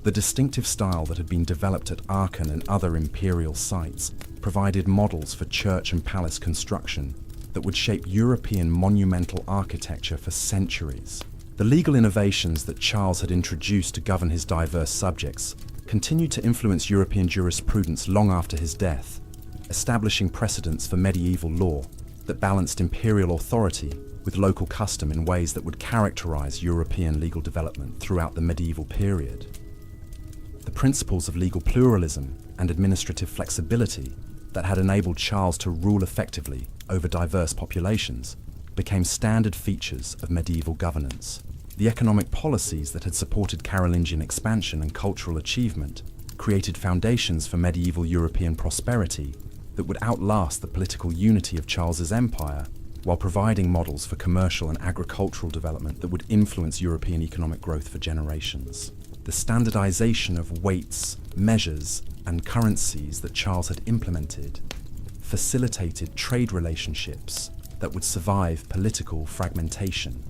The distinctive style that had been developed at Aachen and other imperial sites provided models for church and palace construction that would shape European monumental architecture for centuries. The legal innovations that Charles had introduced to govern his diverse subjects continued to influence European jurisprudence long after his death, establishing precedents for medieval law that balanced imperial authority with local custom in ways that would characterize European legal development throughout the medieval period. The principles of legal pluralism and administrative flexibility that had enabled Charles to rule effectively over diverse populations became standard features of medieval governance. The economic policies that had supported Carolingian expansion and cultural achievement created foundations for medieval European prosperity that would outlast the political unity of Charles's empire, while providing models for commercial and agricultural development that would influence European economic growth for generations. The standardization of weights, measures, and currencies that Charles had implemented facilitated trade relationships that would survive political fragmentation.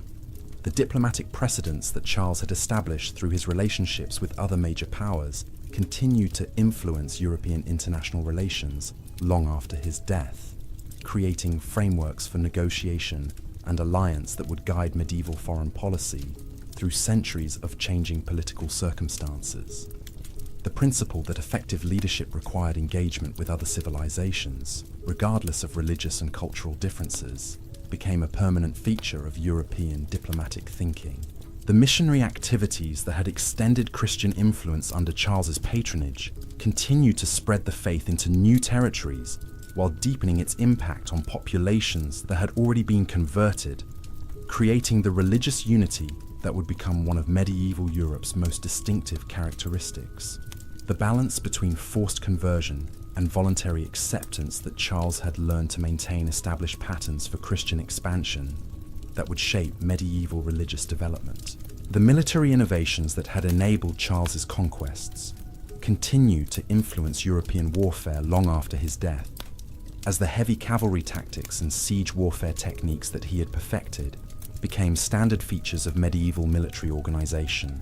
The diplomatic precedents that Charles had established through his relationships with other major powers continued to influence European international relations long after his death, creating frameworks for negotiation and alliance that would guide medieval foreign policy through centuries of changing political circumstances. The principle that effective leadership required engagement with other civilizations, regardless of religious and cultural differences, became a permanent feature of European diplomatic thinking. The missionary activities that had extended Christian influence under Charles's patronage continued to spread the faith into new territories while deepening its impact on populations that had already been converted, creating the religious unity that would become one of medieval Europe's most distinctive characteristics. The balance between forced conversion and voluntary acceptance that Charles had learned to maintain established patterns for Christian expansion that would shape medieval religious development. The military innovations that had enabled Charles's conquests continued to influence European warfare long after his death, as the heavy cavalry tactics and siege warfare techniques that he had perfected became standard features of medieval military organization.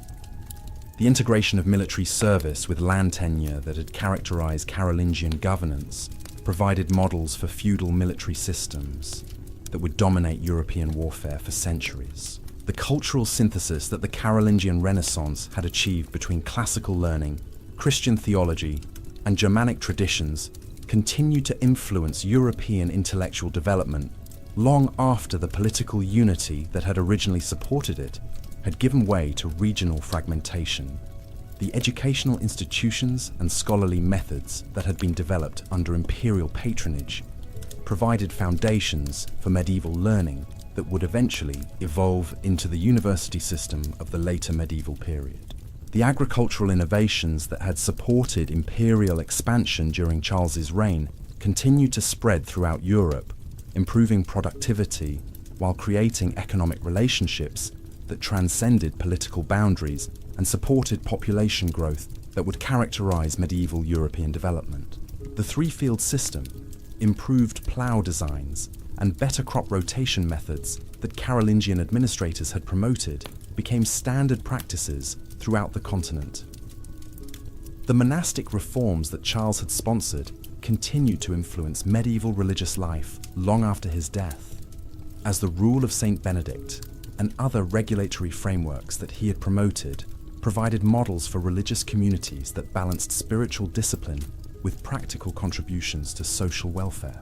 The integration of military service with land tenure that had characterized Carolingian governance provided models for feudal military systems that would dominate European warfare for centuries. The cultural synthesis that the Carolingian Renaissance had achieved between classical learning, Christian theology, and Germanic traditions continued to influence European intellectual development long after the political unity that had originally supported it had given way to regional fragmentation. The educational institutions and scholarly methods that had been developed under imperial patronage provided foundations for medieval learning that would eventually evolve into the university system of the later medieval period. The agricultural innovations that had supported imperial expansion during Charles's reign continued to spread throughout Europe, improving productivity while creating economic relationships that transcended political boundaries and supported population growth that would characterize medieval European development. The three-field system, improved plough designs, and better crop rotation methods that Carolingian administrators had promoted became standard practices throughout the continent. The monastic reforms that Charles had sponsored continued to influence medieval religious life long after his death, as the rule of Saint Benedict and other regulatory frameworks that he had promoted provided models for religious communities that balanced spiritual discipline with practical contributions to social welfare.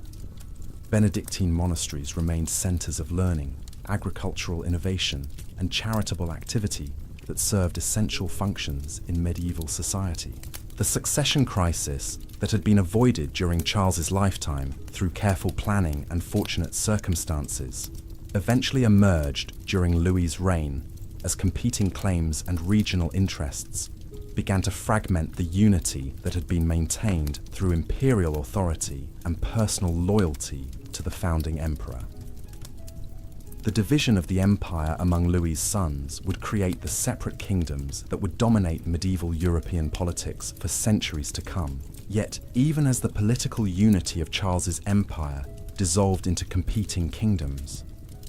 Benedictine monasteries remained centers of learning, agricultural innovation, and charitable activity that served essential functions in medieval society. The succession crisis that had been avoided during Charles's lifetime through careful planning and fortunate circumstances eventually emerged during Louis's reign as competing claims and regional interests began to fragment the unity that had been maintained through imperial authority and personal loyalty to the founding emperor. The division of the empire among Louis's sons would create the separate kingdoms that would dominate medieval European politics for centuries to come. Yet, even as the political unity of Charles's empire dissolved into competing kingdoms,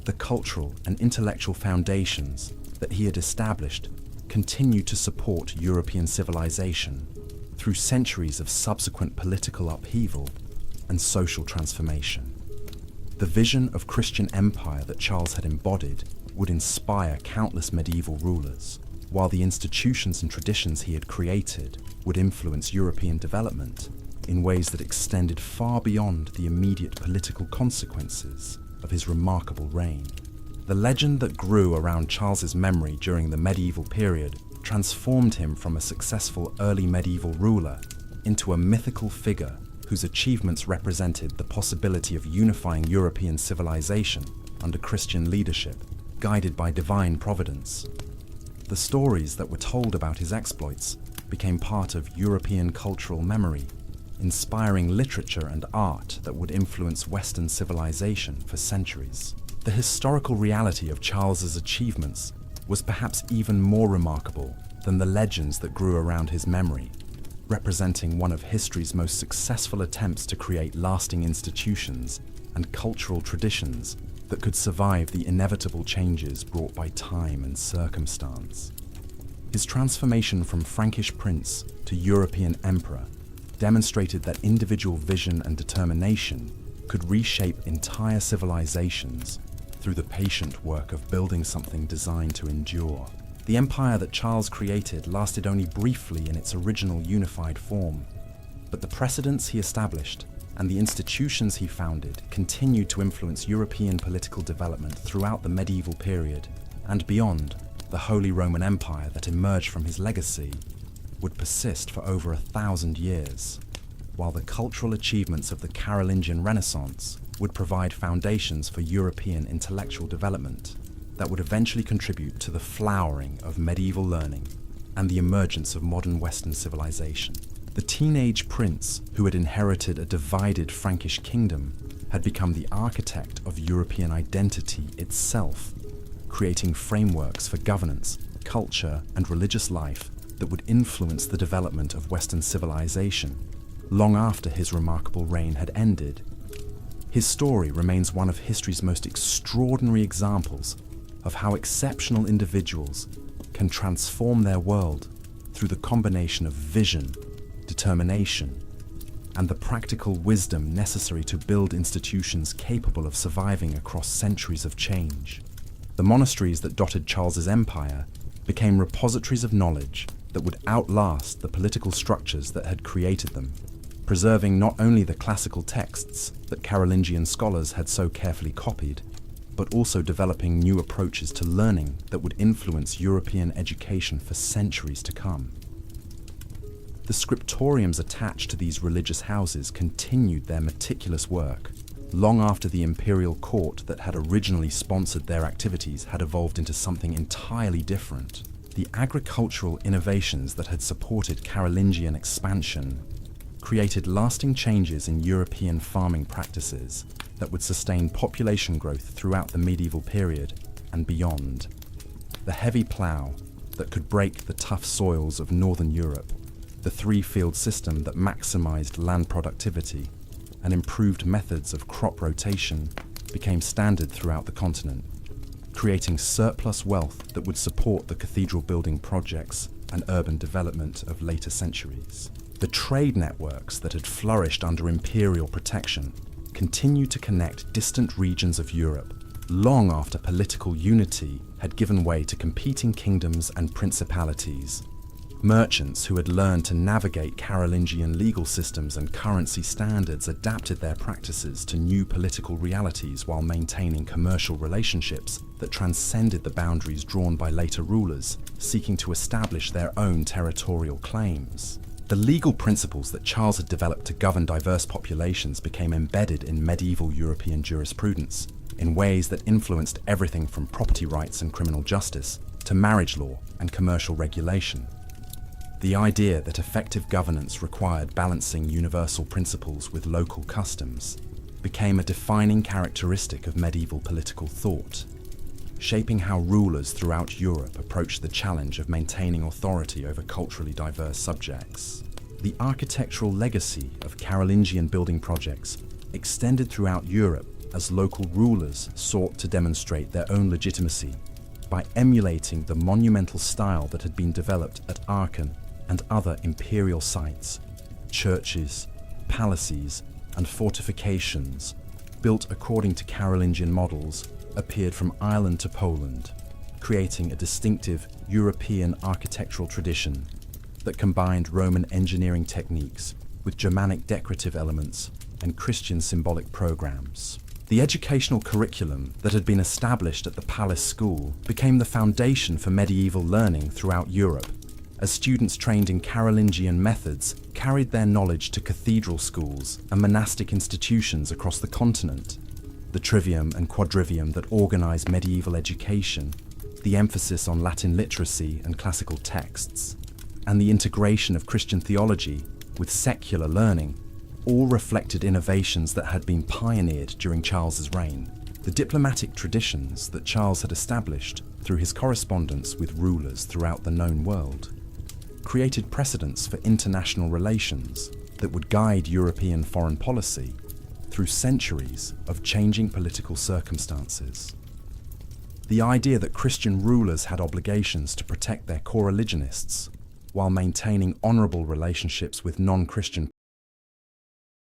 the cultural and intellectual foundations that he had established continued to support European civilization through centuries of subsequent political upheaval and social transformation. The vision of Christian empire that Charles had embodied would inspire countless medieval rulers, while the institutions and traditions he had created would influence European development in ways that extended far beyond the immediate political consequences of his remarkable reign. The legend that grew around Charles's memory during the medieval period transformed him from a successful early medieval ruler into a mythical figure whose achievements represented the possibility of unifying European civilization under Christian leadership, guided by divine providence. The stories that were told about his exploits became part of European cultural memory, inspiring literature and art that would influence Western civilization for centuries. The historical reality of Charles's achievements was perhaps even more remarkable than the legends that grew around his memory, representing one of history's most successful attempts to create lasting institutions and cultural traditions that could survive the inevitable changes brought by time and circumstance. His transformation from Frankish prince to European emperor demonstrated that individual vision and determination could reshape entire civilizations through the patient work of building something designed to endure. The empire that Charles created lasted only briefly in its original unified form, but the precedents he established and the institutions he founded continued to influence European political development throughout the medieval period and beyond. The Holy Roman Empire that emerged from his legacy would persist for over 1,000 years, while the cultural achievements of the Carolingian Renaissance would provide foundations for European intellectual development that would eventually contribute to the flowering of medieval learning and the emergence of modern Western civilization. The teenage prince, who had inherited a divided Frankish kingdom, had become the architect of European identity itself, creating frameworks for governance, culture, and religious life that would influence the development of Western civilization long after his remarkable reign had ended. His story remains one of history's most extraordinary examples of how exceptional individuals can transform their world through the combination of vision, determination, and the practical wisdom necessary to build institutions capable of surviving across centuries of change. The monasteries that dotted Charles's empire became repositories of knowledge that would outlast the political structures that had created them, preserving not only the classical texts that Carolingian scholars had so carefully copied, but also developing new approaches to learning that would influence European education for centuries to come. The scriptoriums attached to these religious houses continued their meticulous work long after the imperial court that had originally sponsored their activities had evolved into something entirely different. The agricultural innovations that had supported Carolingian expansion created lasting changes in European farming practices that would sustain population growth throughout the medieval period and beyond. The heavy plough that could break the tough soils of northern Europe, the three-field system that maximized land productivity, and improved methods of crop rotation became standard throughout the continent, creating surplus wealth that would support the cathedral building projects and urban development of later centuries. The trade networks that had flourished under imperial protection continued to connect distant regions of Europe long after political unity had given way to competing kingdoms and principalities. Merchants who had learned to navigate Carolingian legal systems and currency standards adapted their practices to new political realities while maintaining commercial relationships that transcended the boundaries drawn by later rulers, seeking to establish their own territorial claims. The legal principles that Charles had developed to govern diverse populations became embedded in medieval European jurisprudence in ways that influenced everything from property rights and criminal justice to marriage law and commercial regulation. The idea that effective governance required balancing universal principles with local customs became a defining characteristic of medieval political thought, shaping how rulers throughout Europe approached the challenge of maintaining authority over culturally diverse subjects. The architectural legacy of Carolingian building projects extended throughout Europe as local rulers sought to demonstrate their own legitimacy by emulating the monumental style that had been developed at Aachen and other imperial sites. Churches, palaces, and fortifications, built according to Carolingian models, appeared from Ireland to Poland, creating a distinctive European architectural tradition that combined Roman engineering techniques with Germanic decorative elements and Christian symbolic programs. The educational curriculum that had been established at the Palace School became the foundation for medieval learning throughout Europe, as students trained in Carolingian methods carried their knowledge to cathedral schools and monastic institutions across the continent. The trivium and quadrivium that organized medieval education, the emphasis on Latin literacy and classical texts, and the integration of Christian theology with secular learning all reflected innovations that had been pioneered during Charles's reign. The diplomatic traditions that Charles had established through his correspondence with rulers throughout the known world created precedents for international relations that would guide European foreign policy through centuries of changing political circumstances. The idea that Christian rulers had obligations to protect their co-religionists while maintaining honorable relationships with non-Christian